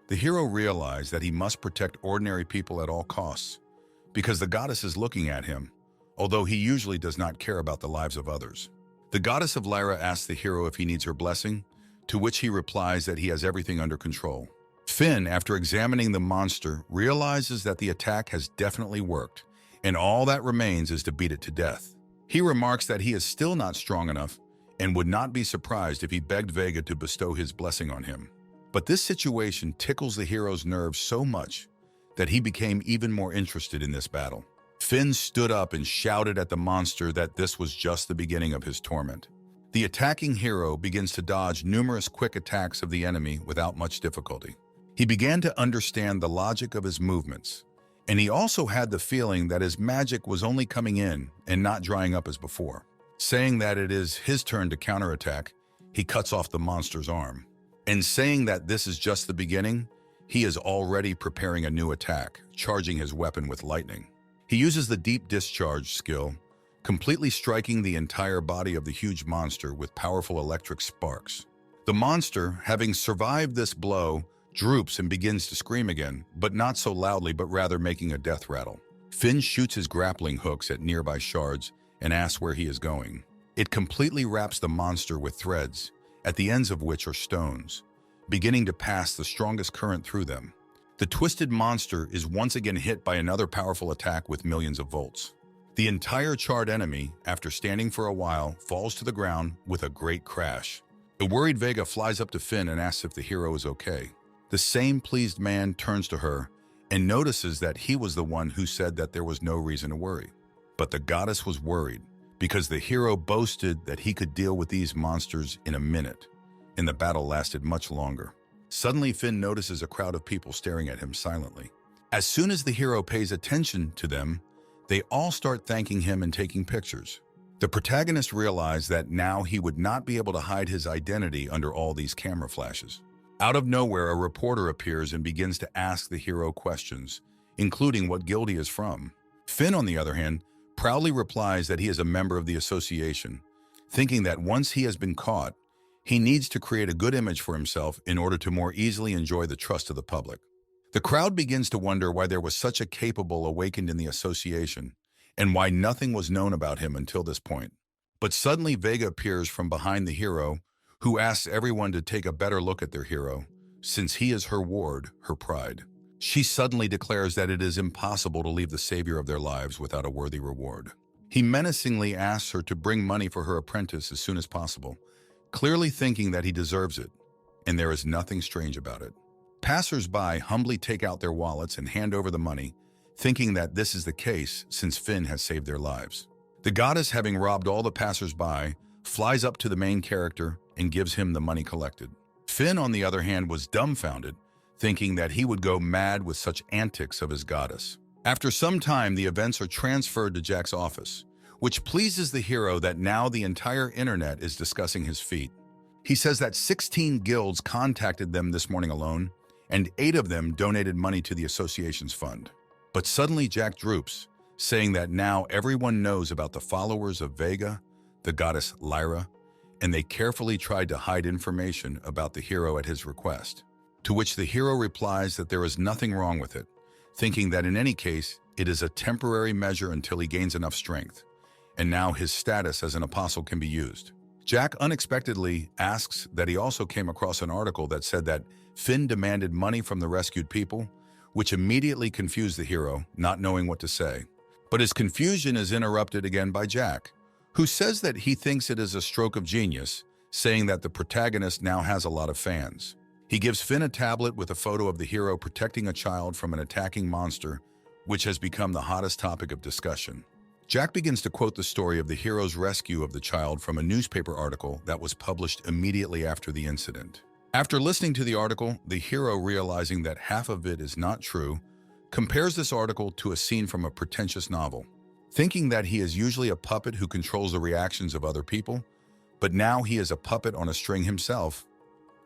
The hero realizes that he must protect ordinary people at all costs, because the goddess is looking at him, although he usually does not care about the lives of others. The goddess of Lyra asks the hero if he needs her blessing, to which he replies that he has everything under control. Finn, after examining the monster, realizes that the attack has definitely worked, and all that remains is to beat it to death. He remarks that he is still not strong enough and would not be surprised if he begged Vega to bestow his blessing on him. But this situation tickles the hero's nerves so much that he became even more interested in this battle. Finn stood up and shouted at the monster that this was just the beginning of his torment. The attacking hero begins to dodge numerous quick attacks of the enemy without much difficulty. He began to understand the logic of his movements, and he also had the feeling that his magic was only coming in and not drying up as before. Saying that it is his turn to counterattack, he cuts off the monster's arm. And saying that this is just the beginning, he is already preparing a new attack, charging his weapon with lightning. He uses the Deep Discharge skill, completely striking the entire body of the huge monster with powerful electric sparks. The monster, having survived this blow, droops and begins to scream again, but not so loudly but rather making a death rattle. Finn shoots his grappling hooks at nearby shards and asks where he is going. It completely wraps the monster with threads, at the ends of which are stones, beginning to pass the strongest current through them. The twisted monster is once again hit by another powerful attack with millions of volts. The entire charred enemy, after standing for a while, falls to the ground with a great crash. The worried Vega flies up to Finn and asks if the hero is okay. The same pleased man turns to her and notices that he was the one who said that there was no reason to worry. But the goddess was worried because the hero boasted that he could deal with these monsters in a minute, and the battle lasted much longer. Suddenly, Finn notices a crowd of people staring at him silently. As soon as the hero pays attention to them, they all start thanking him and taking pictures. The protagonist realized that now he would not be able to hide his identity under all these camera flashes. Out of nowhere, a reporter appears and begins to ask the hero questions, including what guild he is from. Finn, on the other hand, proudly replies that he is a member of the association, thinking that once he has been caught, he needs to create a good image for himself in order to more easily enjoy the trust of the public. The crowd begins to wonder why there was such a capable awakened in the association, and why nothing was known about him until this point. But suddenly Vega appears from behind the hero, who asks everyone to take a better look at their hero, since he is her ward, her pride. She suddenly declares that it is impossible to leave the savior of their lives without a worthy reward. He menacingly asks her to bring money for her apprentice as soon as possible, clearly thinking that he deserves it, and there is nothing strange about it. Passers-by humbly take out their wallets and hand over the money, thinking that this is the case since Finn has saved their lives. The goddess, having robbed all the passers-by, flies up to the main character and gives him the money collected. Finn, on the other hand, was dumbfounded, thinking that he would go mad with such antics of his goddess. After some time, the events are transferred to Jack's office, which pleases the hero that now the entire internet is discussing his feat. He says that 16 guilds contacted them this morning alone, and 8 of them donated money to the association's fund. But suddenly Jack droops, saying that now everyone knows about the followers of Vega, the goddess Lyra, and they carefully tried to hide information about the hero at his request. To which the hero replies that there is nothing wrong with it, thinking that in any case, it is a temporary measure until he gains enough strength, and now his status as an apostle can be used. Jack unexpectedly asks that he also came across an article that said that Finn demanded money from the rescued people, which immediately confused the hero, not knowing what to say. But his confusion is interrupted again by Jack, who says that he thinks it is a stroke of genius, saying that the protagonist now has a lot of fans. He gives Finn a tablet with a photo of the hero protecting a child from an attacking monster, which has become the hottest topic of discussion. Jack begins to quote the story of the hero's rescue of the child from a newspaper article that was published immediately after the incident. After listening to the article, the hero, realizing that half of it is not true, compares this article to a scene from a pretentious novel. Thinking that he is usually a puppet who controls the reactions of other people, but now he is a puppet on a string himself,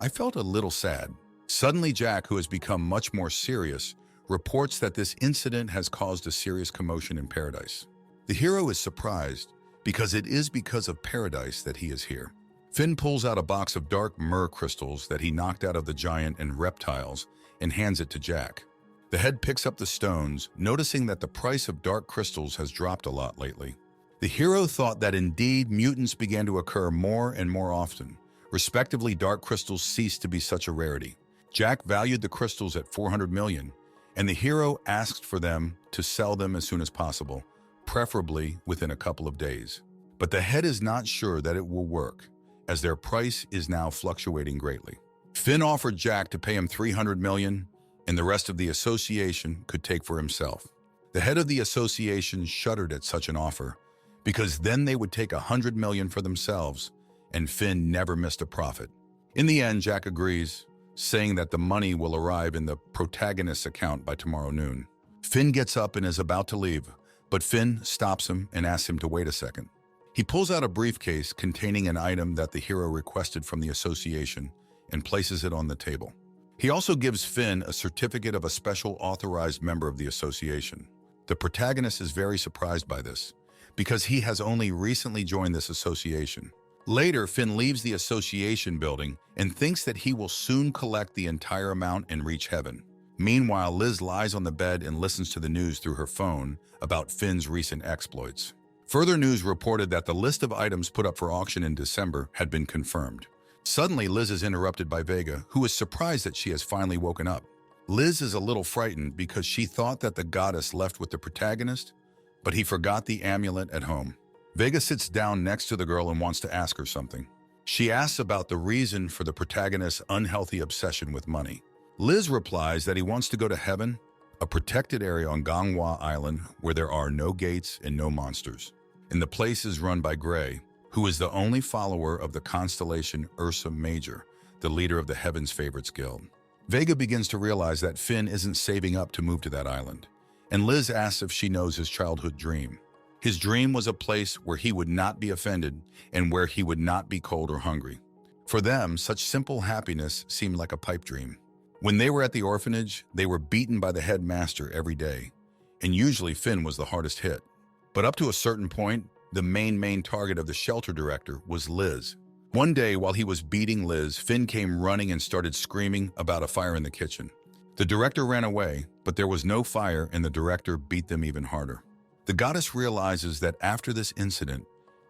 I felt a little sad. Suddenly Jack, who has become much more serious, reports that this incident has caused a serious commotion in paradise. The hero is surprised because it is because of paradise that he is here. Finn pulls out a box of dark myrrh crystals that he knocked out of the giant and reptiles and hands it to Jack. The head picks up the stones, noticing that the price of dark crystals has dropped a lot lately. The hero thought that indeed mutants began to occur more and more often. Respectively, dark crystals ceased to be such a rarity. Jack valued the crystals at 400 million, and the hero asked for them to sell them as soon as possible, preferably within a couple of days. But the head is not sure that it will work, as their price is now fluctuating greatly. Finn offered Jack to pay him 300 million, and the rest of the association could take for himself. The head of the association shuddered at such an offer, because then they would take 100 million for themselves, and Finn never missed a profit. In the end, Jack agrees, saying that the money will arrive in the protagonist's account by tomorrow noon. Finn gets up and is about to leave, but Finn stops him and asks him to wait a second. He pulls out a briefcase containing an item that the hero requested from the association and places it on the table. He also gives Finn a certificate of a special authorized member of the association. The protagonist is very surprised by this, because he has only recently joined this association. Later, Finn leaves the association building and thinks that he will soon collect the entire amount and reach heaven. Meanwhile, Liz lies on the bed and listens to the news through her phone about Finn's recent exploits. Further news reported that the list of items put up for auction in December had been confirmed. Suddenly, Liz is interrupted by Vega, who is surprised that she has finally woken up. Liz is a little frightened because she thought that the goddess left with the protagonist, but he forgot the amulet at home. Vega sits down next to the girl and wants to ask her something. She asks about the reason for the protagonist's unhealthy obsession with money. Liz replies that he wants to go to heaven, a protected area on Manhwa Island where there are no gates and no monsters. And the place is run by Gray, who is the only follower of the constellation Ursa Major, the leader of the Heaven's Favorites Guild. Vega begins to realize that Finn isn't saving up to move to that island, and Liz asks if she knows his childhood dream. His dream was a place where he would not be offended and where he would not be cold or hungry. For them, such simple happiness seemed like a pipe dream. When they were at the orphanage, they were beaten by the headmaster every day, and usually Finn was the hardest hit. But up to a certain point, the main target of the shelter director was Liz. One day, while he was beating Liz, Finn came running and started screaming about a fire in the kitchen. The director ran away, but there was no fire and the director beat them even harder. The goddess realizes that after this incident,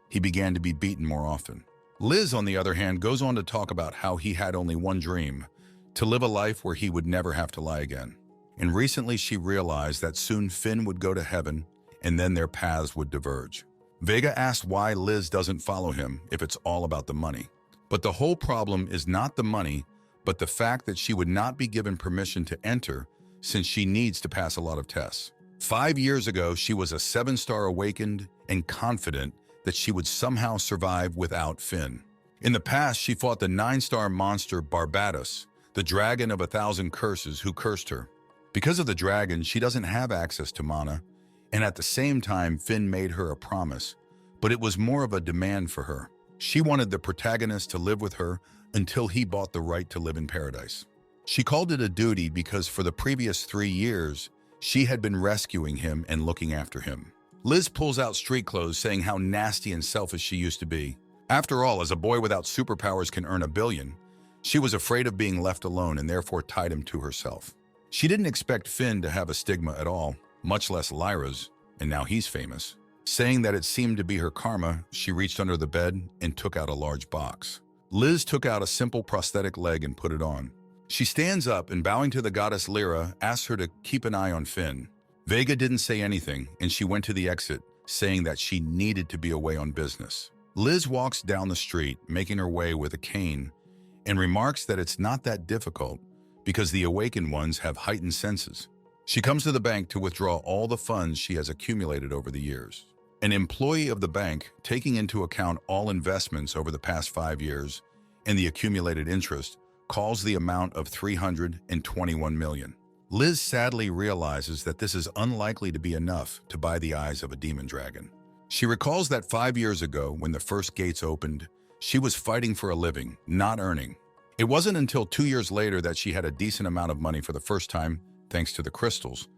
he began to be beaten more often. Liz, on the other hand, goes on to talk about how he had only one dream, to live a life where he would never have to lie again. And recently she realized that soon Finn would go to heaven and then their paths would diverge. Vega asks why Liz doesn't follow him if it's all about the money. But the whole problem is not the money, but the fact that she would not be given permission to enter since she needs to pass a lot of tests. 5 years ago, she was a 7-star awakened and confident that she would somehow survive without Finn. In the past, she fought the 9-star monster Barbados, the dragon of 1,000 curses who cursed her. Because of the dragon, she doesn't have access to mana, and at the same time, Finn made her a promise, but it was more of a demand for her. She wanted the protagonist to live with her until he bought the right to live in paradise. She called it a duty because for the previous 3 years, she had been rescuing him and looking after him. Liz pulls out street clothes, saying how nasty and selfish she used to be. After all, as a boy without superpowers can earn $1 billion, she was afraid of being left alone and therefore tied him to herself. She didn't expect Finn to have a stigma at all, much less Lyra's, and now he's famous. Saying that it seemed to be her karma, she reached under the bed and took out a large box. Liz took out a simple prosthetic leg and put it on. She stands up and, bowing to the goddess Lyra, asks her to keep an eye on Finn. Vega didn't say anything, and she went to the exit, saying that she needed to be away on business. Liz walks down the street, making her way with a cane, and remarks that it's not that difficult because the awakened ones have heightened senses. She comes to the bank to withdraw all the funds she has accumulated over the years. An employee of the bank, taking into account all investments over the past 5 years and the accumulated interest, calls the amount of $321 million. Liz sadly realizes that this is unlikely to be enough to buy the eyes of a demon dragon. She recalls that 5 years ago, when the first gates opened, she was fighting for a living, not earning. It wasn't until 2 years later that she had a decent amount of money for the first time, thanks to the crystals,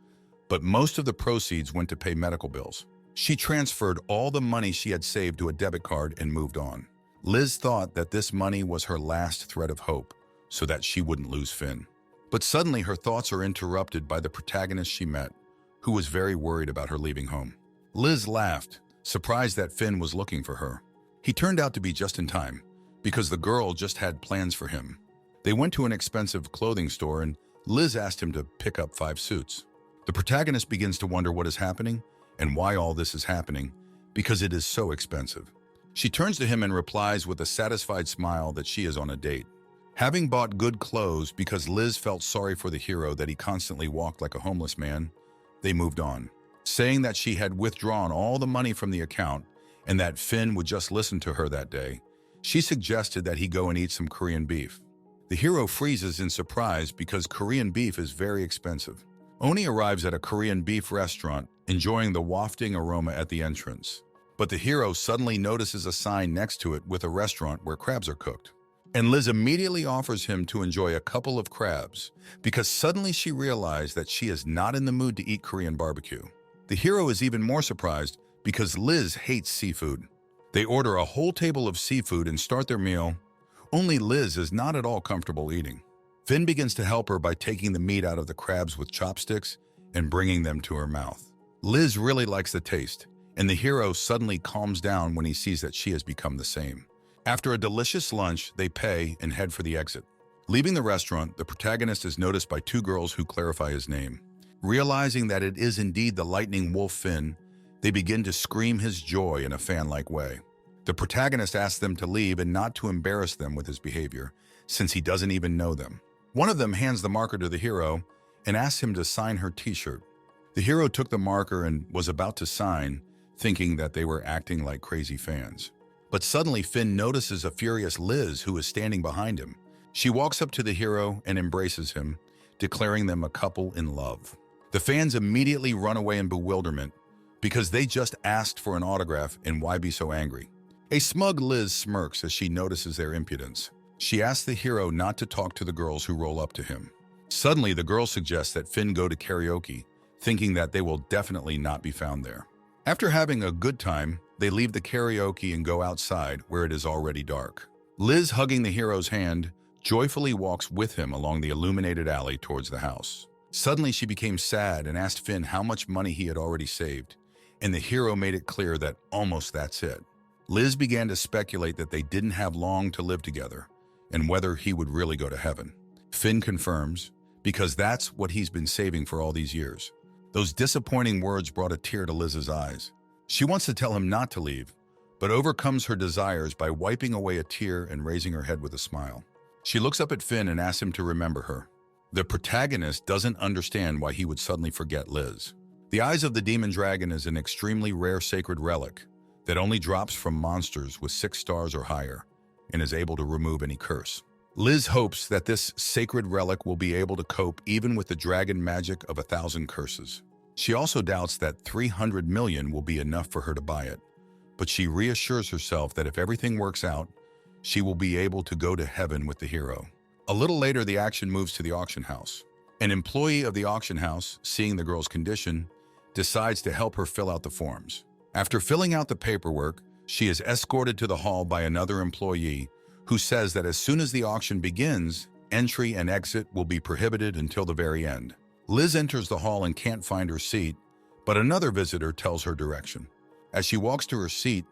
but most of the proceeds went to pay medical bills. She transferred all the money she had saved to a debit card and moved on. Liz thought that this money was her last thread of hope, so that she wouldn't lose Finn. But suddenly her thoughts are interrupted by the protagonist she met, who was very worried about her leaving home. Liz laughed, surprised that Finn was looking for her. He turned out to be just in time, because the girl just had plans for him. They went to an expensive clothing store and Liz asked him to pick up 5 suits. The protagonist begins to wonder what is happening and why all this is happening, because it is so expensive. She turns to him and replies with a satisfied smile that she is on a date. Having bought good clothes because Liz felt sorry for the hero that he constantly walked like a homeless man, they moved on, saying that she had withdrawn all the money from the account and that Finn would just listen to her that day. She suggested that he go and eat some Korean beef. The hero freezes in surprise because Korean beef is very expensive. Oni arrives at a Korean beef restaurant, enjoying the wafting aroma at the entrance. But the hero suddenly notices a sign next to it with a restaurant where crabs are cooked. And Liz immediately offers him to enjoy a couple of crabs because suddenly she realized that she is not in the mood to eat Korean barbecue. The hero is even more surprised because Liz hates seafood. They order a whole table of seafood and start their meal, only Liz is not at all comfortable eating. Finn begins to help her by taking the meat out of the crabs with chopsticks and bringing them to her mouth. Liz really likes the taste, and the hero suddenly calms down when he sees that she has become the same. After a delicious lunch, they pay and head for the exit. Leaving the restaurant, the protagonist is noticed by two girls who clarify his name. Realizing that it is indeed the lightning wolf Finn, they begin to scream his joy in a fan-like way. The protagonist asks them to leave and not to embarrass them with his behavior, since he doesn't even know them. One of them hands the marker to the hero and asks him to sign her t-shirt. The hero took the marker and was about to sign, thinking that they were acting like crazy fans. But suddenly Finn notices a furious Liz who is standing behind him. She walks up to the hero and embraces him, declaring them a couple in love. The fans immediately run away in bewilderment because they just asked for an autograph, and why be so angry? A smug Liz smirks as she notices their impudence. She asks the hero not to talk to the girls who roll up to him. Suddenly, the girl suggests that Finn go to karaoke, thinking that they will definitely not be found there. After having a good time, they leave the karaoke and go outside where it is already dark. Liz, hugging the hero's hand, joyfully walks with him along the illuminated alley towards the house. Suddenly, she became sad and asked Finn how much money he had already saved, and the hero made it clear that almost that's it. Liz began to speculate that they didn't have long to live together and whether he would really go to heaven. Finn confirms, because that's what he's been saving for all these years. Those disappointing words brought a tear to Liz's eyes. She wants to tell him not to leave, but overcomes her desires by wiping away a tear and raising her head with a smile. She looks up at Finn and asks him to remember her. The protagonist doesn't understand why he would suddenly forget Liz. The Eyes of the Demon Dragon is an extremely rare sacred relic that only drops from monsters with 6 stars or higher and is able to remove any curse. Liz hopes that this sacred relic will be able to cope even with the dragon magic of 1,000 curses. She also doubts that 300 million will be enough for her to buy it, but she reassures herself that if everything works out, she will be able to go to heaven with the hero. A little later, the action moves to the auction house. An employee of the auction house, seeing the girl's condition, decides to help her fill out the forms. After filling out the paperwork, she is escorted to the hall by another employee who says that as soon as the auction begins, entry and exit will be prohibited until the very end. Liz enters the hall and can't find her seat, but another visitor tells her direction. As she walks to her seat,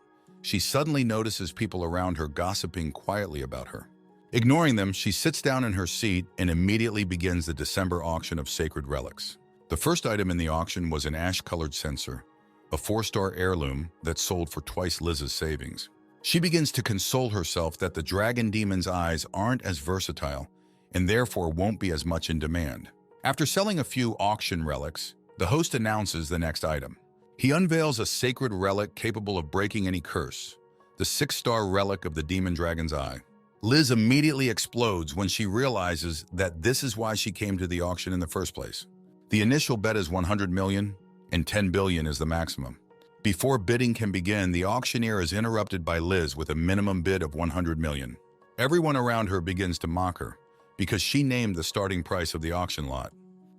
she suddenly notices people around her gossiping quietly about her. Ignoring them, she sits down in her seat and immediately begins the December auction of sacred relics. The first item in the auction was an ash-colored censer, a 4-star heirloom that sold for twice Liz's savings. She begins to console herself that the dragon demon's eyes aren't as versatile and therefore won't be as much in demand. After selling a few auction relics, the host announces the next item. He unveils a sacred relic capable of breaking any curse, the 6-star relic of the demon dragon's eye. Liz immediately explodes when she realizes that this is why she came to the auction in the first place. The initial bet is 100 million, and 10 billion is the maximum. Before bidding can begin, the auctioneer is interrupted by Liz with a minimum bid of 100 million. Everyone around her begins to mock her because she named the starting price of the auction lot.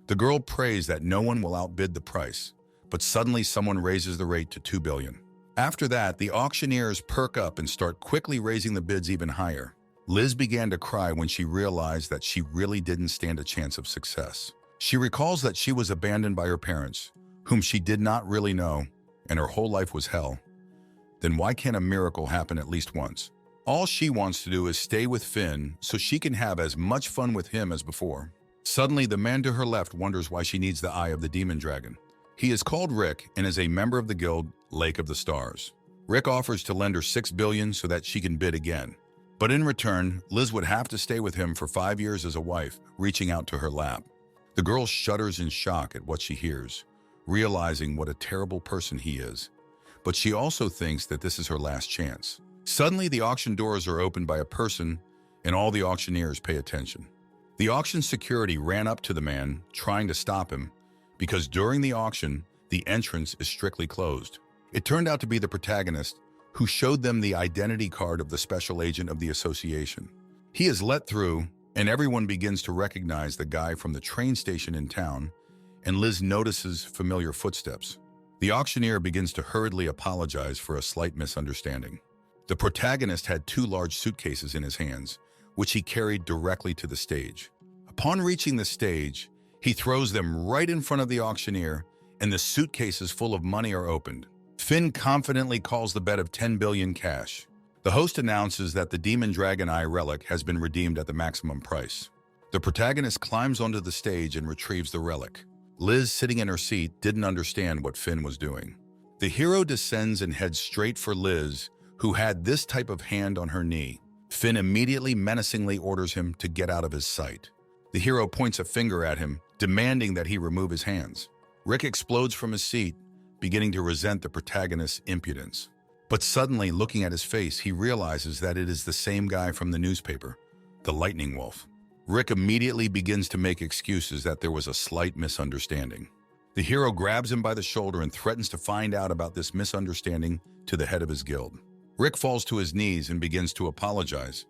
The girl prays that no one will outbid the price, but suddenly someone raises the rate to 2 billion. After that, the auctioneers perk up and start quickly raising the bids even higher. Liz began to cry when she realized that she really didn't stand a chance of success. She recalls that she was abandoned by her parents, whom she did not really know, and her whole life was hell. Then why can't a miracle happen at least once? All she wants to do is stay with Finn so she can have as much fun with him as before. Suddenly, the man to her left wonders why she needs the eye of the demon dragon. He is called Rick and is a member of the guild Lake of the Stars. Rick offers to lend her 6 billion so that she can bid again. But in return, Liz would have to stay with him for 5 years as a wife, reaching out to her lap. The girl shudders in shock at what she hears, realizing what a terrible person he is. But she also thinks that this is her last chance. Suddenly, the auction doors are opened by a person, and all the auctioneers pay attention. The auction security ran up to the man, trying to stop him, because during the auction, the entrance is strictly closed. It turned out to be the protagonist, who showed them the identity card of the special agent of the association. He is let through, and everyone begins to recognize the guy from the train station in town, and Liz notices familiar footsteps. The auctioneer begins to hurriedly apologize for a slight misunderstanding. The protagonist had 2 large suitcases in his hands, which he carried directly to the stage. Upon reaching the stage, he throws them right in front of the auctioneer, and the suitcases full of money are opened. Finn confidently calls the bet of 10 billion cash. The host announces that the Demon Dragon Eye relic has been redeemed at the maximum price. The protagonist climbs onto the stage and retrieves the relic. Liz, sitting in her seat, didn't understand what Finn was doing. The hero descends and heads straight for Liz, who had this type of hand on her knee. Finn immediately menacingly orders him to get out of his sight. The hero points a finger at him, demanding that he remove his hands. Rick explodes from his seat, beginning to resent the protagonist's impudence. But suddenly, looking at his face, he realizes that it is the same guy from the newspaper, the Lightning Wolf. Rick immediately begins to make excuses that there was a slight misunderstanding. The hero grabs him by the shoulder and threatens to find out about this misunderstanding to the head of his guild. Rick falls to his knees and begins to apologize,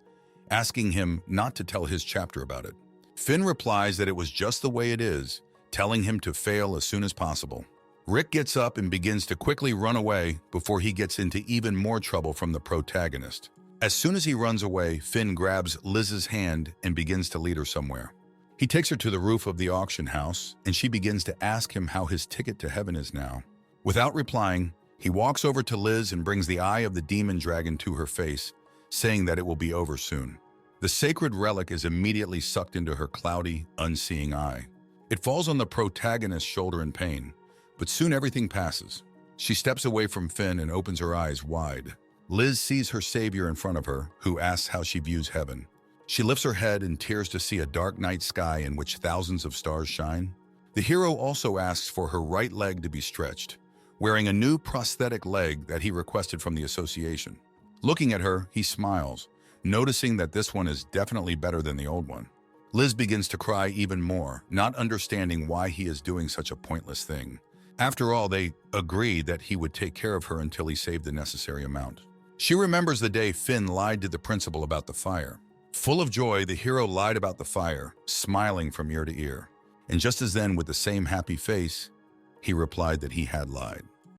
asking him not to tell his chapter about it. Finn replies that it was just the way it is, telling him to fail as soon as possible. Rick gets up and begins to quickly run away before he gets into even more trouble from the protagonist. As soon as he runs away, Finn grabs Liz's hand and begins to lead her somewhere. He takes her to the roof of the auction house, and she begins to ask him how his ticket to heaven is now. Without replying, he walks over to Liz and brings the eye of the demon dragon to her face, saying that it will be over soon. The sacred relic is immediately sucked into her cloudy, unseeing eye. It falls on the protagonist's shoulder in pain, but soon everything passes. She steps away from Finn and opens her eyes wide. Liz sees her savior in front of her, who asks how she views heaven. She lifts her head in tears to see a dark night sky in which thousands of stars shine. The hero also asks for her right leg to be stretched, wearing a new prosthetic leg that he requested from the association. Looking at her, he smiles, noticing that this one is definitely better than the old one. Liz begins to cry even more, not understanding why he is doing such a pointless thing. After all, they agreed that he would take care of her until he saved the necessary amount. She remembers the day Finn lied to the principal about the fire. Full of joy, the hero lied about the fire, smiling from ear to ear. And just as then, with the same happy face, he replied that he had lied.